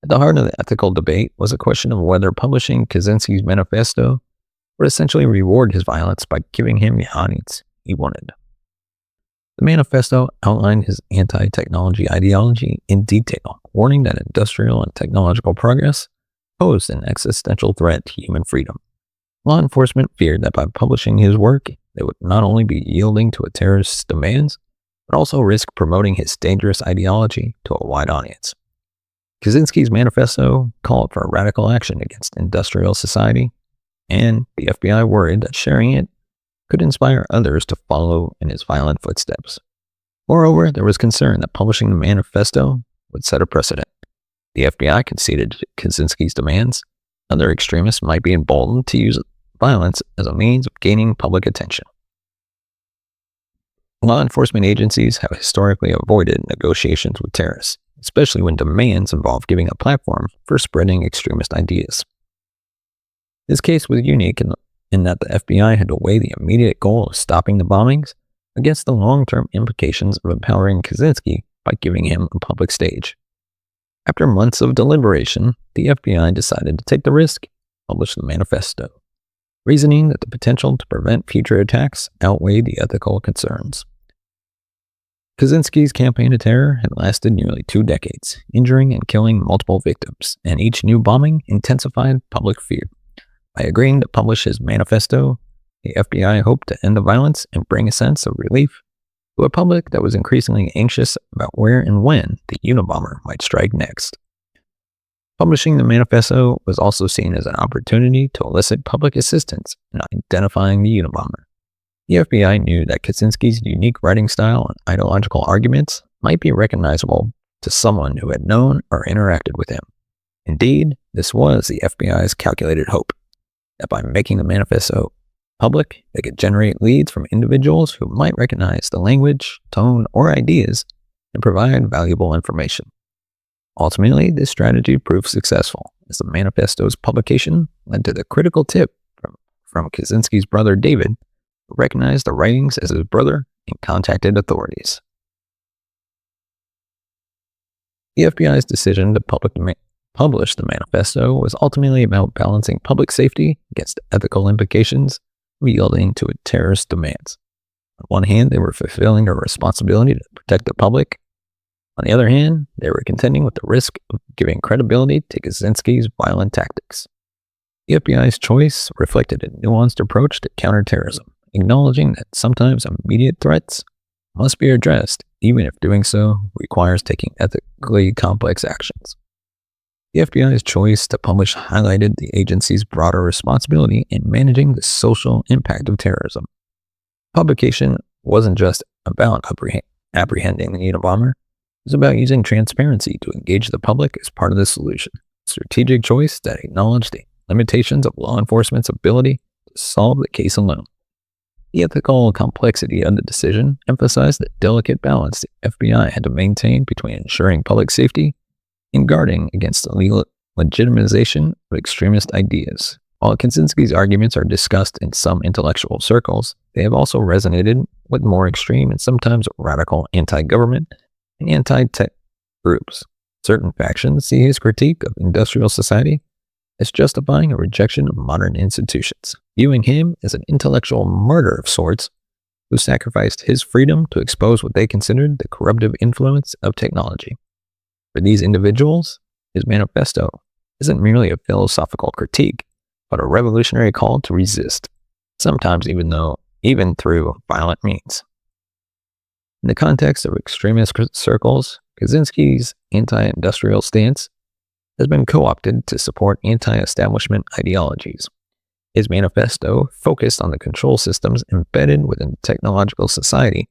At the heart of the ethical debate was a question of whether publishing Kaczynski's manifesto would essentially reward his violence by giving him the audience he wanted. The manifesto outlined his anti-technology ideology in detail, warning that industrial and technological progress posed an existential threat to human freedom. Law enforcement feared that by publishing his work, they would not only be yielding to a terrorist's demands, but also risk promoting his dangerous ideology to a wide audience. Kaczynski's manifesto called for radical action against industrial society, and the FBI worried that sharing it could inspire others to follow in his violent footsteps. Moreover, there was concern that publishing the manifesto would set a precedent. The FBI conceded to Kaczynski's demands. Other extremists might be emboldened to use violence as a means of gaining public attention. Law enforcement agencies have historically avoided negotiations with terrorists, especially when demands involve giving a platform for spreading extremist ideas. This case was unique in that the FBI had to weigh the immediate goal of stopping the bombings against the long-term implications of empowering Kaczynski by giving him a public stage. After months of deliberation, the FBI decided to take the risk and publish the manifesto, reasoning that the potential to prevent future attacks outweighed the ethical concerns. Kaczynski's campaign of terror had lasted nearly 2 decades, injuring and killing multiple victims, and each new bombing intensified public fear. By agreeing to publish his manifesto, the FBI hoped to end the violence and bring a sense of relief to a public that was increasingly anxious about where and when the Unabomber might strike next. Publishing the manifesto was also seen as an opportunity to elicit public assistance in identifying the Unabomber. The FBI knew that Kaczynski's unique writing style and ideological arguments might be recognizable to someone who had known or interacted with him. Indeed, this was the FBI's calculated hope, that by making the manifesto public, they could generate leads from individuals who might recognize the language, tone, or ideas and provide valuable information. Ultimately, this strategy proved successful, as the manifesto's publication led to the critical tip from Kaczynski's brother David, who recognized the writings as his brother and contacted authorities. The FBI's decision to publish the manifesto was ultimately about balancing public safety against the ethical implications of yielding to terrorist demands. On one hand, they were fulfilling their responsibility to protect the public. On the other hand, they were contending with the risk of giving credibility to Kaczynski's violent tactics. The FBI's choice reflected a nuanced approach to counterterrorism, acknowledging that sometimes immediate threats must be addressed, even if doing so requires taking ethically complex actions. The FBI's choice to publish highlighted the agency's broader responsibility in managing the social impact of terrorism. Publication wasn't just about apprehending the Unabomber, it was about using transparency to engage the public as part of the solution, a strategic choice that acknowledged the limitations of law enforcement's ability to solve the case alone. The ethical complexity of the decision emphasized the delicate balance the FBI had to maintain between ensuring public safety and guarding against the legitimization of extremist ideas. While Kaczynski's arguments are discussed in some intellectual circles, they have also resonated with more extreme and sometimes radical anti-government and anti-tech groups. Certain factions see his critique of industrial society as justifying a rejection of modern institutions, viewing him as an intellectual martyr of sorts who sacrificed his freedom to expose what they considered the corruptive influence of technology. For these individuals, his manifesto isn't merely a philosophical critique, but a revolutionary call to resist, sometimes even through violent means. In the context of extremist circles, Kaczynski's anti-industrial stance has been co-opted to support anti-establishment ideologies. His manifesto, focused on the control systems embedded within technological society,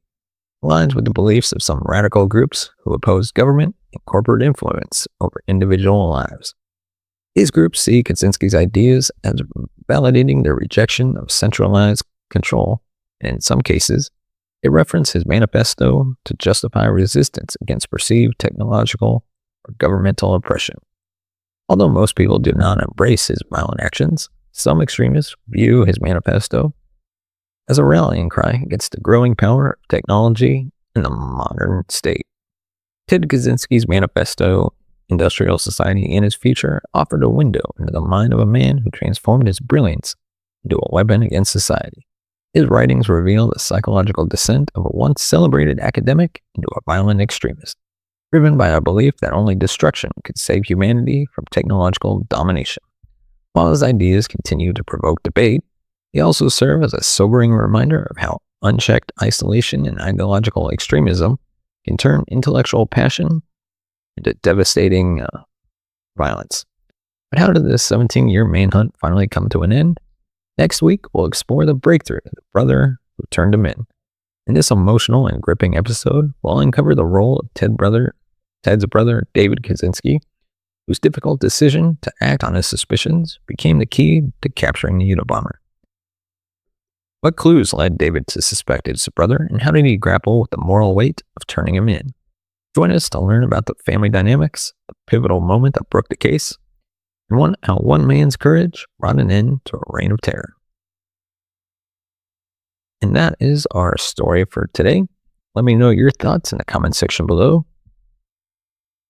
aligns with the beliefs of some radical groups who oppose government and corporate influence over individual lives. These groups see Kaczynski's ideas as validating their rejection of centralized control, and in some cases, they reference his manifesto to justify resistance against perceived technological or governmental oppression. Although most people do not embrace his violent actions, some extremists view his manifesto as a rallying cry against the growing power of technology in the modern state. Ted Kaczynski's manifesto, Industrial Society and Its Future, offered a window into the mind of a man who transformed his brilliance into a weapon against society. His writings reveal the psychological descent of a once celebrated academic into a violent extremist, driven by a belief that only destruction could save humanity from technological domination. While his ideas continue to provoke debate, they also serve as a sobering reminder of how unchecked isolation and ideological extremism can turn intellectual passion into devastating violence. But how did this 17-year manhunt finally come to an end? Next week, we'll explore the breakthrough of the brother who turned him in. In this emotional and gripping episode, we'll uncover the role of Ted's brother, David Kaczynski, whose difficult decision to act on his suspicions became the key to capturing the Unabomber. What clues led David to suspect his brother, and how did he grapple with the moral weight of turning him in? Join us to learn about the family dynamics, the pivotal moment that broke the case, and how one man's courage brought an end to a reign of terror. And that is our story for today. Let me know your thoughts in the comment section below.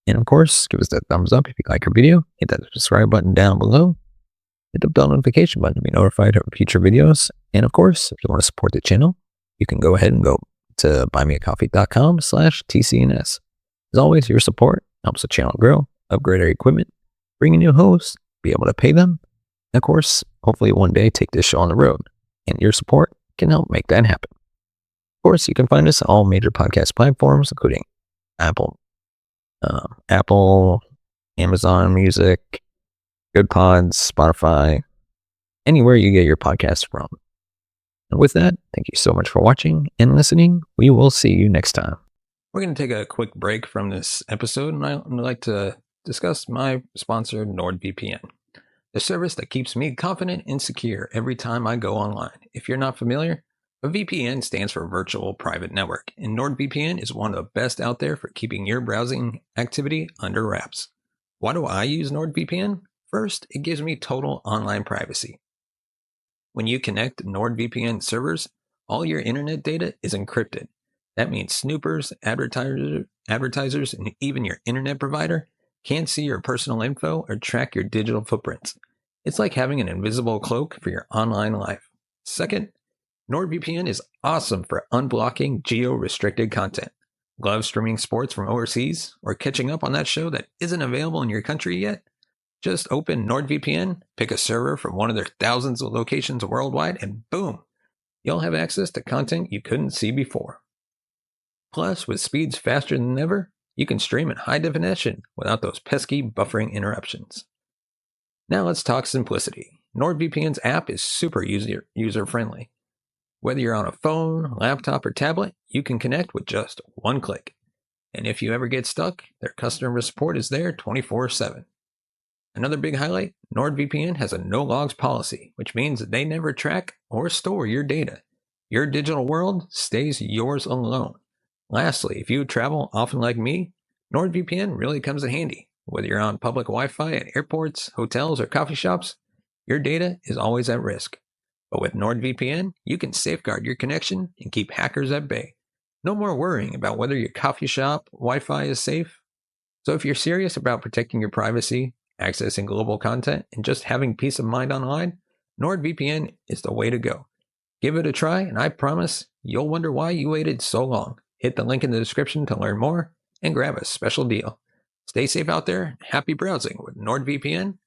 And of course, give us that thumbs up if you like our video. Hit that subscribe button down below. Hit the bell notification button to be notified of future videos. And of course, if you want to support the channel, you can go ahead and go to buymeacoffee.com/TCNS. As always, your support helps the channel grow, upgrade our equipment, bring in new hosts, be able to pay them, and of course, hopefully one day take this show on the road. And your support can help make that happen. Of course, you can find us on all major podcast platforms, including Apple, Amazon Music, Good Pods, Spotify, anywhere you get your podcasts from. And with that, thank you so much for watching and listening. We will see you next time. We're going to take a quick break from this episode, and I'd like to discuss my sponsor, NordVPN, the service that keeps me confident and secure every time I go online. If you're not familiar, a VPN stands for Virtual Private Network, and NordVPN is one of the best out there for keeping your browsing activity under wraps. Why do I use NordVPN? First, it gives me total online privacy. When you connect to NordVPN servers, all your internet data is encrypted. That means snoopers, advertisers, and even your internet provider can't see your personal info or track your digital footprints. It's like having an invisible cloak for your online life. Second, NordVPN is awesome for unblocking geo-restricted content. Love streaming sports from overseas or catching up on that show that isn't available in your country yet? Just open NordVPN, pick a server from one of their thousands of locations worldwide, and boom, you'll have access to content you couldn't see before. Plus, with speeds faster than ever, you can stream in high definition without those pesky buffering interruptions. Now let's talk simplicity. NordVPN's app is super user-friendly. Whether you're on a phone, laptop, or tablet, you can connect with just one click. And if you ever get stuck, their customer support is there 24/7. Another big highlight, NordVPN has a no-logs policy, which means that they never track or store your data. Your digital world stays yours alone. Lastly, if you travel often like me, NordVPN really comes in handy. Whether you're on public Wi-Fi at airports, hotels, or coffee shops, your data is always at risk. But with NordVPN, you can safeguard your connection and keep hackers at bay. No more worrying about whether your coffee shop Wi-Fi is safe. So if you're serious about protecting your privacy, accessing global content, and just having peace of mind online, NordVPN is the way to go. Give it a try, and I promise you'll wonder why you waited so long. Hit the link in the description to learn more and grab a special deal. Stay safe out there and happy browsing with NordVPN.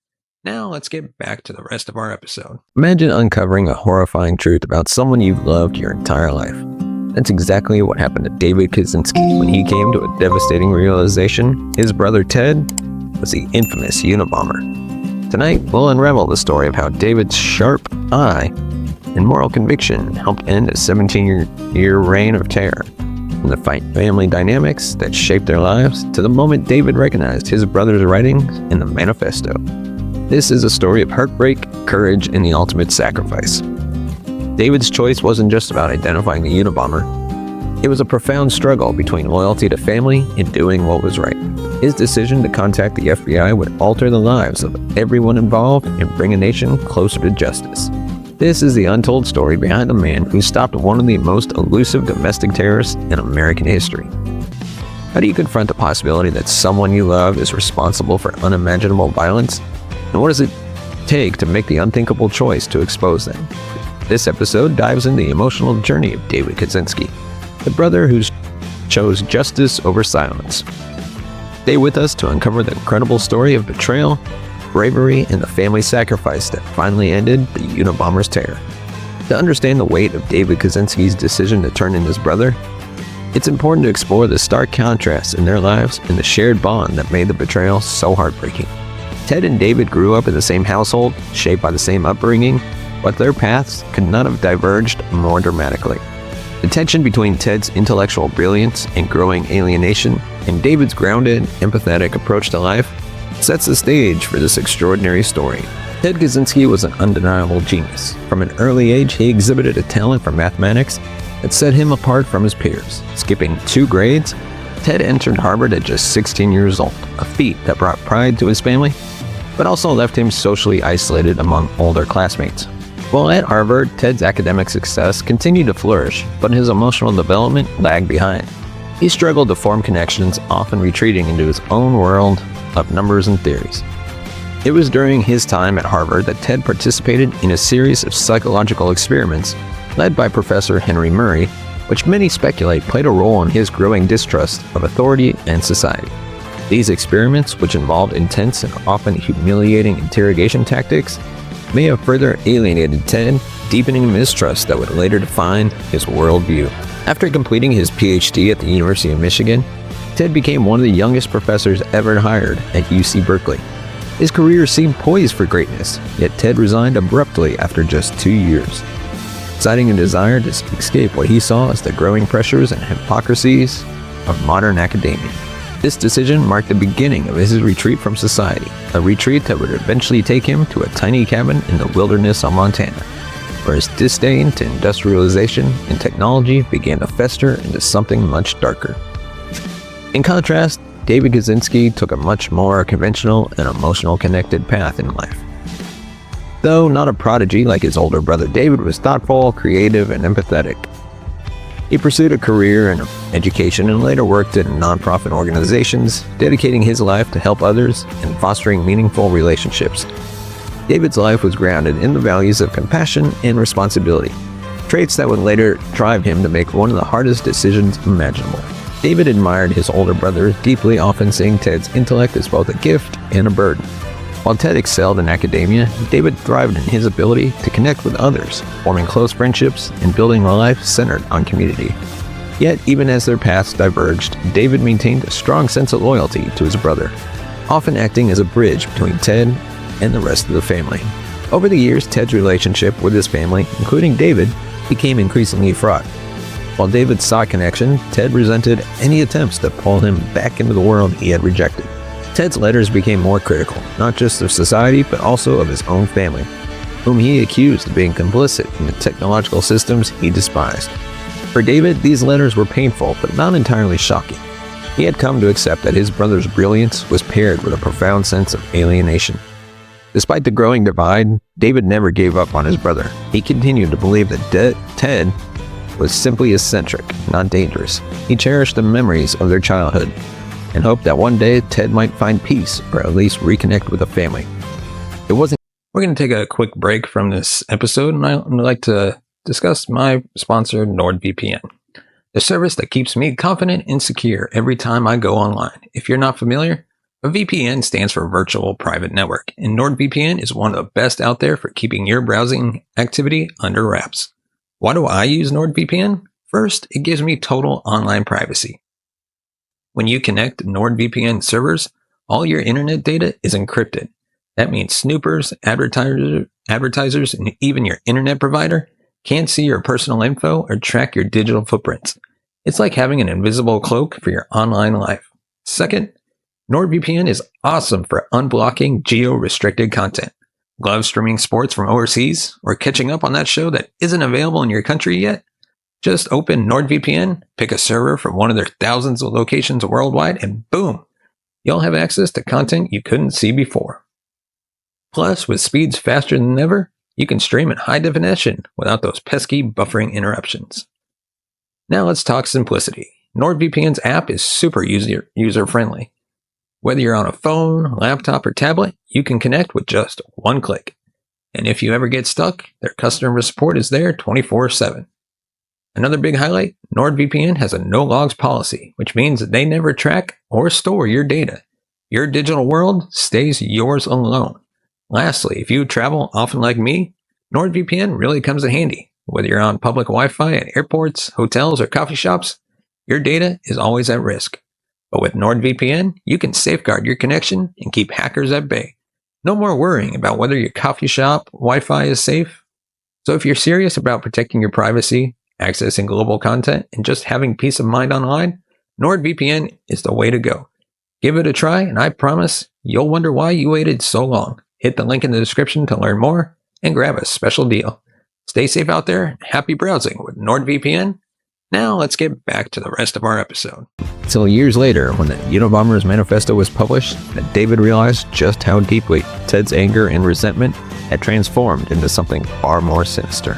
Now let's get back to the rest of our episode. Imagine uncovering a horrifying truth about someone you've loved your entire life. That's exactly what happened to David Kaczynski when he came to a devastating realization his brother Ted was the infamous Unabomber. Tonight, we'll unravel the story of how David's sharp eye and moral conviction helped end a 17-year reign of terror, from the family dynamics that shaped their lives to the moment David recognized his brother's writings in the manifesto. This is a story of heartbreak, courage, and the ultimate sacrifice. David's choice wasn't just about identifying the Unabomber. It was a profound struggle between loyalty to family and doing what was right. His decision to contact the FBI would alter the lives of everyone involved and bring a nation closer to justice. This is the untold story behind the man who stopped one of the most elusive domestic terrorists in American history. How do you confront the possibility that someone you love is responsible for unimaginable violence? And what does it take to make the unthinkable choice to expose them? This episode dives into the emotional journey of David Kaczynski, the brother who chose justice over silence. Stay with us to uncover the incredible story of betrayal, bravery, and the family sacrifice that finally ended the Unabomber's terror. To understand the weight of David Kaczynski's decision to turn in his brother, it's important to explore the stark contrasts in their lives and the shared bond that made the betrayal so heartbreaking. Ted and David grew up in the same household, shaped by the same upbringing, but their paths could not have diverged more dramatically. The tension between Ted's intellectual brilliance and growing alienation and David's grounded, empathetic approach to life sets the stage for this extraordinary story. Ted Kaczynski was an undeniable genius. From an early age, he exhibited a talent for mathematics that set him apart from his peers. Skipping 2 grades, Ted entered Harvard at just 16 years old, a feat that brought pride to his family, but also left him socially isolated among older classmates. While at Harvard, Ted's academic success continued to flourish, but his emotional development lagged behind. He struggled to form connections, often retreating into his own world of numbers and theories. It was during his time at Harvard that Ted participated in a series of psychological experiments led by Professor Henry Murray, which many speculate played a role in his growing distrust of authority and society. These experiments, which involved intense and often humiliating interrogation tactics, may have further alienated Ted, deepening mistrust that would later define his worldview. After completing his PhD at the University of Michigan, Ted became one of the youngest professors ever hired at UC Berkeley. His career seemed poised for greatness, yet Ted resigned abruptly after just 2 years, citing a desire to escape what he saw as the growing pressures and hypocrisies of modern academia. This decision marked the beginning of his retreat from society, a retreat that would eventually take him to a tiny cabin in the wilderness of Montana, where his disdain to industrialization and technology began to fester into something much darker. In contrast, David Kaczynski took a much more conventional and emotional connected path in life. Though not a prodigy like his older brother, David was thoughtful, creative, and empathetic. He pursued a career in education and later worked in nonprofit organizations, dedicating his life to help others and fostering meaningful relationships. David's life was grounded in the values of compassion and responsibility, traits that would later drive him to make one of the hardest decisions imaginable. David admired his older brother deeply, often seeing Ted's intellect as both a gift and a burden. While Ted excelled in academia, David thrived in his ability to connect with others, forming close friendships and building a life centered on community. Yet, even as their paths diverged, David maintained a strong sense of loyalty to his brother, often acting as a bridge between Ted and the rest of the family. Over the years, Ted's relationship with his family, including David, became increasingly fraught. While David sought connection, Ted resented any attempts to pull him back into the world he had rejected. Ted's letters became more critical, not just of society, but also of his own family, whom he accused of being complicit in the technological systems he despised. For David, these letters were painful, but not entirely shocking. He had come to accept that his brother's brilliance was paired with a profound sense of alienation. Despite the growing divide, David never gave up on his brother. He continued to believe that Ted was simply eccentric, not dangerous. He cherished the memories of their childhood and hoped that one day Ted might find peace or at least reconnect with a family. It wasn't. We're going to take a quick break from this episode, and I'd like to discuss my sponsor, NordVPN, the service that keeps me confident and secure every time I go online. If you're not familiar, a VPN stands for Virtual Private Network, and NordVPN is one of the best out there for keeping your browsing activity under wraps. Why do I use NordVPN? First, it gives me total online privacy. When you connect to NordVPN servers, all your internet data is encrypted. That means snoopers, advertisers, and even your internet provider can't see your personal info or track your digital footprints. It's like having an invisible cloak for your online life. Second, NordVPN is awesome for unblocking geo-restricted content. Love streaming sports from overseas or catching up on that show that isn't available in your country yet? Just open NordVPN, pick a server from one of their thousands of locations worldwide, and boom, you'll have access to content you couldn't see before. Plus, with speeds faster than ever, you can stream in high definition without those pesky buffering interruptions. Now let's talk simplicity. NordVPN's app is super user-friendly. Whether you're on a phone, laptop, or tablet, you can connect with just one click. And if you ever get stuck, their customer support is there 24/7. Another big highlight, NordVPN has a no-logs policy, which means that they never track or store your data. Your digital world stays yours alone. Lastly, if you travel often like me, NordVPN really comes in handy. Whether you're on public Wi-Fi at airports, hotels, or coffee shops, your data is always at risk. But with NordVPN, you can safeguard your connection and keep hackers at bay. No more worrying about whether your coffee shop Wi-Fi is safe. So if you're serious about protecting your privacy, accessing global content, and just having peace of mind online, NordVPN is the way to go. Give it a try, and I promise you'll wonder why you waited so long. Hit the link in the description to learn more and grab a special deal. Stay safe out there and happy browsing with NordVPN. Now let's get back to the rest of our episode. Until years later, when the Unabomber's manifesto was published, that David realized just how deeply Ted's anger and resentment had transformed into something far more sinister.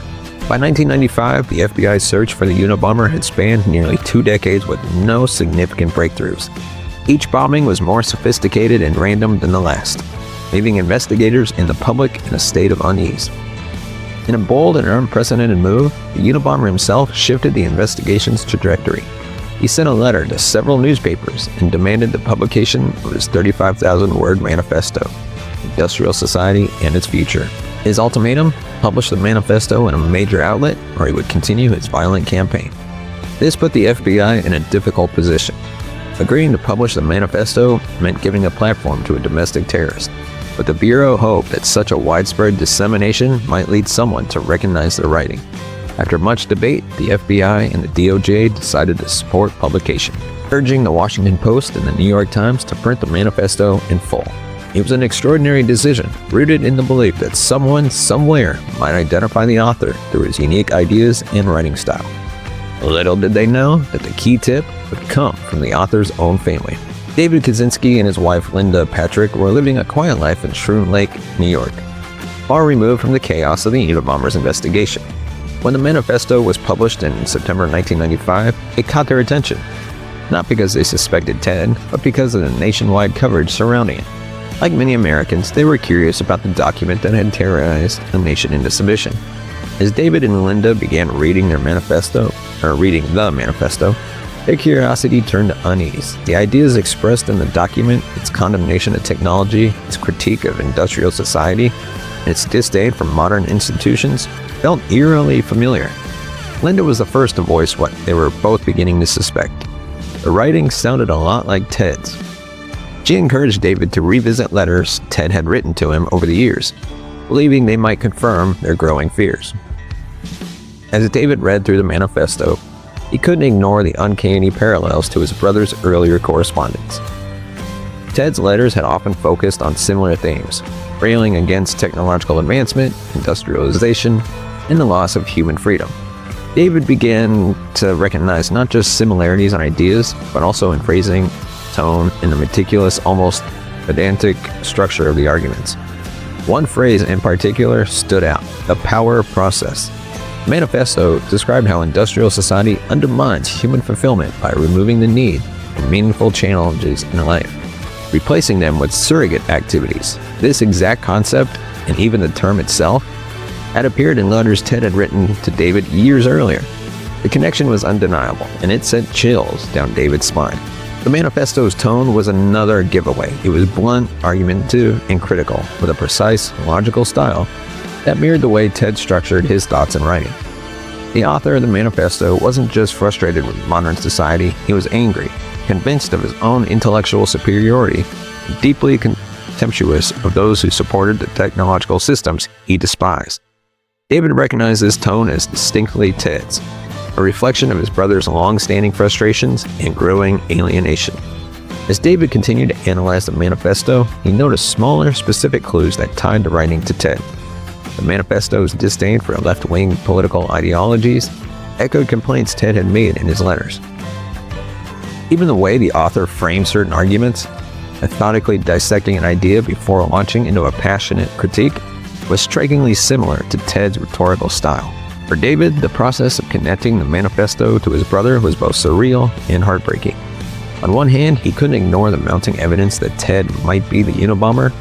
By 1995, the FBI's search for the Unabomber had spanned nearly 2 decades with no significant breakthroughs. Each bombing was more sophisticated and random than the last, leaving investigators and the public in a state of unease. In a bold and unprecedented move, the Unabomber himself shifted the investigation's trajectory. He sent a letter to several newspapers and demanded the publication of his 35,000-word manifesto, Industrial Society and Its Future. His ultimatum: publish the manifesto in a major outlet or he would continue his violent campaign. This put the FBI in a difficult position. Agreeing to publish the manifesto meant giving a platform to a domestic terrorist, but the Bureau hoped that such a widespread dissemination might lead someone to recognize the writing. After much debate, the FBI and the DOJ decided to support publication, urging the Washington Post and the New York Times to print the manifesto in full. It was an extraordinary decision, rooted in the belief that someone, somewhere, might identify the author through his unique ideas and writing style. Little did they know that the key tip would come from the author's own family. David Kaczynski and his wife Linda Patrick were living a quiet life in Shroom Lake, New York, far removed from the chaos of the Unabomber's investigation. When the manifesto was published in September 1995, it caught their attention, not because they suspected Ted, but because of the nationwide coverage surrounding it. Like many Americans, they were curious about the document that had terrorized the nation into submission. As David and Linda began reading the manifesto, their curiosity turned to unease. The ideas expressed in the document, its condemnation of technology, its critique of industrial society, and its disdain for modern institutions, felt eerily familiar. Linda was the first to voice what they were both beginning to suspect. The writing sounded a lot like Ted's. She encouraged David to revisit letters Ted had written to him over the years, believing they might confirm their growing fears. As David read through the manifesto, he couldn't ignore the uncanny parallels to his brother's earlier correspondence. Ted's letters had often focused on similar themes, railing against technological advancement, industrialization, and the loss of human freedom. David began to recognize not just similarities in ideas, but also in phrasing, tone, and the meticulous, almost pedantic structure of the arguments. One phrase in particular stood out: the power process. The manifesto described how industrial society undermines human fulfillment by removing the need for meaningful challenges in life, replacing them with surrogate activities. This exact concept, and even the term itself, had appeared in letters Ted had written to David years earlier. The connection was undeniable, and it sent chills down David's spine. The manifesto's tone was another giveaway. It was blunt, argumentative, and critical, with a precise, logical style that mirrored the way Ted structured his thoughts in writing. The author of the manifesto wasn't just frustrated with modern society, he was angry, convinced of his own intellectual superiority, and deeply contemptuous of those who supported the technological systems he despised. David recognized this tone as distinctly Ted's, a reflection of his brother's long-standing frustrations and growing alienation. As David continued to analyze the manifesto, he noticed smaller, specific clues that tied the writing to Ted. The manifesto's disdain for left-wing political ideologies echoed complaints Ted had made in his letters. Even the way the author framed certain arguments, methodically dissecting an idea before launching into a passionate critique, was strikingly similar to Ted's rhetorical style. For David, the process of connecting the manifesto to his brother was both surreal and heartbreaking. On one hand, he couldn't ignore the mounting evidence that Ted might be the Unabomber.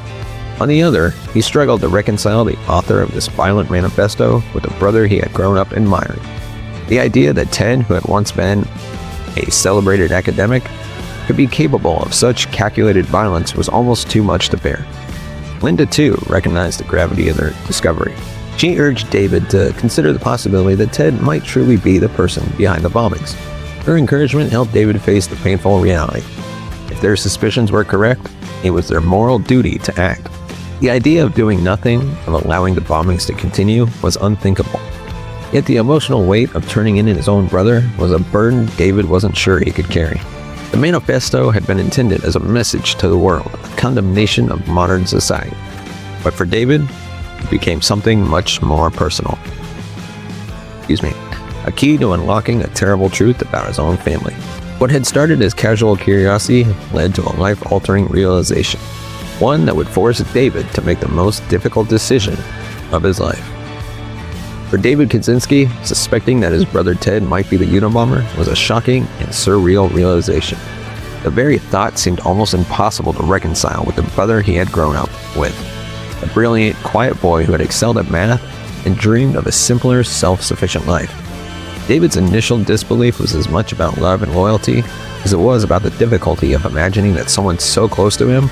On the other, he struggled to reconcile the author of this violent manifesto with the brother he had grown up admiring. The idea that Ted, who had once been a celebrated academic, could be capable of such calculated violence was almost too much to bear. Linda, too, recognized the gravity of their discovery. She urged David to consider the possibility that Ted might truly be the person behind the bombings. Her encouragement helped David face the painful reality. If their suspicions were correct, it was their moral duty to act. The idea of doing nothing, of allowing the bombings to continue, was unthinkable. Yet the emotional weight of turning in his own brother was a burden David wasn't sure he could carry. The manifesto had been intended as a message to the world, a condemnation of modern society. But for David, it became something much more personal. A key to unlocking a terrible truth about his own family. What had started as casual curiosity led to a life-altering realization, one that would force David to make the most difficult decision of his life. For David Kaczynski, suspecting that his brother Ted might be the Unabomber was a shocking and surreal realization. The very thought seemed almost impossible to reconcile with the brother he had grown up with, a brilliant, quiet boy who had excelled at math and dreamed of a simpler, self-sufficient life. David's initial disbelief was as much about love and loyalty as it was about the difficulty of imagining that someone so close to him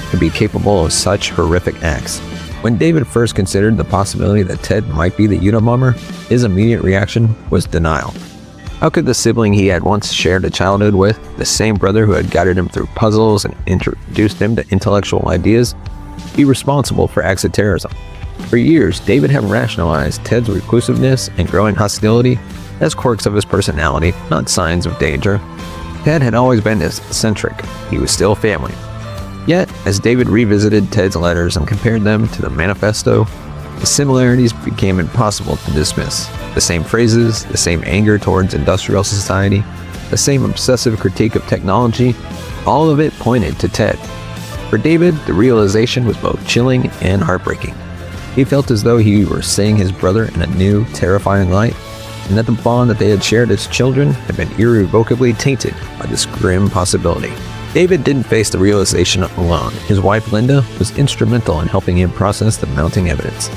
could be capable of such horrific acts. When David first considered the possibility that Ted might be the Unabomber, his immediate reaction was denial. How could the sibling he had once shared a childhood with, the same brother who had guided him through puzzles and introduced him to intellectual ideas, be responsible for acts of terrorism? For years, David had rationalized Ted's reclusiveness and growing hostility as quirks of his personality, not signs of danger. Ted had always been eccentric. He was still family. Yet, as David revisited Ted's letters and compared them to the manifesto, the similarities became impossible to dismiss. The same phrases, the same anger towards industrial society, the same obsessive critique of technology, all of it pointed to Ted. For David, the realization was both chilling and heartbreaking. He felt as though he were seeing his brother in a new, terrifying light, and that the bond that they had shared as children had been irrevocably tainted by this grim possibility. David didn't face the realization alone. His wife, Linda, was instrumental in helping him process the mounting evidence.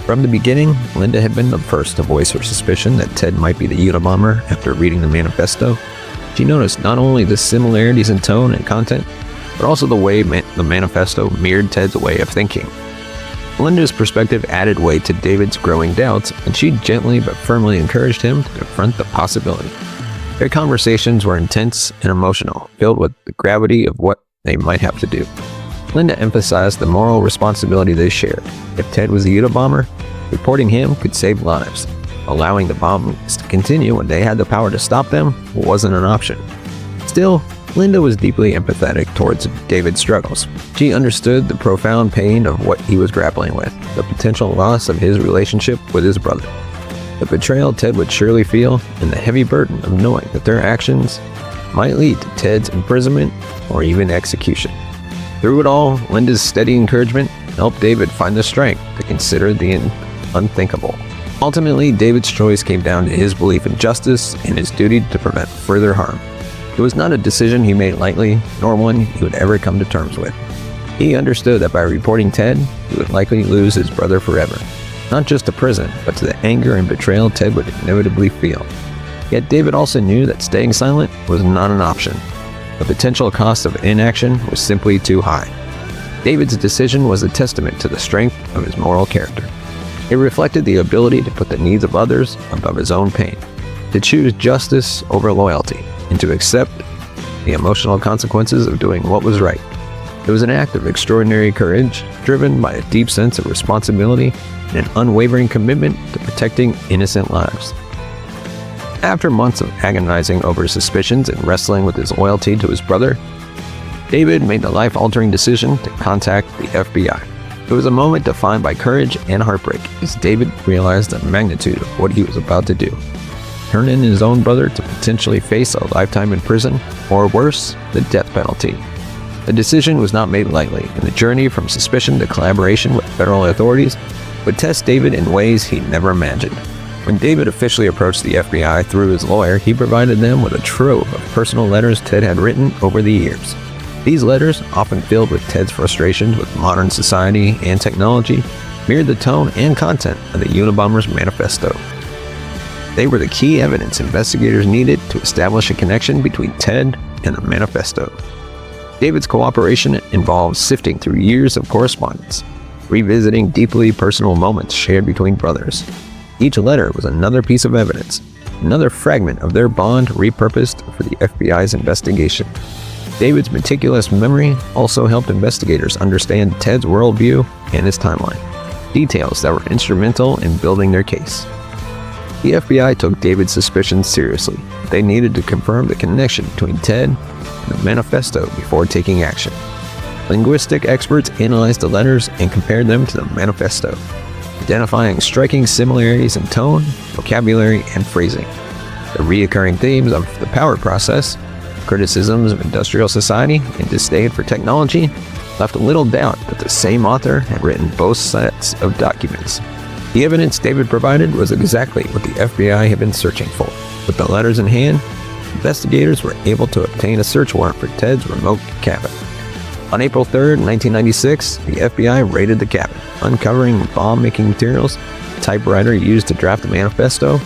From the beginning, Linda had been the first to voice her suspicion that Ted might be the Unabomber after reading the manifesto. She noticed not only the similarities in tone and content, but also the way the manifesto mirrored Ted's way of thinking. Linda's perspective added weight to David's growing doubts, and she gently but firmly encouraged him to confront the possibility. Their conversations were intense and emotional, filled with the gravity of what they might have to do. Linda emphasized the moral responsibility they shared. If Ted was the Unabomber, reporting him could save lives. Allowing the bombings to continue when they had the power to stop them wasn't an option. Still, Linda was deeply empathetic towards David's struggles. She understood the profound pain of what he was grappling with, the potential loss of his relationship with his brother. the betrayal Ted would surely feel, and the heavy burden of knowing that their actions might lead to Ted's imprisonment or even execution. Through it all, Linda's steady encouragement helped David find the strength to consider the unthinkable. Ultimately, David's choice came down to his belief in justice and his duty to prevent further harm. It was not a decision he made lightly, nor one he would ever come to terms with. He understood that by reporting Ted, he would likely lose his brother forever, not just to prison, but to the anger and betrayal Ted would inevitably feel. Yet David also knew that staying silent was not an option. The potential cost of inaction was simply too high. David's decision was a testament to the strength of his moral character. It reflected the ability to put the needs of others above his own pain, to choose justice over loyalty, and to accept the emotional consequences of doing what was right. It was an act of extraordinary courage, driven by a deep sense of responsibility and an unwavering commitment to protecting innocent lives. After months of agonizing over suspicions and wrestling with his loyalty to his brother, David made the life-altering decision to contact the FBI. It was a moment defined by courage and heartbreak as David realized the magnitude of what he was about to do. Turn in his own brother to potentially face a lifetime in prison, or worse, the death penalty. The decision was not made lightly, and the journey from suspicion to collaboration with federal authorities would test David in ways he never imagined. When David officially approached the FBI through his lawyer, he provided them with a trove of personal letters Ted had written over the years. These letters, often filled with Ted's frustrations with modern society and technology, mirrored the tone and content of the Unabomber's manifesto. They were the key evidence investigators needed to establish a connection between Ted and the manifesto. David's cooperation involved sifting through years of correspondence, revisiting deeply personal moments shared between brothers. Each letter was another piece of evidence, another fragment of their bond repurposed for the FBI's investigation. David's meticulous memory also helped investigators understand Ted's worldview and his timeline, details that were instrumental in building their case. The FBI took David's suspicions seriously. They needed to confirm the connection between Ted and the manifesto before taking action. Linguistic experts analyzed the letters and compared them to the manifesto, identifying striking similarities in tone, vocabulary, and phrasing. The recurring themes of the power process, criticisms of industrial society, and disdain for technology left little doubt that the same author had written both sets of documents. The evidence David provided was exactly what the FBI had been searching for. With the letters in hand, investigators were able to obtain a search warrant for Ted's remote cabin. On April 3, 1996, the FBI raided the cabin, uncovering bomb-making materials, a typewriter used to draft the manifesto,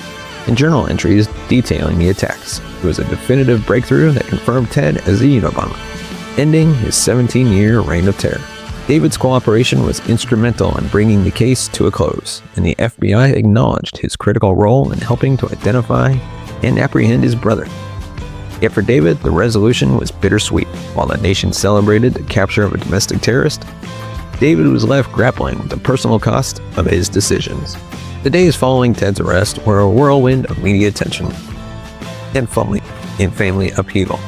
and journal entries detailing the attacks. It was a definitive breakthrough that confirmed Ted as the Unabomber, ending his 17-year reign of terror. David's cooperation was instrumental in bringing the case to a close, and the FBI acknowledged his critical role in helping to identify and apprehend his brother. Yet for David, the resolution was bittersweet. While the nation celebrated the capture of a domestic terrorist, David was left grappling with the personal cost of his decisions. The days following Ted's arrest were a whirlwind of media attention and family upheaval.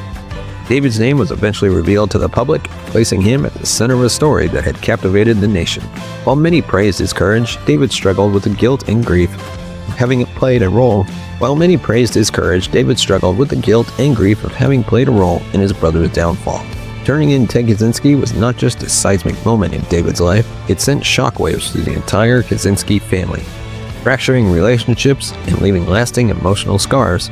David's name was eventually revealed to the public, placing him at the center of a story that had captivated the nation. While many praised his courage, David struggled with the guilt and grief of having played a role. David struggled with the guilt and grief of having played a role in his brother's downfall. Turning in Ted Kaczynski was not just a seismic moment in David's life, it sent shockwaves through the entire Kaczynski family, fracturing relationships and leaving lasting emotional scars.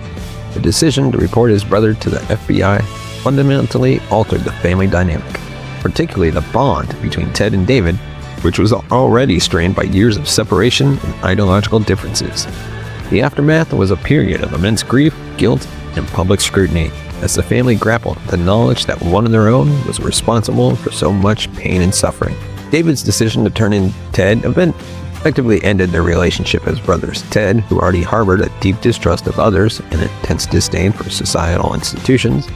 The decision to report his brother to the FBI fundamentally altered the family dynamic, particularly the bond between Ted and David, which was already strained by years of separation and ideological differences. The aftermath was a period of immense grief, guilt, and public scrutiny, as the family grappled with the knowledge that one of their own was responsible for so much pain and suffering. David's decision to turn in Ted effectively ended their relationship as brothers. Ted, who already harbored a deep distrust of others and intense disdain for societal institutions,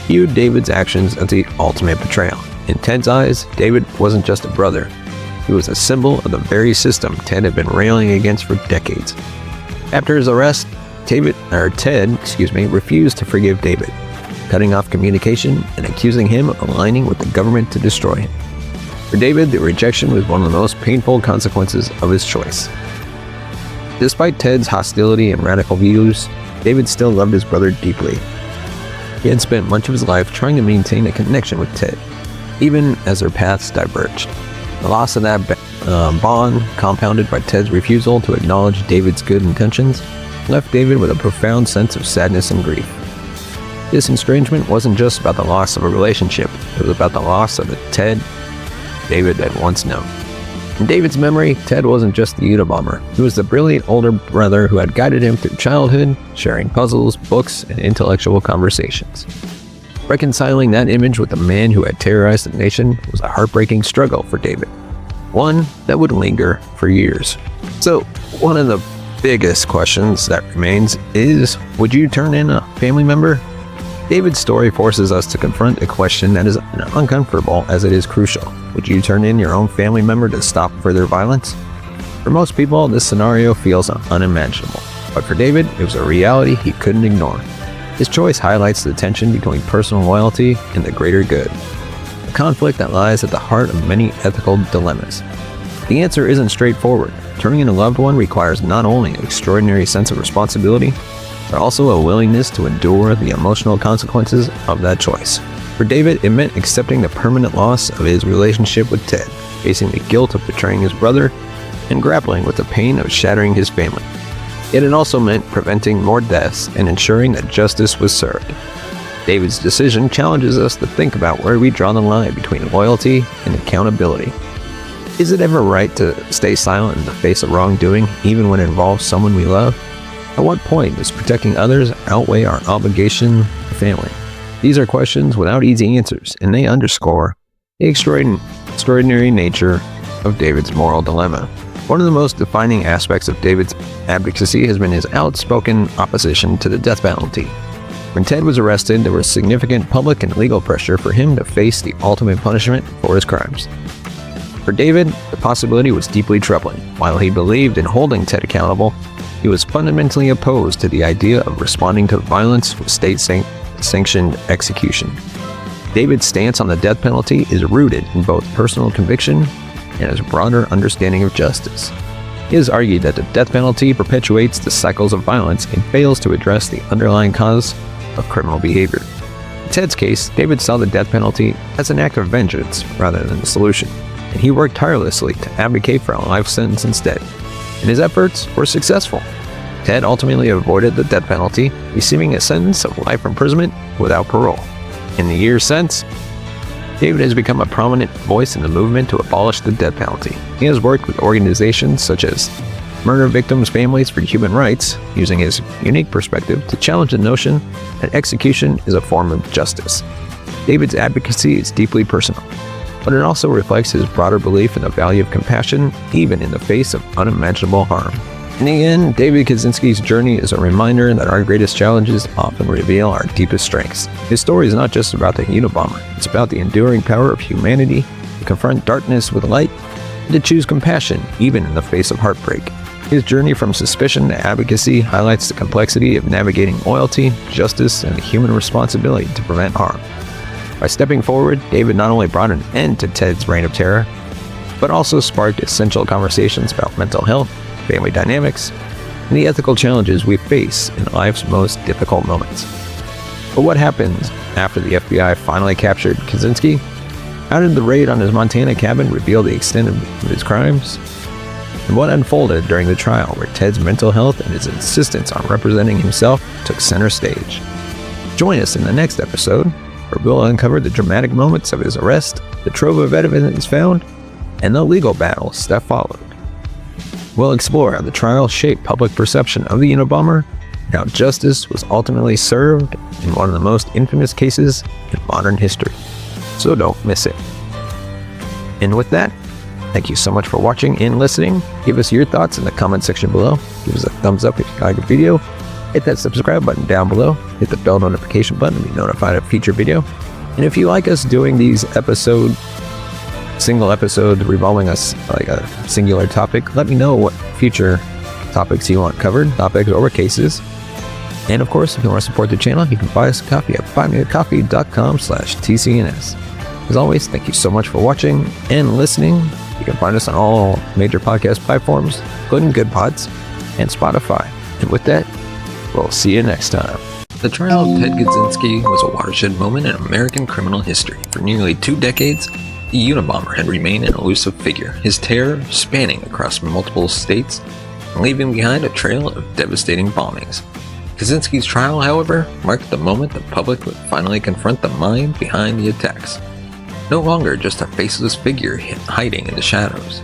viewed David's actions as the ultimate betrayal. In Ted's eyes, David wasn't just a brother. He was a symbol of the very system Ted had been railing against for decades. After his arrest, Ted refused to forgive David, cutting off communication and accusing him of aligning with the government to destroy him. For David, the rejection was one of the most painful consequences of his choice. Despite Ted's hostility and radical views, David still loved his brother deeply. He had spent much of his life trying to maintain a connection with Ted, even as their paths diverged. The loss of that bond, compounded by Ted's refusal to acknowledge David's good intentions, left David with a profound sense of sadness and grief. This estrangement wasn't just about the loss of a relationship, it was about the loss of the Ted David had once known. In David's memory, Ted wasn't just the Unabomber. He was the brilliant older brother who had guided him through childhood, sharing puzzles, books, and intellectual conversations. Reconciling that image with the man who had terrorized the nation was a heartbreaking struggle for David, one that would linger for years. So, one of the biggest questions that remains is, would you turn in a family member? David's story forces us to confront a question that is uncomfortable as it is crucial. Would you turn in your own family member to stop further violence? For most people, this scenario feels unimaginable, but for David, it was a reality he couldn't ignore. His choice highlights the tension between personal loyalty and the greater good, a conflict that lies at the heart of many ethical dilemmas. The answer isn't straightforward. Turning in a loved one requires not only an extraordinary sense of responsibility, but also a willingness to endure the emotional consequences of that choice. For David, it meant accepting the permanent loss of his relationship with Ted, facing the guilt of betraying his brother, and grappling with the pain of shattering his family. Yet it also meant preventing more deaths and ensuring that justice was served. David's decision challenges us to think about where we draw the line between loyalty and accountability. Is it ever right to stay silent in the face of wrongdoing, even when it involves someone we love? At what point does protecting others outweigh our obligation to family? These are questions without easy answers, and they underscore the extraordinary nature of David's moral dilemma. One of the most defining aspects of David's advocacy has been his outspoken opposition to the death penalty. When Ted was arrested, there was significant public and legal pressure for him to face the ultimate punishment for his crimes. For David, the possibility was deeply troubling. While he believed in holding Ted accountable, he was fundamentally opposed to the idea of responding to violence with state-sanctioned execution. David's stance on the death penalty is rooted in both personal conviction and his broader understanding of justice. He has argued that the death penalty perpetuates the cycles of violence and fails to address the underlying cause of criminal behavior. In Ted's case, David saw the death penalty as an act of vengeance rather than a solution, and he worked tirelessly to advocate for a life sentence instead. And his efforts were successful. Ted ultimately avoided the death penalty, receiving a sentence of life imprisonment without parole. In the years since, David has become a prominent voice in the movement to abolish the death penalty. He has worked with organizations such as Murder Victims' Families for Human Rights, using his unique perspective to challenge the notion that execution is a form of justice. David's advocacy is deeply personal, but it also reflects his broader belief in the value of compassion, even in the face of unimaginable harm. In the end, David Kaczynski's journey is a reminder that our greatest challenges often reveal our deepest strengths. His story is not just about the Unabomber, it's about the enduring power of humanity to confront darkness with light and to choose compassion even in the face of heartbreak. His journey from suspicion to advocacy highlights the complexity of navigating loyalty, justice, and the human responsibility to prevent harm. By stepping forward, David not only brought an end to Ted's reign of terror, but also sparked essential conversations about mental health, family dynamics, and the ethical challenges we face in life's most difficult moments. But what happened after the FBI finally captured Kaczynski? How did the raid on his Montana cabin reveal the extent of his crimes? And what unfolded during the trial where Ted's mental health and his insistence on representing himself took center stage? Join us in the next episode, where we'll uncover the dramatic moments of his arrest, the trove of evidence found, and the legal battles that followed. We'll explore how the trial shaped public perception of the Unabomber and how justice was ultimately served in one of the most infamous cases in modern history. So don't miss it. And with that, thank you so much for watching and listening. Give us your thoughts in the comment section below. Give us a thumbs up if you like the video. Hit that subscribe button down below. Hit the bell notification button to be notified of future video. And if you like us doing these single episode revolving us like a singular topic, let me know what future topics you want covered, topics or cases. And of course, if you want to support the channel, you can buy us a coffee at buymeacoffee.com/TCNS. As always, thank you so much for watching and listening. You can find us on all major podcast platforms, including Good Pods. and Spotify. And with that, we'll see you next time. The trial of Ted Kaczynski was a watershed moment in American criminal history. For nearly 2 decades, the Unabomber had remained an elusive figure, his terror spanning across multiple states, leaving behind a trail of devastating bombings. Kaczynski's trial, however, marked the moment the public would finally confront the mind behind the attacks. No longer just a faceless figure hiding in the shadows.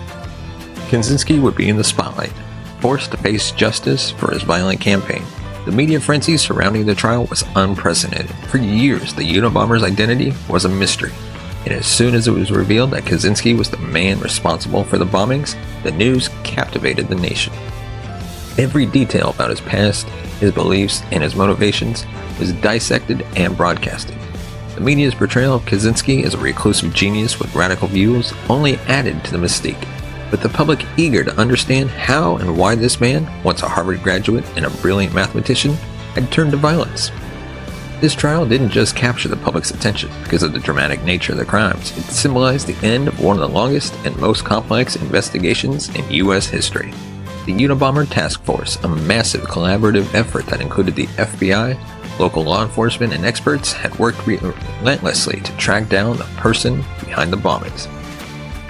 Kaczynski would be in the spotlight, forced to face justice for his violent campaign. The media frenzy surrounding the trial was unprecedented. For years, the Unabomber's identity was a mystery, and as soon as it was revealed that Kaczynski was the man responsible for the bombings, the news captivated the nation. Every detail about his past, his beliefs, and his motivations was dissected and broadcasted. The media's portrayal of Kaczynski as a reclusive genius with radical views only added to the mystique, with the public eager to understand how and why this man, once a Harvard graduate and a brilliant mathematician, had turned to violence. This trial didn't just capture the public's attention because of the dramatic nature of the crimes. It symbolized the end of one of the longest and most complex investigations in U.S. history. The Unabomber Task Force, a massive collaborative effort that included the FBI, local law enforcement, and experts, had worked relentlessly to track down the person behind the bombings.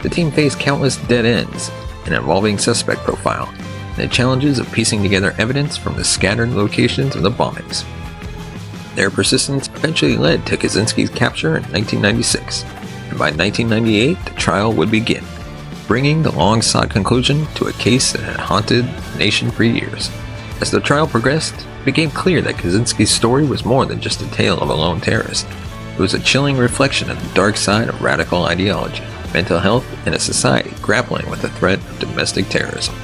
The team faced countless dead ends, an evolving suspect profile, and the challenges of piecing together evidence from the scattered locations of the bombings. Their persistence eventually led to Kaczynski's capture in 1996, and by 1998 the trial would begin, bringing the long-sought conclusion to a case that had haunted the nation for years. As the trial progressed, it became clear that Kaczynski's story was more than just a tale of a lone terrorist. It was a chilling reflection of the dark side of radical ideology, mental health, and a society grappling with the threat of domestic terrorism.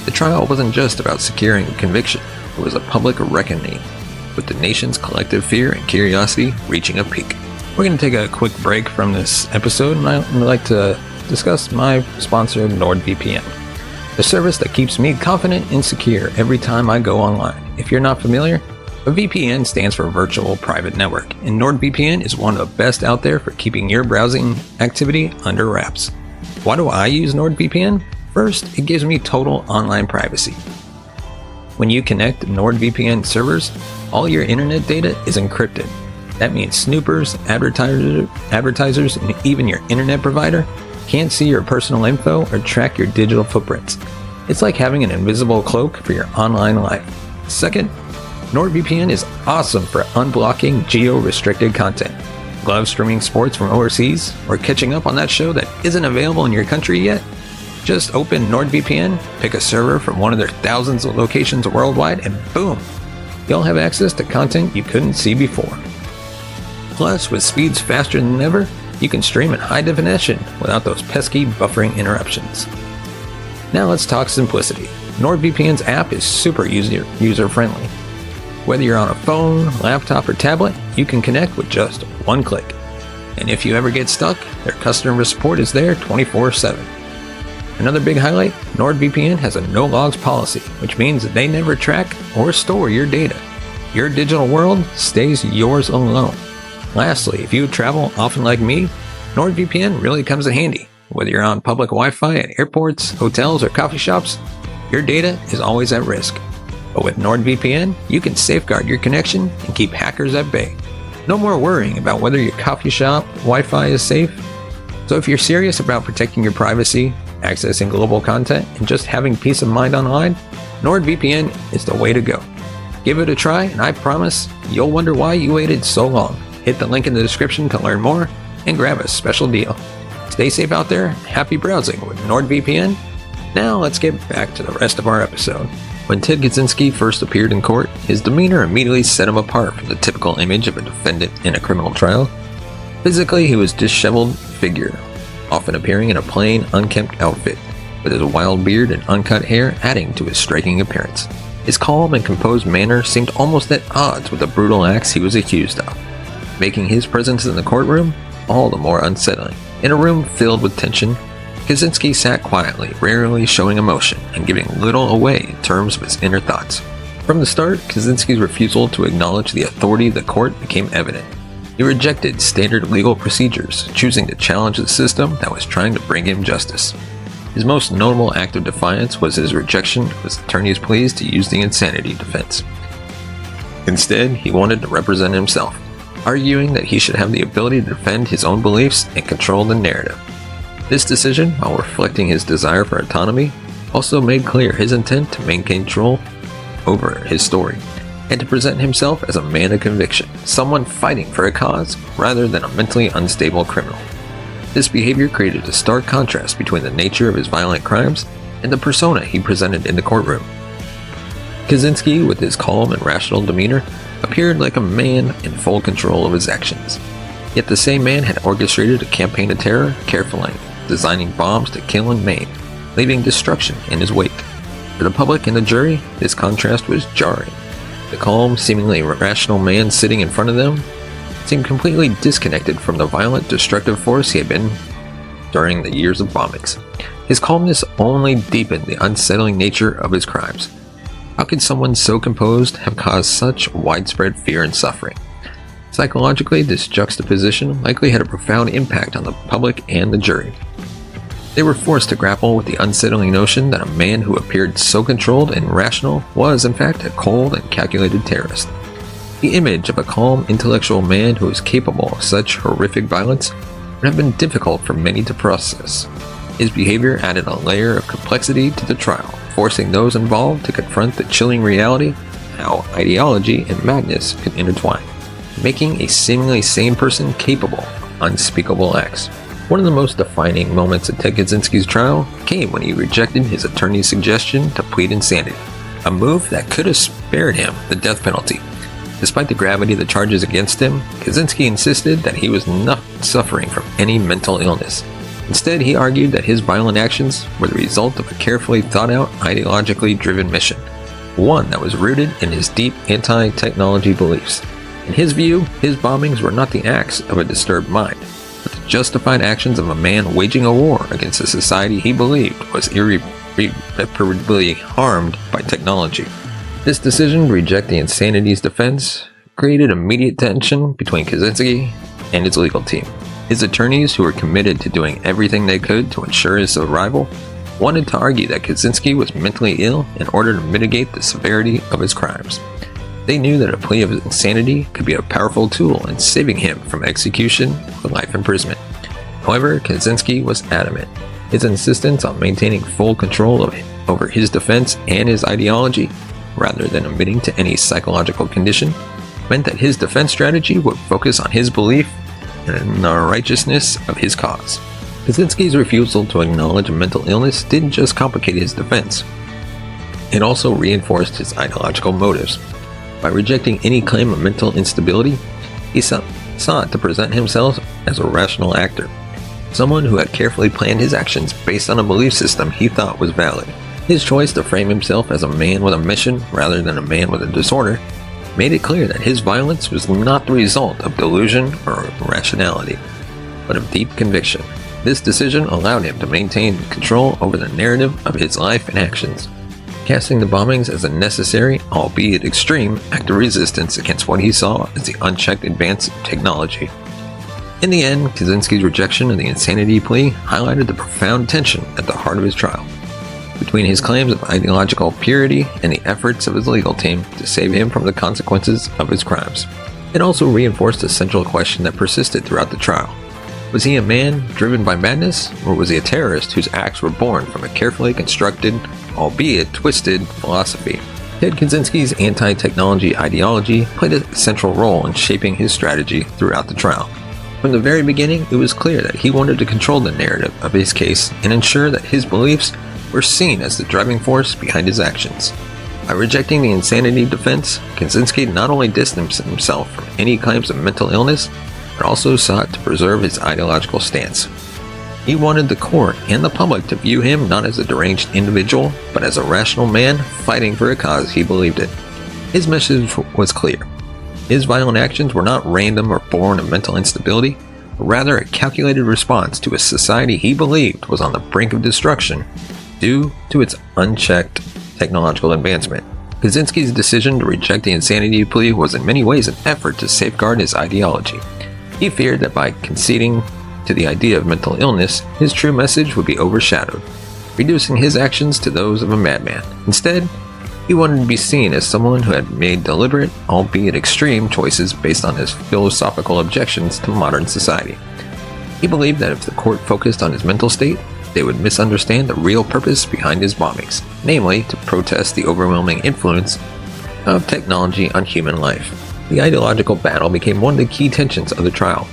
The trial wasn't just about securing a conviction, it was a public reckoning, with the nation's collective fear and curiosity reaching a peak. We're going to take a quick break from this episode, and I'd like to discuss my sponsor, NordVPN, the service that keeps me confident and secure every time I go online. If you're not familiar, a VPN stands for Virtual Private Network, and NordVPN is one of the best out there for keeping your browsing activity under wraps. Why do I use NordVPN? First, it gives me total online privacy. When you connect to NordVPN servers, all your internet data is encrypted. That means snoopers, advertisers, and even your internet provider can't see your personal info or track your digital footprints. It's like having an invisible cloak for your online life. Second, NordVPN is awesome for unblocking geo-restricted content. Love streaming sports from overseas or catching up on that show that isn't available in your country yet? Just open NordVPN, pick a server from one of their thousands of locations worldwide, and boom! You'll have access to content you couldn't see before. Plus, with speeds faster than ever, you can stream in high definition without those pesky buffering interruptions. Now let's talk simplicity. NordVPN's app is super user-friendly. Whether you're on a phone, laptop, or tablet, you can connect with just one click. And if you ever get stuck, their customer support is there 24/7. Another big highlight, NordVPN has a no-logs policy, which means that they never track or store your data. Your digital world stays yours alone. Lastly, if you travel often like me, NordVPN really comes in handy. Whether you're on public Wi-Fi at airports, hotels, or coffee shops, your data is always at risk. But with NordVPN, you can safeguard your connection and keep hackers at bay. No more worrying about whether your coffee shop Wi-Fi is safe. So if you're serious about protecting your privacy, accessing global content, and just having peace of mind online, NordVPN is the way to go. Give it a try, and I promise you'll wonder why you waited so long. Hit the link in the description to learn more and grab a special deal. Stay safe out there. Happy browsing with NordVPN. Now let's get back to the rest of our episode. When Ted Kaczynski first appeared in court, his demeanor immediately set him apart from the typical image of a defendant in a criminal trial. Physically, he was a disheveled figure, often appearing in a plain, unkempt outfit, with his wild beard and uncut hair adding to his striking appearance. His calm and composed manner seemed almost at odds with the brutal acts he was accused of, making his presence in the courtroom all the more unsettling. In a room filled with tension, Kaczynski sat quietly, rarely showing emotion and giving little away in terms of his inner thoughts. From the start, Kaczynski's refusal to acknowledge the authority of the court became evident. He rejected standard legal procedures, choosing to challenge the system that was trying to bring him justice. His most notable act of defiance was his rejection of his attorney's pleas to use the insanity defense. Instead, he wanted to represent himself, arguing that he should have the ability to defend his own beliefs and control the narrative. This decision, while reflecting his desire for autonomy, also made clear his intent to maintain control over his story, and to present himself as a man of conviction, someone fighting for a cause rather than a mentally unstable criminal. This behavior created a stark contrast between the nature of his violent crimes and the persona he presented in the courtroom. Kaczynski, with his calm and rational demeanor, appeared like a man in full control of his actions. Yet the same man had orchestrated a campaign of terror carefully, designing bombs to kill and maim, leaving destruction in his wake. For the public and the jury, this contrast was jarring. The calm, seemingly rational man sitting in front of them seemed completely disconnected from the violent, destructive force he had been during the years of bombings. His calmness only deepened the unsettling nature of his crimes. How could someone so composed have caused such widespread fear and suffering? Psychologically, this juxtaposition likely had a profound impact on the public and the jury. They were forced to grapple with the unsettling notion that a man who appeared so controlled and rational was, in fact, a cold and calculated terrorist. The image of a calm, intellectual man who was capable of such horrific violence would have been difficult for many to process. His behavior added a layer of complexity to the trial, forcing those involved to confront the chilling reality of how ideology and madness could intertwine, making a seemingly sane person capable of unspeakable acts. One of the most defining moments of Ted Kaczynski's trial came when he rejected his attorney's suggestion to plead insanity, a move that could have spared him the death penalty. Despite the gravity of the charges against him, Kaczynski insisted that he was not suffering from any mental illness. Instead, he argued that his violent actions were the result of a carefully thought-out, ideologically driven mission, one that was rooted in his deep anti-technology beliefs. In his view, his bombings were not the acts of a disturbed mind, but the justified actions of a man waging a war against a society he believed was irreparably harmed by technology. This decision to reject the insanity's defense created immediate tension between Kaczynski and his legal team. His attorneys, who were committed to doing everything they could to ensure his survival, wanted to argue that Kaczynski was mentally ill in order to mitigate the severity of his crimes. They knew that a plea of insanity could be a powerful tool in saving him from execution or life imprisonment. However, Kaczynski was adamant. His insistence on maintaining full control over his defense and his ideology, rather than admitting to any psychological condition, meant that his defense strategy would focus on his belief and the righteousness of his cause. Kaczynski's refusal to acknowledge a mental illness didn't just complicate his defense, it also reinforced his ideological motives. By rejecting any claim of mental instability, he sought to present himself as a rational actor, someone who had carefully planned his actions based on a belief system he thought was valid. His choice to frame himself as a man with a mission rather than a man with a disorder made it clear that his violence was not the result of delusion or irrationality, but of deep conviction. This decision allowed him to maintain control over the narrative of his life and actions, casting the bombings as a necessary, albeit extreme, act of resistance against what he saw as the unchecked advance of technology. In the end, Kaczynski's rejection of the insanity plea highlighted the profound tension at the heart of his trial, between his claims of ideological purity and the efforts of his legal team to save him from the consequences of his crimes. It also reinforced a central question that persisted throughout the trial. Was he a man driven by madness, or was he a terrorist whose acts were born from a carefully constructed, albeit twisted, philosophy? Ted Kaczynski's anti-technology ideology played a central role in shaping his strategy throughout the trial. From the very beginning, it was clear that he wanted to control the narrative of his case and ensure that his beliefs were seen as the driving force behind his actions. By rejecting the insanity defense, Kaczynski not only distanced himself from any claims of mental illness, but also sought to preserve his ideological stance. He wanted the court and the public to view him not as a deranged individual, but as a rational man fighting for a cause he believed in. His message was clear. His violent actions were not random or born of mental instability, but rather a calculated response to a society he believed was on the brink of destruction due to its unchecked technological advancement. Kaczynski's decision to reject the insanity plea was in many ways an effort to safeguard his ideology. He feared that by conceding to the idea of mental illness, his true message would be overshadowed. reducing his actions to those of a madman. Instead, he wanted to be seen as someone who had made deliberate, albeit extreme, choices based on his philosophical objections to modern society. He believed that if the court focused on his mental state, they would misunderstand the real purpose behind his bombings, namely to protest the overwhelming influence of technology on human life. The ideological battle became one of the key tensions of the trial.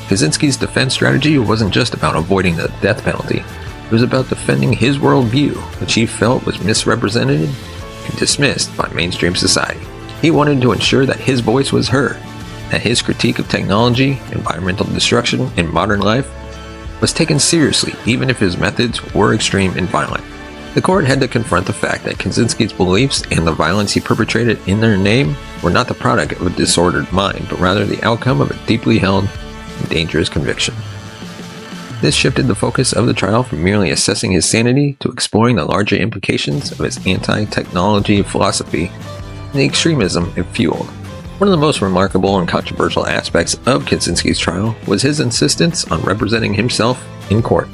Kaczynski's defense strategy wasn't just about avoiding the death penalty. It was about defending his worldview, which he felt was misrepresented and dismissed by mainstream society. He wanted to ensure that his voice was heard, that his critique of technology, environmental destruction, and modern life was taken seriously, even if his methods were extreme and violent. The court had to confront the fact that Kaczynski's beliefs and the violence he perpetrated in their name were not the product of a disordered mind, but rather the outcome of a deeply held and dangerous conviction. This shifted the focus of the trial from merely assessing his sanity to exploring the larger implications of his anti-technology philosophy and the extremism it fueled. One of the most remarkable and controversial aspects of Kaczynski's trial was his insistence on representing himself in court.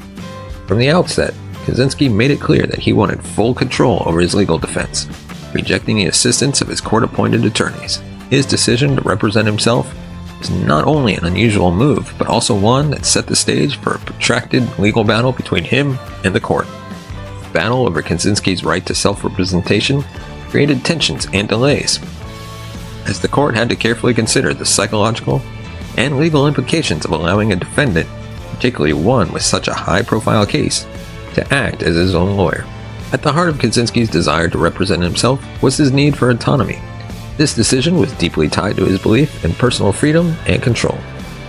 From the outset, Kaczynski made it clear that he wanted full control over his legal defense, rejecting the assistance of his court-appointed attorneys. His decision to represent himself was not only an unusual move, but also one that set the stage for a protracted legal battle between him and the court. The battle over Kaczynski's right to self-representation created tensions and delays, as the court had to carefully consider the psychological and legal implications of allowing a defendant, particularly one with such a high-profile case, to act as his own lawyer. At the heart of Kaczynski's desire to represent himself was his need for autonomy. This decision was deeply tied to his belief in personal freedom and control,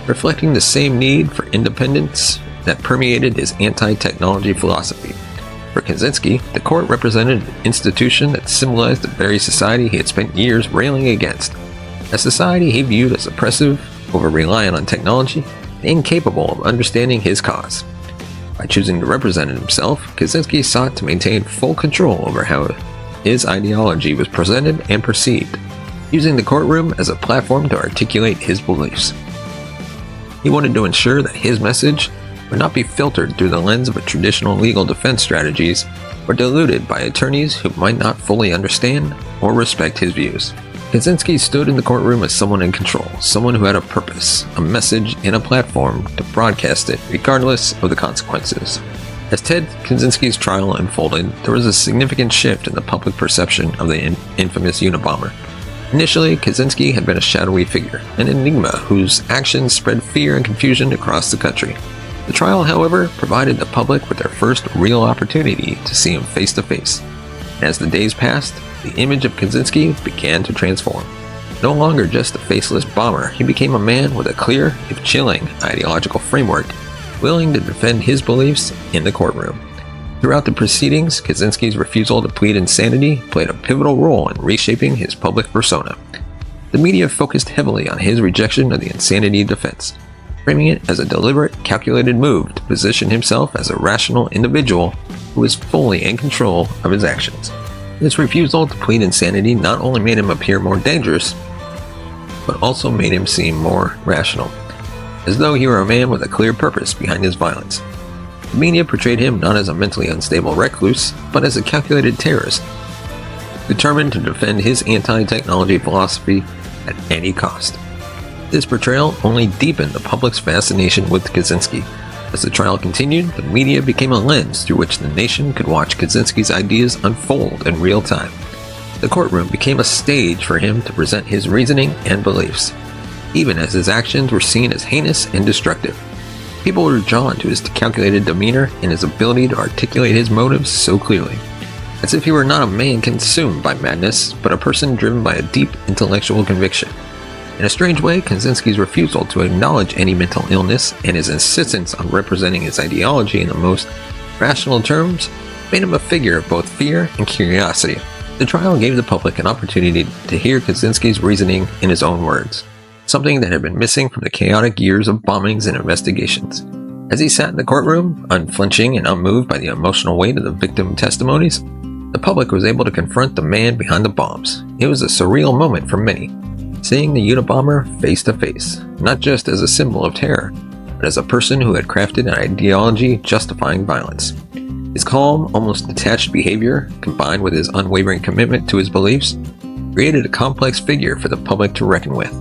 reflecting the same need for independence that permeated his anti-technology philosophy. For Kaczynski, the court represented an institution that symbolized the very society he had spent years railing against, a society he viewed as oppressive, over-reliant on technology, and incapable of understanding his cause. By choosing to represent himself, Kaczynski sought to maintain full control over how his ideology was presented and perceived, using the courtroom as a platform to articulate his beliefs. He wanted to ensure that his message would not be filtered through the lens of traditional legal defense strategies or diluted by attorneys who might not fully understand or respect his views. Kaczynski stood in the courtroom as someone in control, someone who had a purpose, a message, and a platform to broadcast it regardless of the consequences. As Ted Kaczynski's trial unfolded, there was a significant shift in the public perception of the infamous Unabomber. Initially, Kaczynski had been a shadowy figure, an enigma whose actions spread fear and confusion across the country. The trial, however, provided the public with their first real opportunity to see him face to face. And as the days passed, the image of Kaczynski began to transform. No longer just a faceless bomber, he became a man with a clear, if chilling, ideological framework, willing to defend his beliefs in the courtroom. Throughout the proceedings, Kaczynski's refusal to plead insanity played a pivotal role in reshaping his public persona. The media focused heavily on his rejection of the insanity defense, framing it as a deliberate, calculated move to position himself as a rational individual who was fully in control of his actions. This refusal to plead insanity not only made him appear more dangerous, but also made him seem more rational, as though he were a man with a clear purpose behind his violence. The media portrayed him not as a mentally unstable recluse, but as a calculated terrorist, determined to defend his anti-technology philosophy at any cost. This portrayal only deepened the public's fascination with Kaczynski. As the trial continued, the media became a lens through which the nation could watch Kaczynski's ideas unfold in real time. The courtroom became a stage for him to present his reasoning and beliefs, even as his actions were seen as heinous and destructive. People were drawn to his calculated demeanor and his ability to articulate his motives so clearly, as if he were not a man consumed by madness, but a person driven by a deep intellectual conviction. In a strange way, Kaczynski's refusal to acknowledge any mental illness and his insistence on representing his ideology in the most rational terms made him a figure of both fear and curiosity. The trial gave the public an opportunity to hear Kaczynski's reasoning in his own words, something that had been missing from the chaotic years of bombings and investigations. As he sat in the courtroom, unflinching and unmoved by the emotional weight of the victim testimonies, the public was able to confront the man behind the bombs. It was a surreal moment for many, seeing the Unabomber face to face, not just as a symbol of terror, but as a person who had crafted an ideology justifying violence. His calm, almost detached behavior, combined with his unwavering commitment to his beliefs, created a complex figure for the public to reckon with.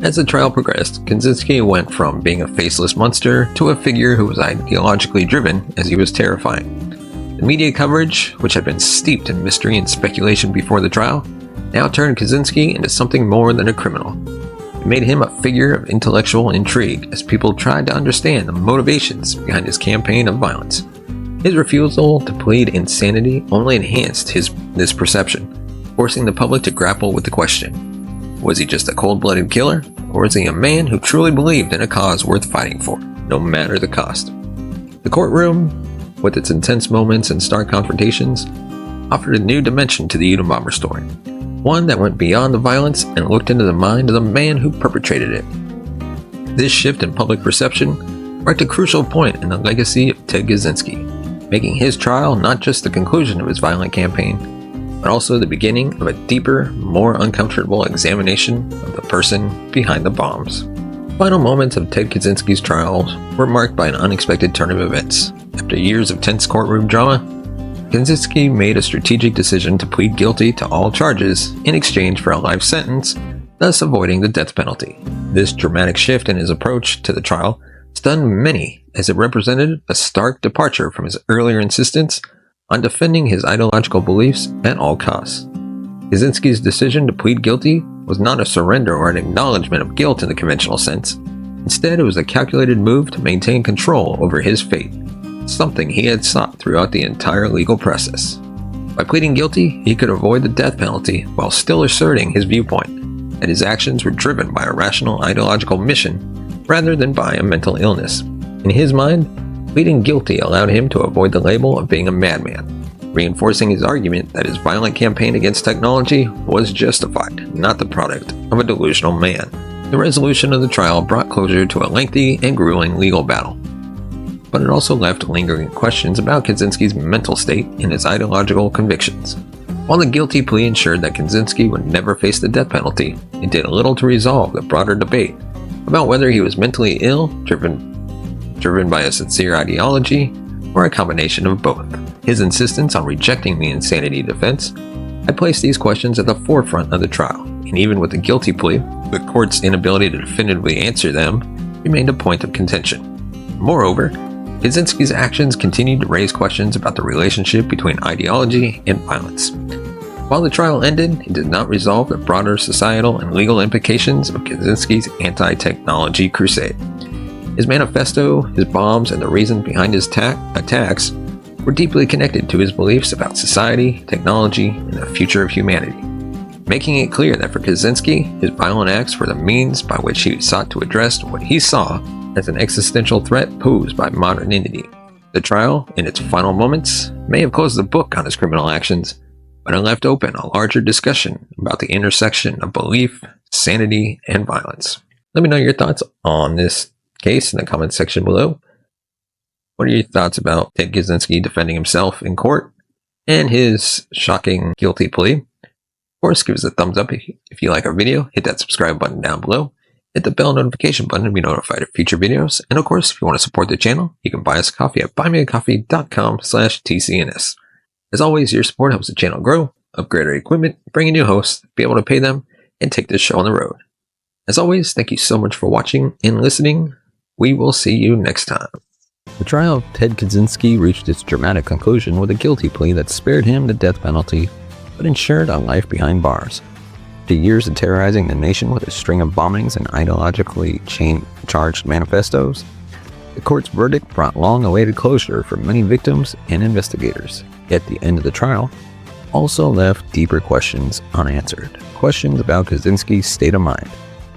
As the trial progressed, Kaczynski went from being a faceless monster to a figure who was ideologically driven as he was terrifying. The media coverage, which had been steeped in mystery and speculation before the trial, now turned Kaczynski into something more than a criminal. It made him a figure of intellectual intrigue as people tried to understand the motivations behind his campaign of violence. His refusal to plead insanity only enhanced this perception, forcing the public to grapple with the question: was he just a cold-blooded killer, or was he a man who truly believed in a cause worth fighting for, no matter the cost? The courtroom, with its intense moments and stark confrontations, offered a new dimension to the Unabomber story, one that went beyond the violence and looked into the mind of the man who perpetrated it. This shift in public perception marked a crucial point in the legacy of Ted Kaczynski, making his trial not just the conclusion of his violent campaign, but also the beginning of a deeper, more uncomfortable examination of the person behind the bombs. The final moments of Ted Kaczynski's trial were marked by an unexpected turn of events. After years of tense courtroom drama, Kaczynski made a strategic decision to plead guilty to all charges in exchange for a life sentence, thus avoiding the death penalty. This dramatic shift in his approach to the trial stunned many, as it represented a stark departure from his earlier insistence on defending his ideological beliefs at all costs. Kaczynski's decision to plead guilty was not a surrender or an acknowledgement of guilt in the conventional sense. Instead, it was a calculated move to maintain control over his fate, something he had sought throughout the entire legal process. By pleading guilty, he could avoid the death penalty while still asserting his viewpoint that his actions were driven by a rational ideological mission rather than by a mental illness. In his mind, pleading guilty allowed him to avoid the label of being a madman, reinforcing his argument that his violent campaign against technology was justified, not the product of a delusional man. The resolution of the trial brought closure to a lengthy and grueling legal battle, but it also left lingering questions about Kaczynski's mental state and his ideological convictions. While the guilty plea ensured that Kaczynski would never face the death penalty, it did little to resolve the broader debate about whether he was mentally ill, driven by a sincere ideology, or a combination of both. His insistence on rejecting the insanity defense had placed these questions at the forefront of the trial, and even with the guilty plea, the court's inability to definitively answer them remained a point of contention. Moreover, Kaczynski's actions continued to raise questions about the relationship between ideology and violence. While the trial ended, it did not resolve the broader societal and legal implications of Kaczynski's anti-technology crusade. His manifesto, his bombs, and the reasons behind his attacks were deeply connected to his beliefs about society, technology, and the future of humanity, making it clear that for Kaczynski, his violent acts were the means by which he sought to address what he saw as an existential threat posed by modernity. The trial, in its final moments, may have closed the book on his criminal actions, but it left open a larger discussion about the intersection of belief, sanity, and violence. Let me know your thoughts on this case in the comments section below. What are your thoughts about Ted Kaczynski defending himself in court and his shocking guilty plea? Of course, give us a thumbs up if you like our video, hit that subscribe button down below, hit the bell notification button to be notified of future videos, and of course, if you want to support the channel, you can buy us a coffee at buymeacoffee.com/TCNS. As always, your support helps the channel grow, upgrade our equipment, bring in new hosts, be able to pay them, and take this show on the road. As always, thank you so much for watching and listening. We will see you next time. The trial of Ted Kaczynski reached its dramatic conclusion with a guilty plea that spared him the death penalty, but ensured a life behind bars. After years of terrorizing the nation with a string of bombings and ideologically charged manifestos, the court's verdict brought long-awaited closure for many victims and investigators. Yet the end of the trial also left deeper questions unanswered. Questions about Kaczynski's state of mind,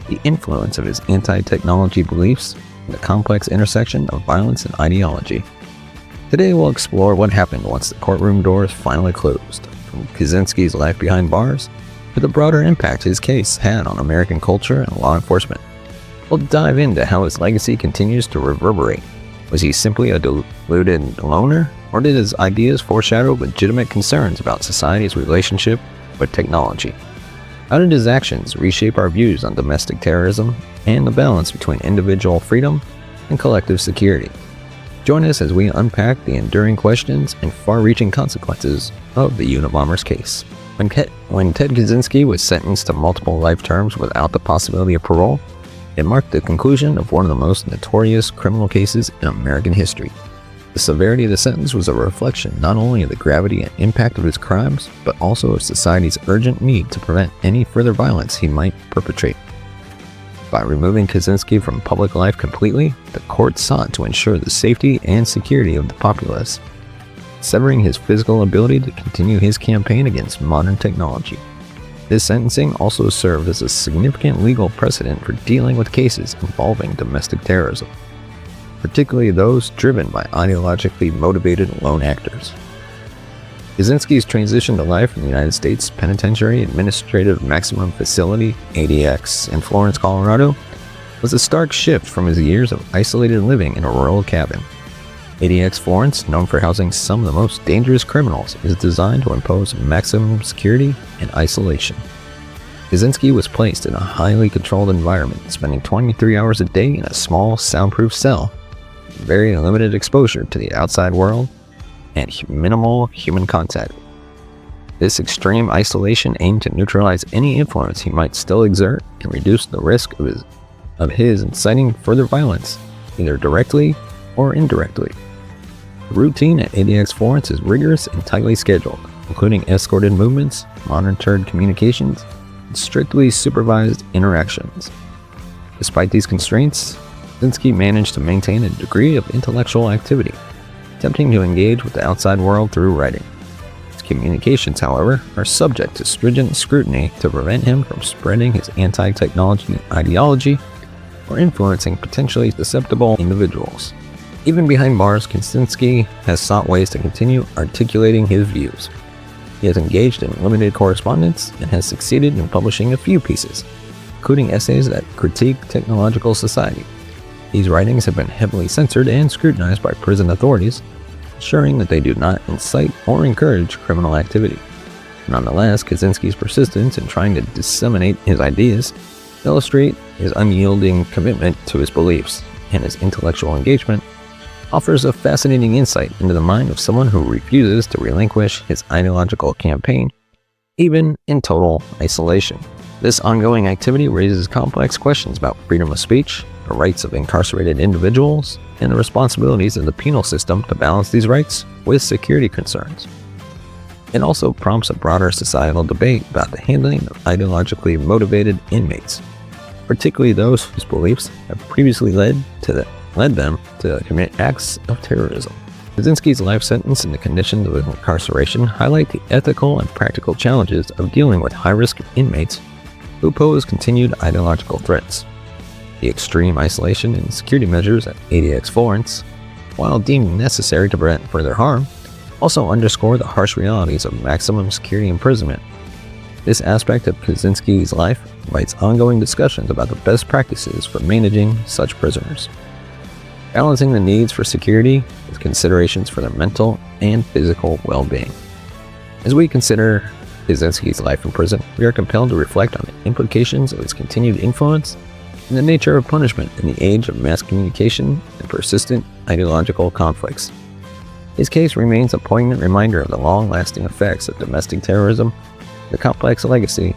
the influence of his anti-technology beliefs, and the complex intersection of violence and ideology. Today we'll explore what happened once the courtroom doors finally closed, from Kaczynski's life behind bars to the broader impact his case had on American culture and law enforcement. We'll dive into how his legacy continues to reverberate. Was he simply a deluded loner, or did his ideas foreshadow legitimate concerns about society's relationship with technology? How did his actions reshape our views on domestic terrorism and the balance between individual freedom and collective security? Join us as we unpack the enduring questions and far-reaching consequences of the Unabomber's case. When Ted Kaczynski was sentenced to multiple life terms without the possibility of parole, it marked the conclusion of one of the most notorious criminal cases in American history. The severity of the sentence was a reflection not only of the gravity and impact of his crimes, but also of society's urgent need to prevent any further violence he might perpetrate. By removing Kaczynski from public life completely, the court sought to ensure the safety and security of the populace, severing his physical ability to continue his campaign against modern technology. This sentencing also served as a significant legal precedent for dealing with cases involving domestic terrorism, particularly those driven by ideologically motivated lone actors. Kaczynski's transition to life in the United States Penitentiary Administrative Maximum Facility, ADX, in Florence, Colorado, was a stark shift from his years of isolated living in a rural cabin. ADX Florence, known for housing some of the most dangerous criminals, is designed to impose maximum security and isolation. Kaczynski was placed in a highly controlled environment, spending 23 hours a day in a small, soundproof cell, with very limited exposure to the outside world, and minimal human contact. This extreme isolation aimed to neutralize any influence he might still exert and reduce the risk of his inciting further violence, either directly or indirectly. The routine at ADX Florence is rigorous and tightly scheduled, including escorted movements, monitored communications, and strictly supervised interactions. Despite these constraints, Kaczynski managed to maintain a degree of intellectual activity, attempting to engage with the outside world through writing. His communications, however, are subject to stringent scrutiny to prevent him from spreading his anti-technology ideology or influencing potentially susceptible individuals. Even behind bars, Kaczynski has sought ways to continue articulating his views. He has engaged in limited correspondence and has succeeded in publishing a few pieces, including essays that critique technological society. These writings have been heavily censored and scrutinized by prison authorities, ensuring that they do not incite or encourage criminal activity. Nonetheless, Kaczynski's persistence in trying to disseminate his ideas illustrate his unyielding commitment to his beliefs, and his intellectual engagement offers a fascinating insight into the mind of someone who refuses to relinquish his ideological campaign, even in total isolation. This ongoing activity raises complex questions about freedom of speech, the rights of incarcerated individuals, and the responsibilities of the penal system to balance these rights with security concerns. It also prompts a broader societal debate about the handling of ideologically motivated inmates, particularly those whose beliefs have previously led them to commit acts of terrorism. Kaczynski's life sentence and the conditions of his incarceration highlight the ethical and practical challenges of dealing with high-risk inmates who pose continued ideological threats. The extreme isolation and security measures at ADX Florence, while deemed necessary to prevent further harm, also underscore the harsh realities of maximum security imprisonment. This aspect of Kaczynski's life invites ongoing discussions about the best practices for managing such prisoners, balancing the needs for security with considerations for their mental and physical well-being. As we consider Kaczynski's life in prison, we are compelled to reflect on the implications of his continued influence and the nature of punishment in the age of mass communication and persistent ideological conflicts. His case remains a poignant reminder of the long-lasting effects of domestic terrorism, the complex legacy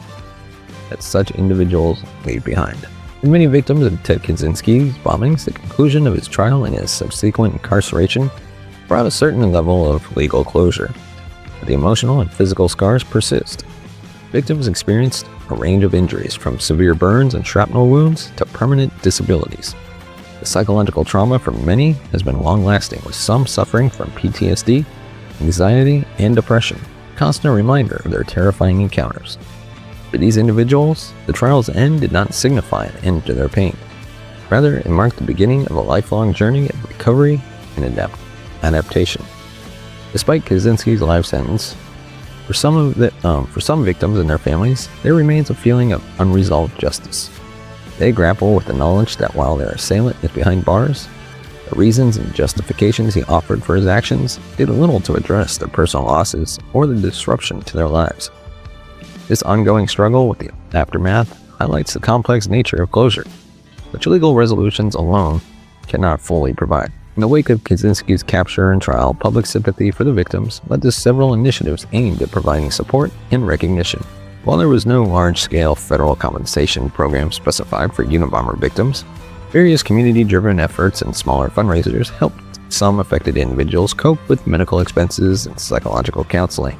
that such individuals leave behind. For many victims of Ted Kaczynski's bombings, the conclusion of his trial and his subsequent incarceration brought a certain level of legal closure, but the emotional and physical scars persist. Victims experienced a range of injuries, from severe burns and shrapnel wounds to permanent disabilities. The psychological trauma for many has been long-lasting, with some suffering from PTSD, anxiety, and depression, a constant reminder of their terrifying encounters. For these individuals, the trial's end did not signify an end to their pain. Rather, it marked the beginning of a lifelong journey of recovery and adaptation. Despite Kaczynski's life sentence, for some victims and their families, there remains a feeling of unresolved justice. They grapple with the knowledge that while their assailant is behind bars, the reasons and justifications he offered for his actions did little to address their personal losses or the disruption to their lives. This ongoing struggle with the aftermath highlights the complex nature of closure, which legal resolutions alone cannot fully provide. In the wake of Kaczynski's capture and trial, public sympathy for the victims led to several initiatives aimed at providing support and recognition. While there was no large-scale federal compensation program specified for Unabomber victims, various community-driven efforts and smaller fundraisers helped some affected individuals cope with medical expenses and psychological counseling.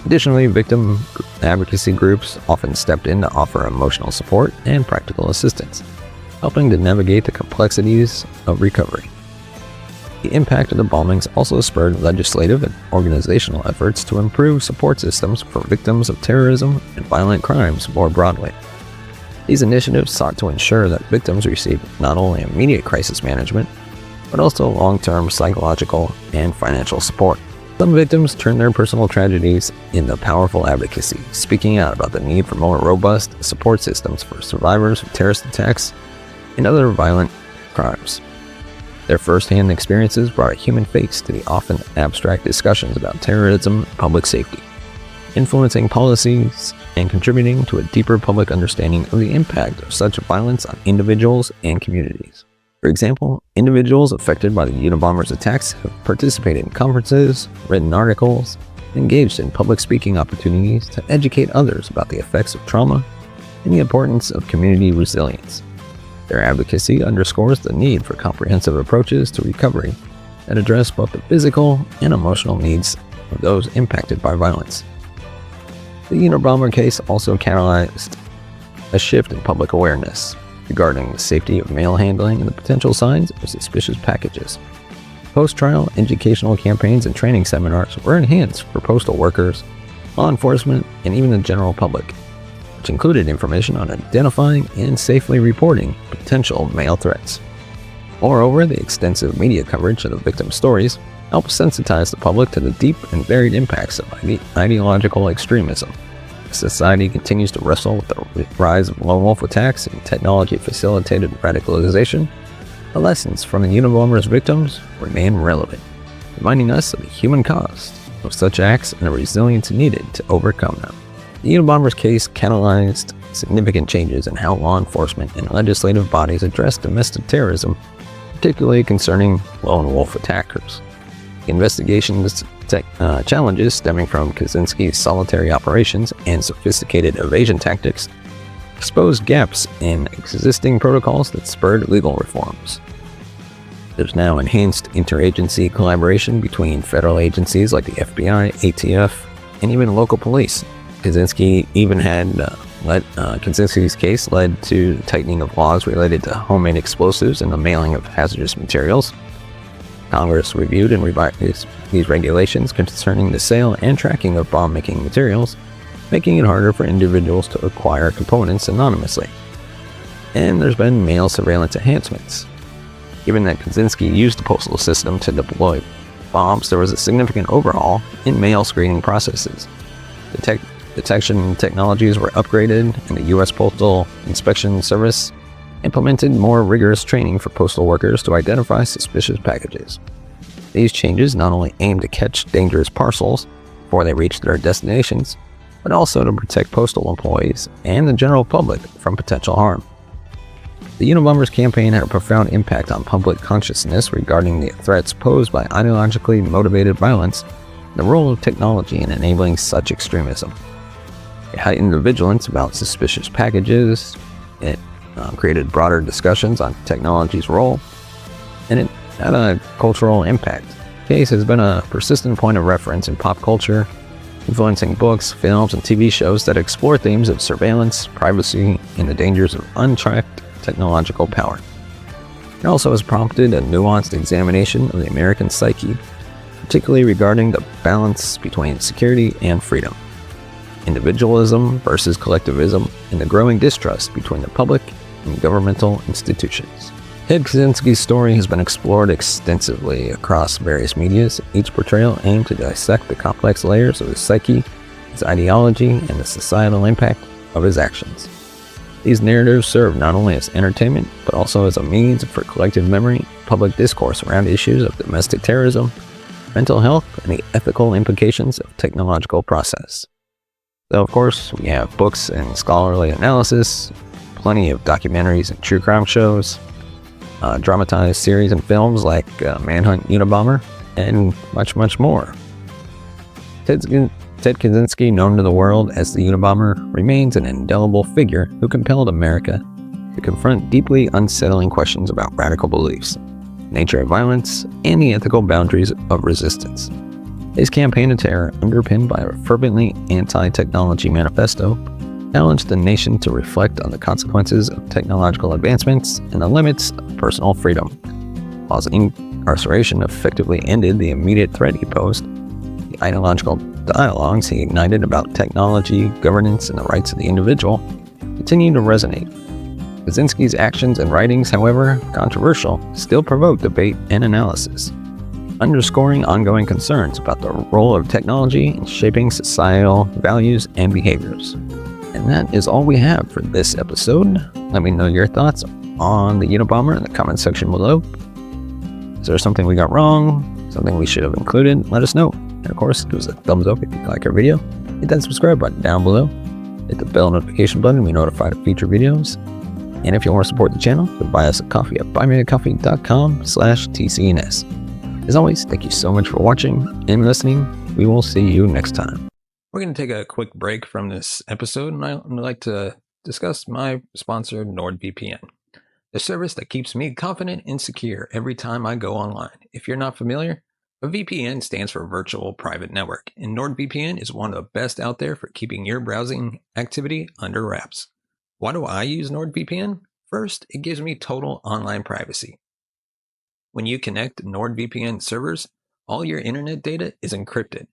Additionally, victim advocacy groups often stepped in to offer emotional support and practical assistance, helping to navigate the complexities of recovery. The impact of the bombings also spurred legislative and organizational efforts to improve support systems for victims of terrorism and violent crimes more broadly. These initiatives sought to ensure that victims received not only immediate crisis management, but also long-term psychological and financial support. Some victims turned their personal tragedies into powerful advocacy, speaking out about the need for more robust support systems for survivors of terrorist attacks and other violent crimes. Their first-hand experiences brought a human face to the often abstract discussions about terrorism and public safety, influencing policies and contributing to a deeper public understanding of the impact of such violence on individuals and communities. For example, individuals affected by the Unabomber's attacks have participated in conferences, written articles, and engaged in public speaking opportunities to educate others about the effects of trauma and the importance of community resilience. Their advocacy underscores the need for comprehensive approaches to recovery that address both the physical and emotional needs of those impacted by violence. The Unabomber case also catalyzed a shift in public awareness regarding the safety of mail handling and the potential signs of suspicious packages. Post-trial educational campaigns and training seminars were enhanced for postal workers, law enforcement, and even the general public, which included information on identifying and safely reporting potential mail threats. Moreover, the extensive media coverage of the victims' stories helped sensitize the public to the deep and varied impacts of ideological extremism. As society continues to wrestle with the rise of lone wolf attacks and technology-facilitated radicalization, the lessons from the Unabomber's victims remain relevant, reminding us of the human cost of such acts and the resilience needed to overcome them. The Unabomber's case catalyzed significant changes in how law enforcement and legislative bodies address domestic terrorism, particularly concerning lone wolf attackers. The investigation's challenges stemming from Kaczynski's solitary operations and sophisticated evasion tactics exposed gaps in existing protocols that spurred legal reforms. There's now enhanced interagency collaboration between federal agencies like the FBI, ATF, and even local police. Kaczynski's case led to tightening of laws related to homemade explosives and the mailing of hazardous materials. Congress reviewed and revised these regulations concerning the sale and tracking of bomb-making materials, making it harder for individuals to acquire components anonymously. And there's been mail surveillance enhancements. Given that Kaczynski used the postal system to deploy bombs, there was a significant overhaul in mail screening processes. Detection technologies were upgraded, and the U.S. Postal Inspection Service implemented more rigorous training for postal workers to identify suspicious packages. These changes not only aim to catch dangerous parcels before they reach their destinations, but also to protect postal employees and the general public from potential harm. The Unabomber's campaign had a profound impact on public consciousness regarding the threats posed by ideologically motivated violence and the role of technology in enabling such extremism. It heightened the vigilance about suspicious packages, it created broader discussions on technology's role, and it had a cultural impact. The case has been a persistent point of reference in pop culture, influencing books, films, and TV shows that explore themes of surveillance, privacy, and the dangers of untracked technological power. It also has prompted a nuanced examination of the American psyche, particularly regarding the balance between security and freedom, individualism versus collectivism, and the growing distrust between the public and governmental institutions. Ted Kaczynski's story has been explored extensively across various medias, each portrayal aimed to dissect the complex layers of his psyche, his ideology, and the societal impact of his actions. These narratives serve not only as entertainment, but also as a means for collective memory, public discourse around issues of domestic terrorism, mental health, and the ethical implications of technological process. So, of course, we have books and scholarly analysis, plenty of documentaries and true crime shows. dramatized series and films like Manhunt, Unabomber, and much, much more. Ted Kaczynski, known to the world as the Unabomber, remains an indelible figure who compelled America to confront deeply unsettling questions about radical beliefs, nature of violence, and the ethical boundaries of resistance. His campaign of terror, underpinned by a fervently anti-technology manifesto, challenged the nation to reflect on the consequences of technological advancements and the limits of personal freedom. While his incarceration effectively ended the immediate threat he posed, the ideological dialogues he ignited about technology, governance, and the rights of the individual continue to resonate. Kaczynski's actions and writings, however controversial, still provoke debate and analysis, underscoring ongoing concerns about the role of technology in shaping societal values and behaviors. And that is all we have for this episode. Let me know your thoughts on the Unabomber in the comment section below. Is there something we got wrong? Something we should have included? Let us know. And of course, give us a thumbs up if you like our video. Hit that subscribe button down below. Hit the bell notification button to be notified of future videos. And if you want to support the channel, then buy us a coffee at buymeacoffee.com/TCNS. As always, thank you so much for watching and listening. We will see you next time. We're going to take a quick break from this episode, and I'd like to discuss my sponsor, NordVPN, the service that keeps me confident and secure every time I go online. If you're not familiar, a VPN stands for Virtual Private Network, and NordVPN is one of the best out there for keeping your browsing activity under wraps. Why do I use NordVPN? First, it gives me total online privacy. When you connect to NordVPN servers, all your internet data is encrypted.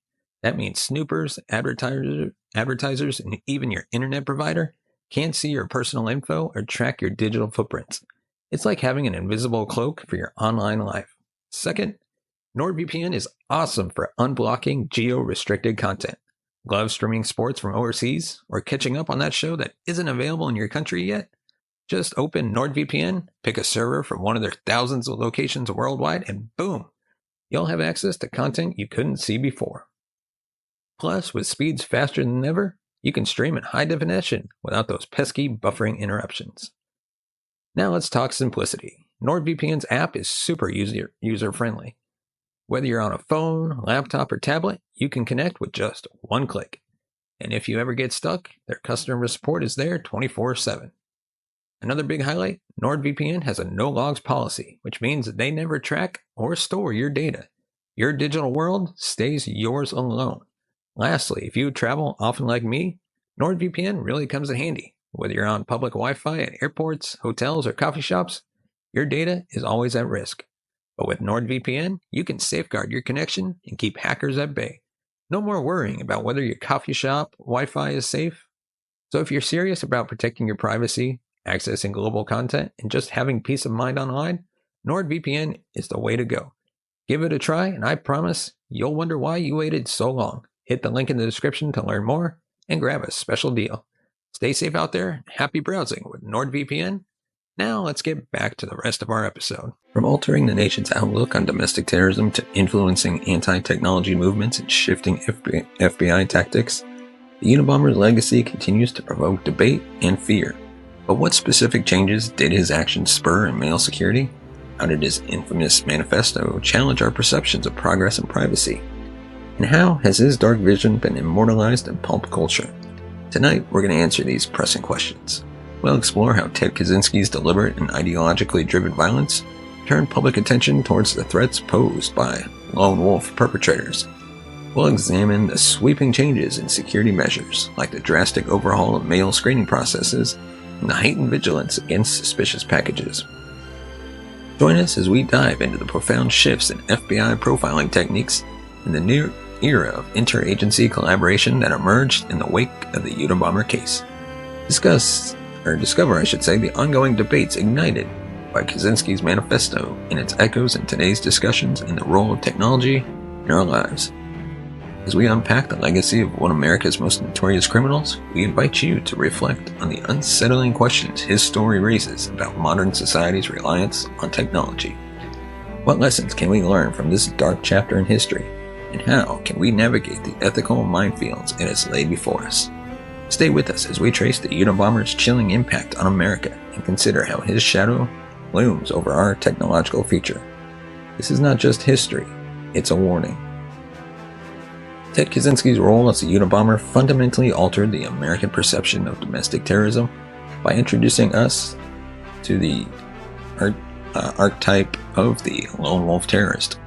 That means snoopers, advertisers, and even your internet provider can't see your personal info or track your digital footprints. It's like having an invisible cloak for your online life. Second, NordVPN is awesome for unblocking geo-restricted content. Love streaming sports from overseas or catching up on that show that isn't available in your country yet? Just open NordVPN, pick a server from one of their thousands of locations worldwide, and boom, you'll have access to content you couldn't see before. Plus, with speeds faster than ever, you can stream in high definition without those pesky buffering interruptions. Now let's talk simplicity. NordVPN's app is super user-friendly. Whether you're on a phone, laptop, or tablet, you can connect with just one click. And if you ever get stuck, their customer support is there 24/7. Another big highlight, NordVPN has a no-logs policy, which means that they never track or store your data. Your digital world stays yours alone. Lastly, if you travel often like me, NordVPN really comes in handy. Whether you're on public Wi-Fi at airports, hotels, or coffee shops, your data is always at risk. But with NordVPN, you can safeguard your connection and keep hackers at bay. No more worrying about whether your coffee shop Wi-Fi is safe. So if you're serious about protecting your privacy, accessing global content, and just having peace of mind online, NordVPN is the way to go. Give it a try, and I promise you'll wonder why you waited so long. Hit the link in the description to learn more and grab a special deal. Stay safe out there. Happy browsing with NordVPN. Now let's get back to the rest of our episode. From altering the nation's outlook on domestic terrorism to influencing anti-technology movements and shifting FBI tactics, the Unabomber's legacy continues to provoke debate and fear. But what specific changes did his actions spur in mail security? How did his infamous manifesto challenge our perceptions of progress and privacy? And how has his dark vision been immortalized in pulp culture? Tonight, we're going to answer these pressing questions. We'll explore how Ted Kaczynski's deliberate and ideologically driven violence turned public attention towards the threats posed by lone wolf perpetrators. We'll examine the sweeping changes in security measures, like the drastic overhaul of mail screening processes and the heightened vigilance against suspicious packages. Join us as we dive into the profound shifts in FBI profiling techniques and the new era of interagency collaboration that emerged in the wake of the Unabomber case. Discover the ongoing debates ignited by Kaczynski's manifesto and its echoes in today's discussions and the role of technology in our lives. As we unpack the legacy of one of America's most notorious criminals, we invite you to reflect on the unsettling questions his story raises about modern society's reliance on technology. What lessons can we learn from this dark chapter in history, and how can we navigate the ethical minefields it has laid before us? Stay with us as we trace the Unabomber's chilling impact on America and consider how his shadow looms over our technological future. This is not just history, it's a warning. Ted Kaczynski's role as a Unabomber fundamentally altered the American perception of domestic terrorism by introducing us to the archetype of the lone wolf terrorist.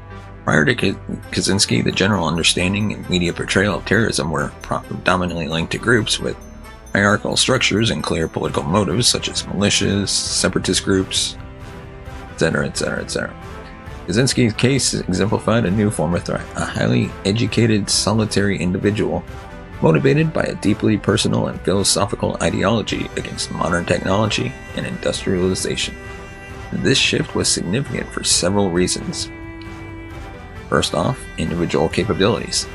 Prior to Kaczynski, the general understanding and media portrayal of terrorism were predominantly linked to groups with hierarchical structures and clear political motives, such as militias, separatist groups, etc., etc., etc. Kaczynski's case exemplified a new form of threat, a highly educated, solitary individual motivated by a deeply personal and philosophical ideology against modern technology and industrialization. This shift was significant for several reasons. First off, individual capabilities.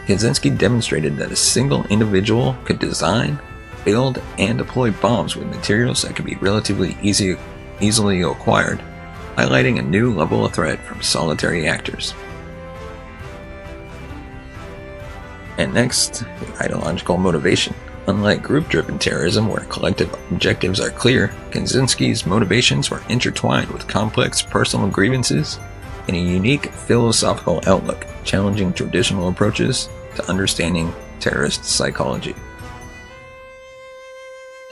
Kaczynski demonstrated that a single individual could design, build, and deploy bombs with materials that could be relatively easily acquired, highlighting a new level of threat from solitary actors. And next, the ideological motivation. Unlike group-driven terrorism, where collective objectives are clear, Kaczynski's motivations were intertwined with complex personal grievances and a unique philosophical outlook, challenging traditional approaches to understanding terrorist psychology.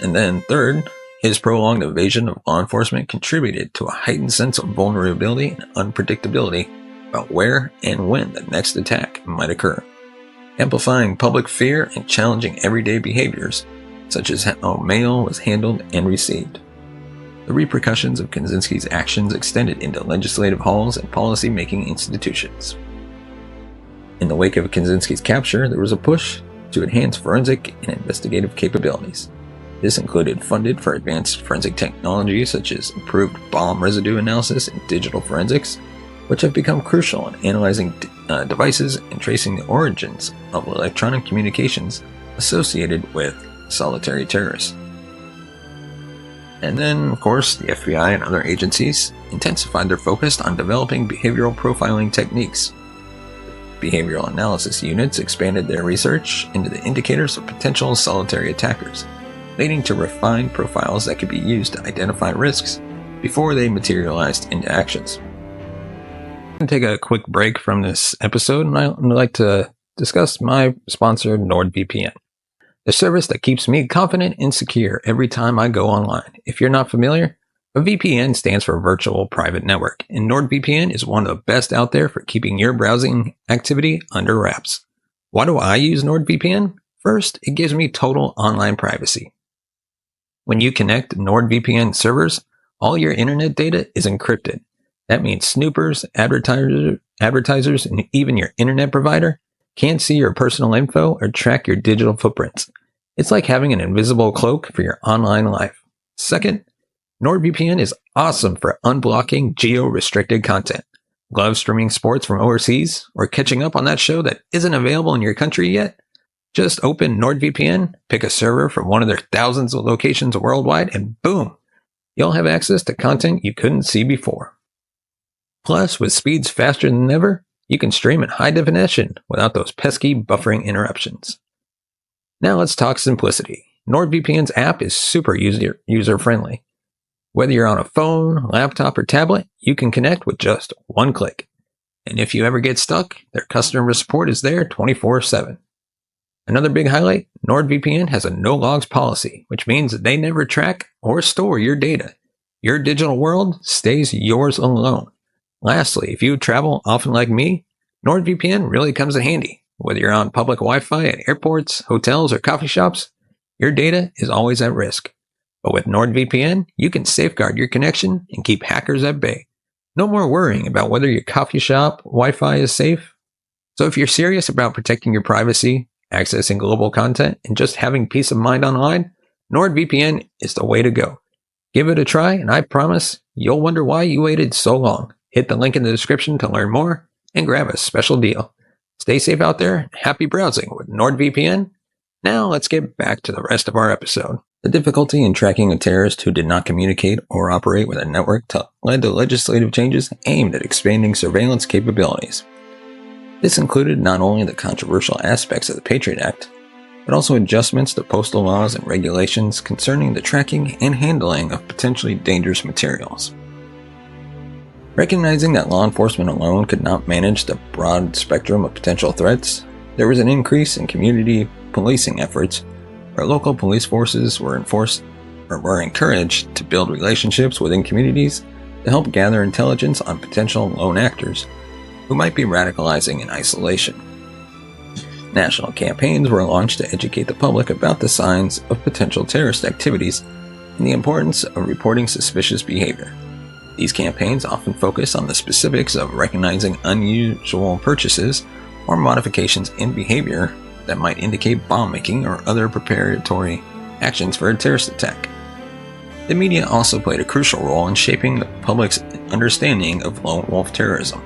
And then third, his prolonged evasion of law enforcement contributed to a heightened sense of vulnerability and unpredictability about where and when the next attack might occur, amplifying public fear and challenging everyday behaviors, such as how mail was handled and received. The repercussions of Kaczynski's actions extended into legislative halls and policy-making institutions. In the wake of Kaczynski's capture, there was a push to enhance forensic and investigative capabilities. This included funded for advanced forensic technology such as improved bomb residue analysis and digital forensics, which have become crucial in analyzing devices and tracing the origins of electronic communications associated with solitary terrorists. And then, of course, the FBI and other agencies intensified their focus on developing behavioral profiling techniques. Behavioral analysis units expanded their research into the indicators of potential solitary attackers, leading to refined profiles that could be used to identify risks before they materialized into actions. I'm going to take a quick break from this episode, and I'd like to discuss my sponsor, NordVPN, the service that keeps me confident and secure every time I go online. If you're not familiar, a VPN stands for Virtual Private Network, and NordVPN is one of the best out there for keeping your browsing activity under wraps. Why do I use NordVPN? First, it gives me total online privacy. When you connect to NordVPN servers, all your internet data is encrypted. That means snoopers, advertisers, and even your internet provider can't see your personal info or track your digital footprints. It's like having an invisible cloak for your online life. Second, NordVPN is awesome for unblocking geo-restricted content. Love streaming sports from overseas or catching up on that show that isn't available in your country yet? Just open NordVPN, pick a server from one of their thousands of locations worldwide, and boom, you'll have access to content you couldn't see before. Plus, with speeds faster than ever, you can stream in high definition without those pesky buffering interruptions. Now let's talk simplicity. NordVPN's app is super user-friendly. Whether you're on a phone, laptop, or tablet, you can connect with just one click. And if you ever get stuck, their customer support is there 24/7. Another big highlight, NordVPN has a no-logs policy, which means that they never track or store your data. Your digital world stays yours alone. Lastly, if you travel often like me, NordVPN really comes in handy. Whether you're on public Wi-Fi at airports, hotels, or coffee shops, your data is always at risk. But with NordVPN, you can safeguard your connection and keep hackers at bay. No more worrying about whether your coffee shop Wi-Fi is safe. So if you're serious about protecting your privacy, accessing global content, and just having peace of mind online, NordVPN is the way to go. Give it a try, and I promise you'll wonder why you waited so long. Hit the link in the description to learn more and grab a special deal. Stay safe out there and happy browsing with NordVPN. Now let's get back to the rest of our episode. The difficulty in tracking a terrorist who did not communicate or operate with a network led to legislative changes aimed at expanding surveillance capabilities. This included not only the controversial aspects of the Patriot Act, but also adjustments to postal laws and regulations concerning the tracking and handling of potentially dangerous materials. Recognizing that law enforcement alone could not manage the broad spectrum of potential threats, there was an increase in community policing efforts where local police forces were encouraged to build relationships within communities to help gather intelligence on potential lone actors who might be radicalizing in isolation. National campaigns were launched to educate the public about the signs of potential terrorist activities and the importance of reporting suspicious behavior. These campaigns often focus on the specifics of recognizing unusual purchases or modifications in behavior that might indicate bomb making or other preparatory actions for a terrorist attack. The media also played a crucial role in shaping the public's understanding of lone wolf terrorism.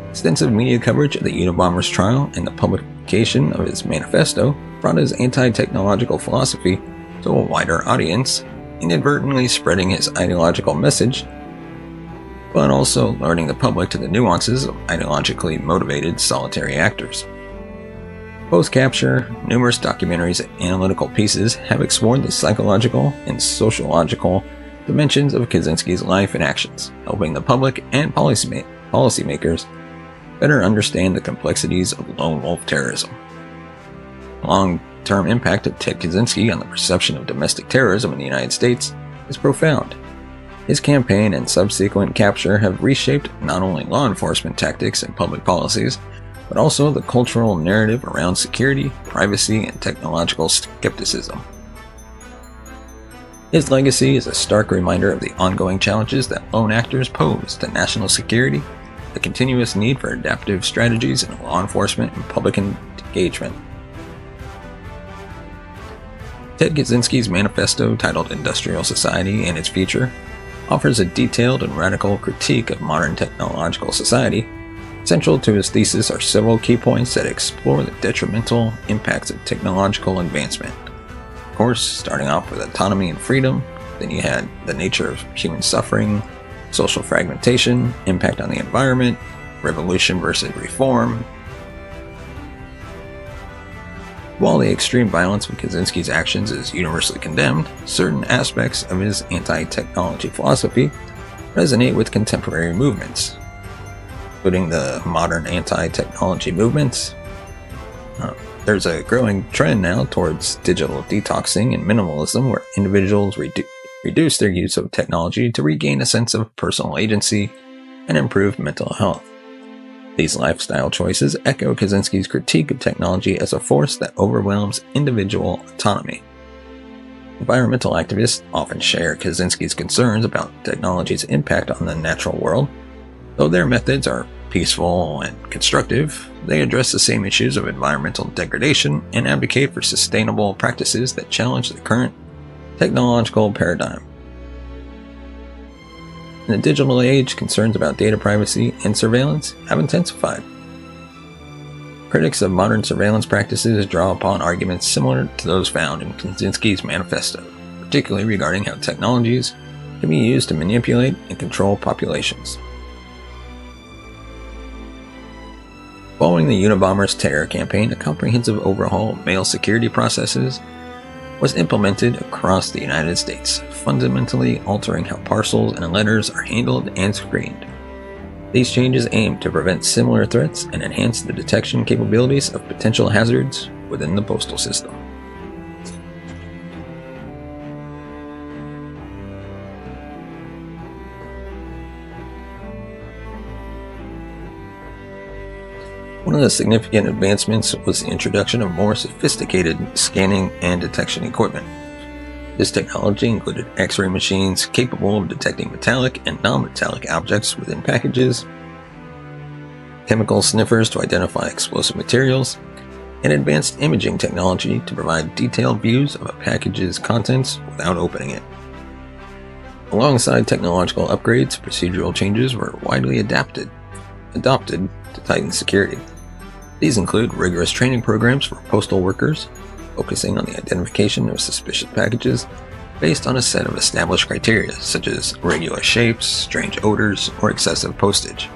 Extensive media coverage of the Unabomber's trial and the publication of his manifesto brought his anti-technological philosophy to a wider audience, inadvertently spreading his ideological message, but also alerting the public to the nuances of ideologically motivated solitary actors. Post-capture, numerous documentaries and analytical pieces have explored the psychological and sociological dimensions of Kaczynski's life and actions, helping the public and policymakers better understand the complexities of lone wolf terrorism. The long-term impact of Ted Kaczynski on the perception of domestic terrorism in the United States is profound. His campaign and subsequent capture have reshaped not only law enforcement tactics and public policies, but also the cultural narrative around security, privacy, and technological skepticism. His legacy is a stark reminder of the ongoing challenges that lone actors pose to national security, the continuous need for adaptive strategies in law enforcement and public engagement. Ted Kaczynski's manifesto, titled Industrial Society and Its Future, offers a detailed and radical critique of modern technological society. Central to his thesis are several key points that explore the detrimental impacts of technological advancement. Of course, starting off with autonomy and freedom, then you had the nature of human suffering, social fragmentation, impact on the environment, revolution versus reform. While the extreme violence of Kaczynski's actions is universally condemned, certain aspects of his anti-technology philosophy resonate with contemporary movements, including the modern anti-technology movements. There's a growing trend now towards digital detoxing and minimalism, where individuals reduce their use of technology to regain a sense of personal agency and improve mental health. These lifestyle choices echo Kaczynski's critique of technology as a force that overwhelms individual autonomy. Environmental activists often share Kaczynski's concerns about technology's impact on the natural world. Though their methods are peaceful and constructive, they address the same issues of environmental degradation and advocate for sustainable practices that challenge the current technological paradigm. In the digital age, concerns about data privacy and surveillance have intensified. Critics of modern surveillance practices draw upon arguments similar to those found in Kaczynski's manifesto, particularly regarding how technologies can be used to manipulate and control populations. Following the Unabomber's terror campaign, a comprehensive overhaul of mail security processes was implemented across the United States, fundamentally altering how parcels and letters are handled and screened. These changes aim to prevent similar threats and enhance the detection capabilities of potential hazards within the postal system. One of the significant advancements was the introduction of more sophisticated scanning and detection equipment. This technology included X-ray machines capable of detecting metallic and non-metallic objects within packages, chemical sniffers to identify explosive materials, and advanced imaging technology to provide detailed views of a package's contents without opening it. Alongside technological upgrades, procedural changes were widely adopted to tighten security. These include rigorous training programs for postal workers, focusing on the identification of suspicious packages based on a set of established criteria, such as irregular shapes, strange odors, or excessive postage.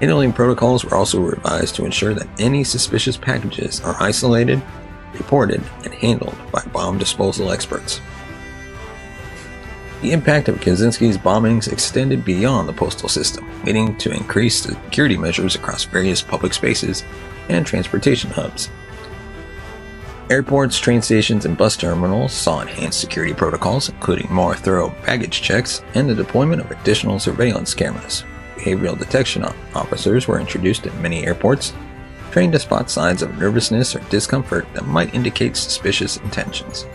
Handling protocols were also revised to ensure that any suspicious packages are isolated, reported, and handled by bomb disposal experts. The impact of Kaczynski's bombings extended beyond the postal system, leading to increased security measures across various public spaces and transportation hubs. Airports, train stations, and bus terminals saw enhanced security protocols, including more thorough baggage checks and the deployment of additional surveillance cameras. Behavioral detection officers were introduced at many airports, trained to spot signs of nervousness or discomfort that might indicate suspicious intentions.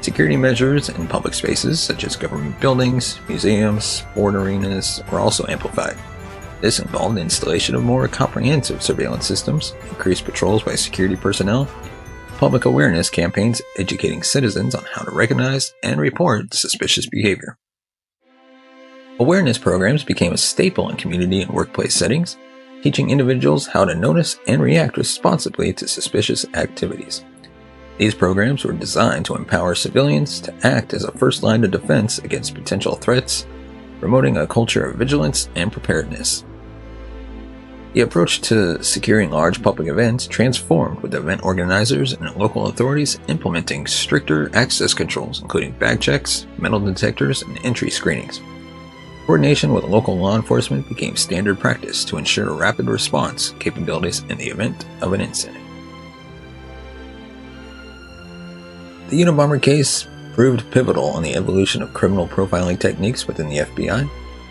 Security measures in public spaces, such as government buildings, museums, sport arenas, were also amplified. This involved the installation of more comprehensive surveillance systems, increased patrols by security personnel, public awareness campaigns educating citizens on how to recognize and report suspicious behavior. Awareness programs became a staple in community and workplace settings, teaching individuals how to notice and react responsibly to suspicious activities. These programs were designed to empower civilians to act as a first line of defense against potential threats, promoting a culture of vigilance and preparedness. The approach to securing large public events transformed, with event organizers and local authorities implementing stricter access controls, including bag checks, metal detectors, and entry screenings. Coordination with local law enforcement became standard practice to ensure rapid response capabilities in the event of an incident. The Unabomber case proved pivotal in the evolution of criminal profiling techniques within the FBI.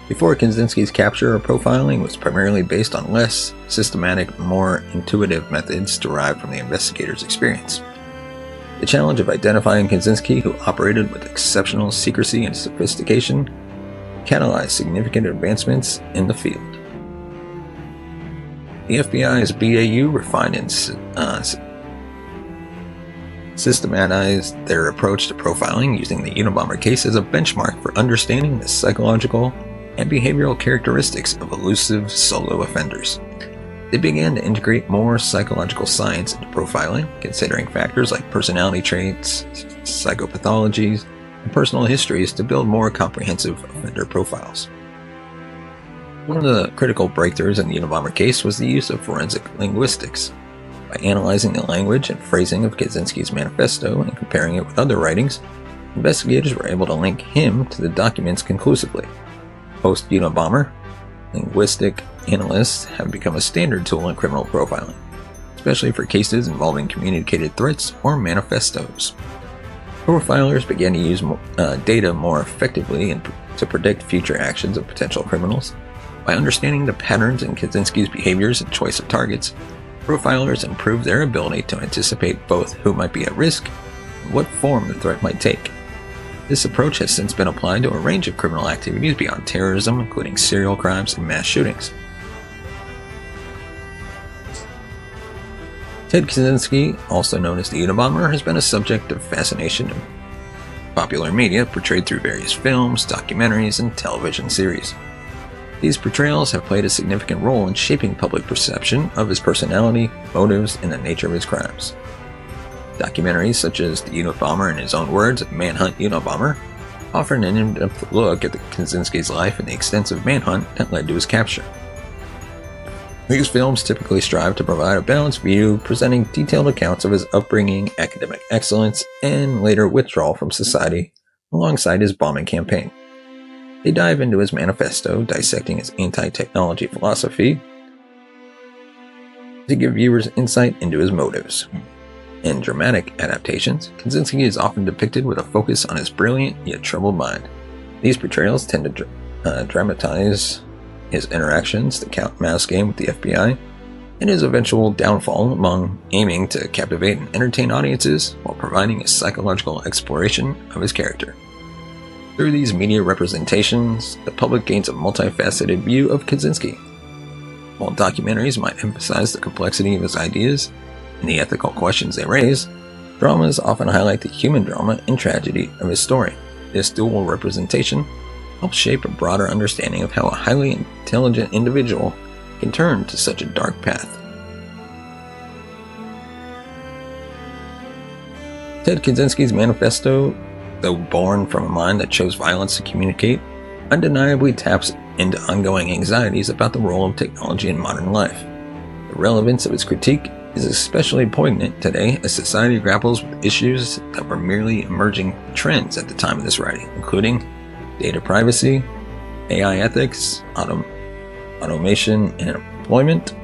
Before Kaczynski's capture, profiling was primarily based on less systematic, more intuitive methods derived from the investigator's experience. The challenge of identifying Kaczynski, who operated with exceptional secrecy and sophistication, catalyzed significant advancements in the field. The FBI's BAU refined and systematized their approach to profiling, using the Unabomber case as a benchmark for understanding the psychological and behavioral characteristics of elusive solo offenders. They began to integrate more psychological science into profiling, considering factors like personality traits, psychopathologies, and personal histories to build more comprehensive offender profiles. One of the critical breakthroughs in the Unabomber case was the use of forensic linguistics. By analyzing the language and phrasing of Kaczynski's manifesto and comparing it with other writings, investigators were able to link him to the documents conclusively. Post-Unabomber, linguistic analysts have become a standard tool in criminal profiling, especially for cases involving communicated threats or manifestos. Profilers began to use data more effectively to predict future actions of potential criminals. By understanding the patterns in Kaczynski's behaviors and choice of targets, profilers improved their ability to anticipate both who might be at risk and what form the threat might take. This approach has since been applied to a range of criminal activities beyond terrorism, including serial crimes and mass shootings. Ted Kaczynski, also known as the Unabomber, has been a subject of fascination in popular media, portrayed through various films, documentaries, and television series. These portrayals have played a significant role in shaping public perception of his personality, motives, and the nature of his crimes. Documentaries such as The Unabomber, in his own words, Manhunt Unabomber, offer an in-depth look at Kaczynski's life and the extensive manhunt that led to his capture. These films typically strive to provide a balanced view, presenting detailed accounts of his upbringing, academic excellence, and later withdrawal from society, alongside his bombing campaign. They dive into his manifesto, dissecting his anti-technology philosophy to give viewers insight into his motives. In dramatic adaptations, Kaczynski is often depicted with a focus on his brilliant yet troubled mind. These portrayals tend to dramatize his interactions, the cat and mouse game with the FBI, and his eventual downfall, among aiming to captivate and entertain audiences while providing a psychological exploration of his character. Through these media representations, the public gains a multifaceted view of Kaczynski. While documentaries might emphasize the complexity of his ideas and the ethical questions they raise, dramas often highlight the human drama and tragedy of his story. This dual representation helps shape a broader understanding of how a highly intelligent individual can turn to such a dark path. Ted Kaczynski's manifesto, though born from a mind that chose violence to communicate, undeniably taps into ongoing anxieties about the role of technology in modern life. The relevance of his critique is especially poignant today as society grapples with issues that were merely emerging trends at the time of this writing, including data privacy, AI ethics, automation and employment.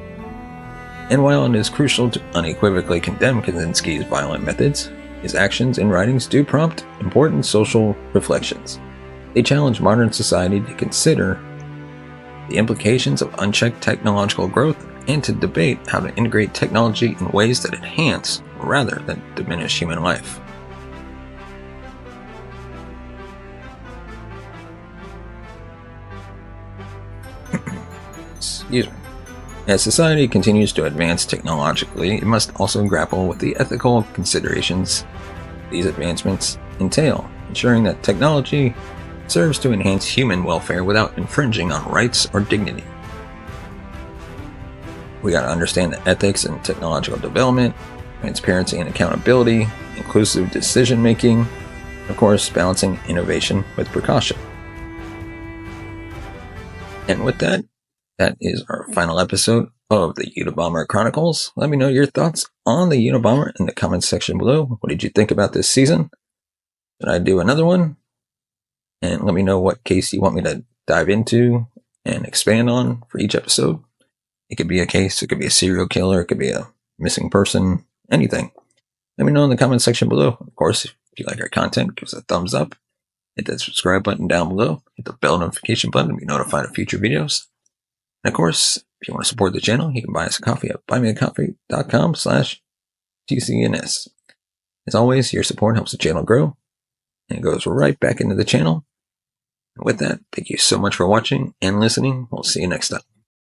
And while it is crucial to unequivocally condemn Kaczynski's violent methods, his actions and writings do prompt important social reflections. They challenge modern society to consider the implications of unchecked technological growth and to debate how to integrate technology in ways that enhance rather than diminish human life. Excuse me. As society continues to advance technologically, it must also grapple with the ethical considerations these advancements entail, ensuring that technology serves to enhance human welfare without infringing on rights or dignity. We got to understand the ethics in technological development, transparency and accountability, inclusive decision making, of course, balancing innovation with precaution. And with that, that is our final episode of the Unabomber Chronicles. Let me know your thoughts on the Unabomber in the comments section below. What did you think about this season? Should I do another one? And let me know what case you want me to dive into and expand on for each episode. It could be a case, it could be a serial killer, it could be a missing person, anything. Let me know in the comments section below. Of course, if you like our content, give us a thumbs up. Hit that subscribe button down below. Hit the bell notification button to be notified of future videos. And of course, if you want to support the channel, you can buy us a coffee at buymeacoffee.com/TCNS. As always, your support helps the channel grow, and it goes right back into the channel. And with that, thank you so much for watching and listening. We'll see you next time.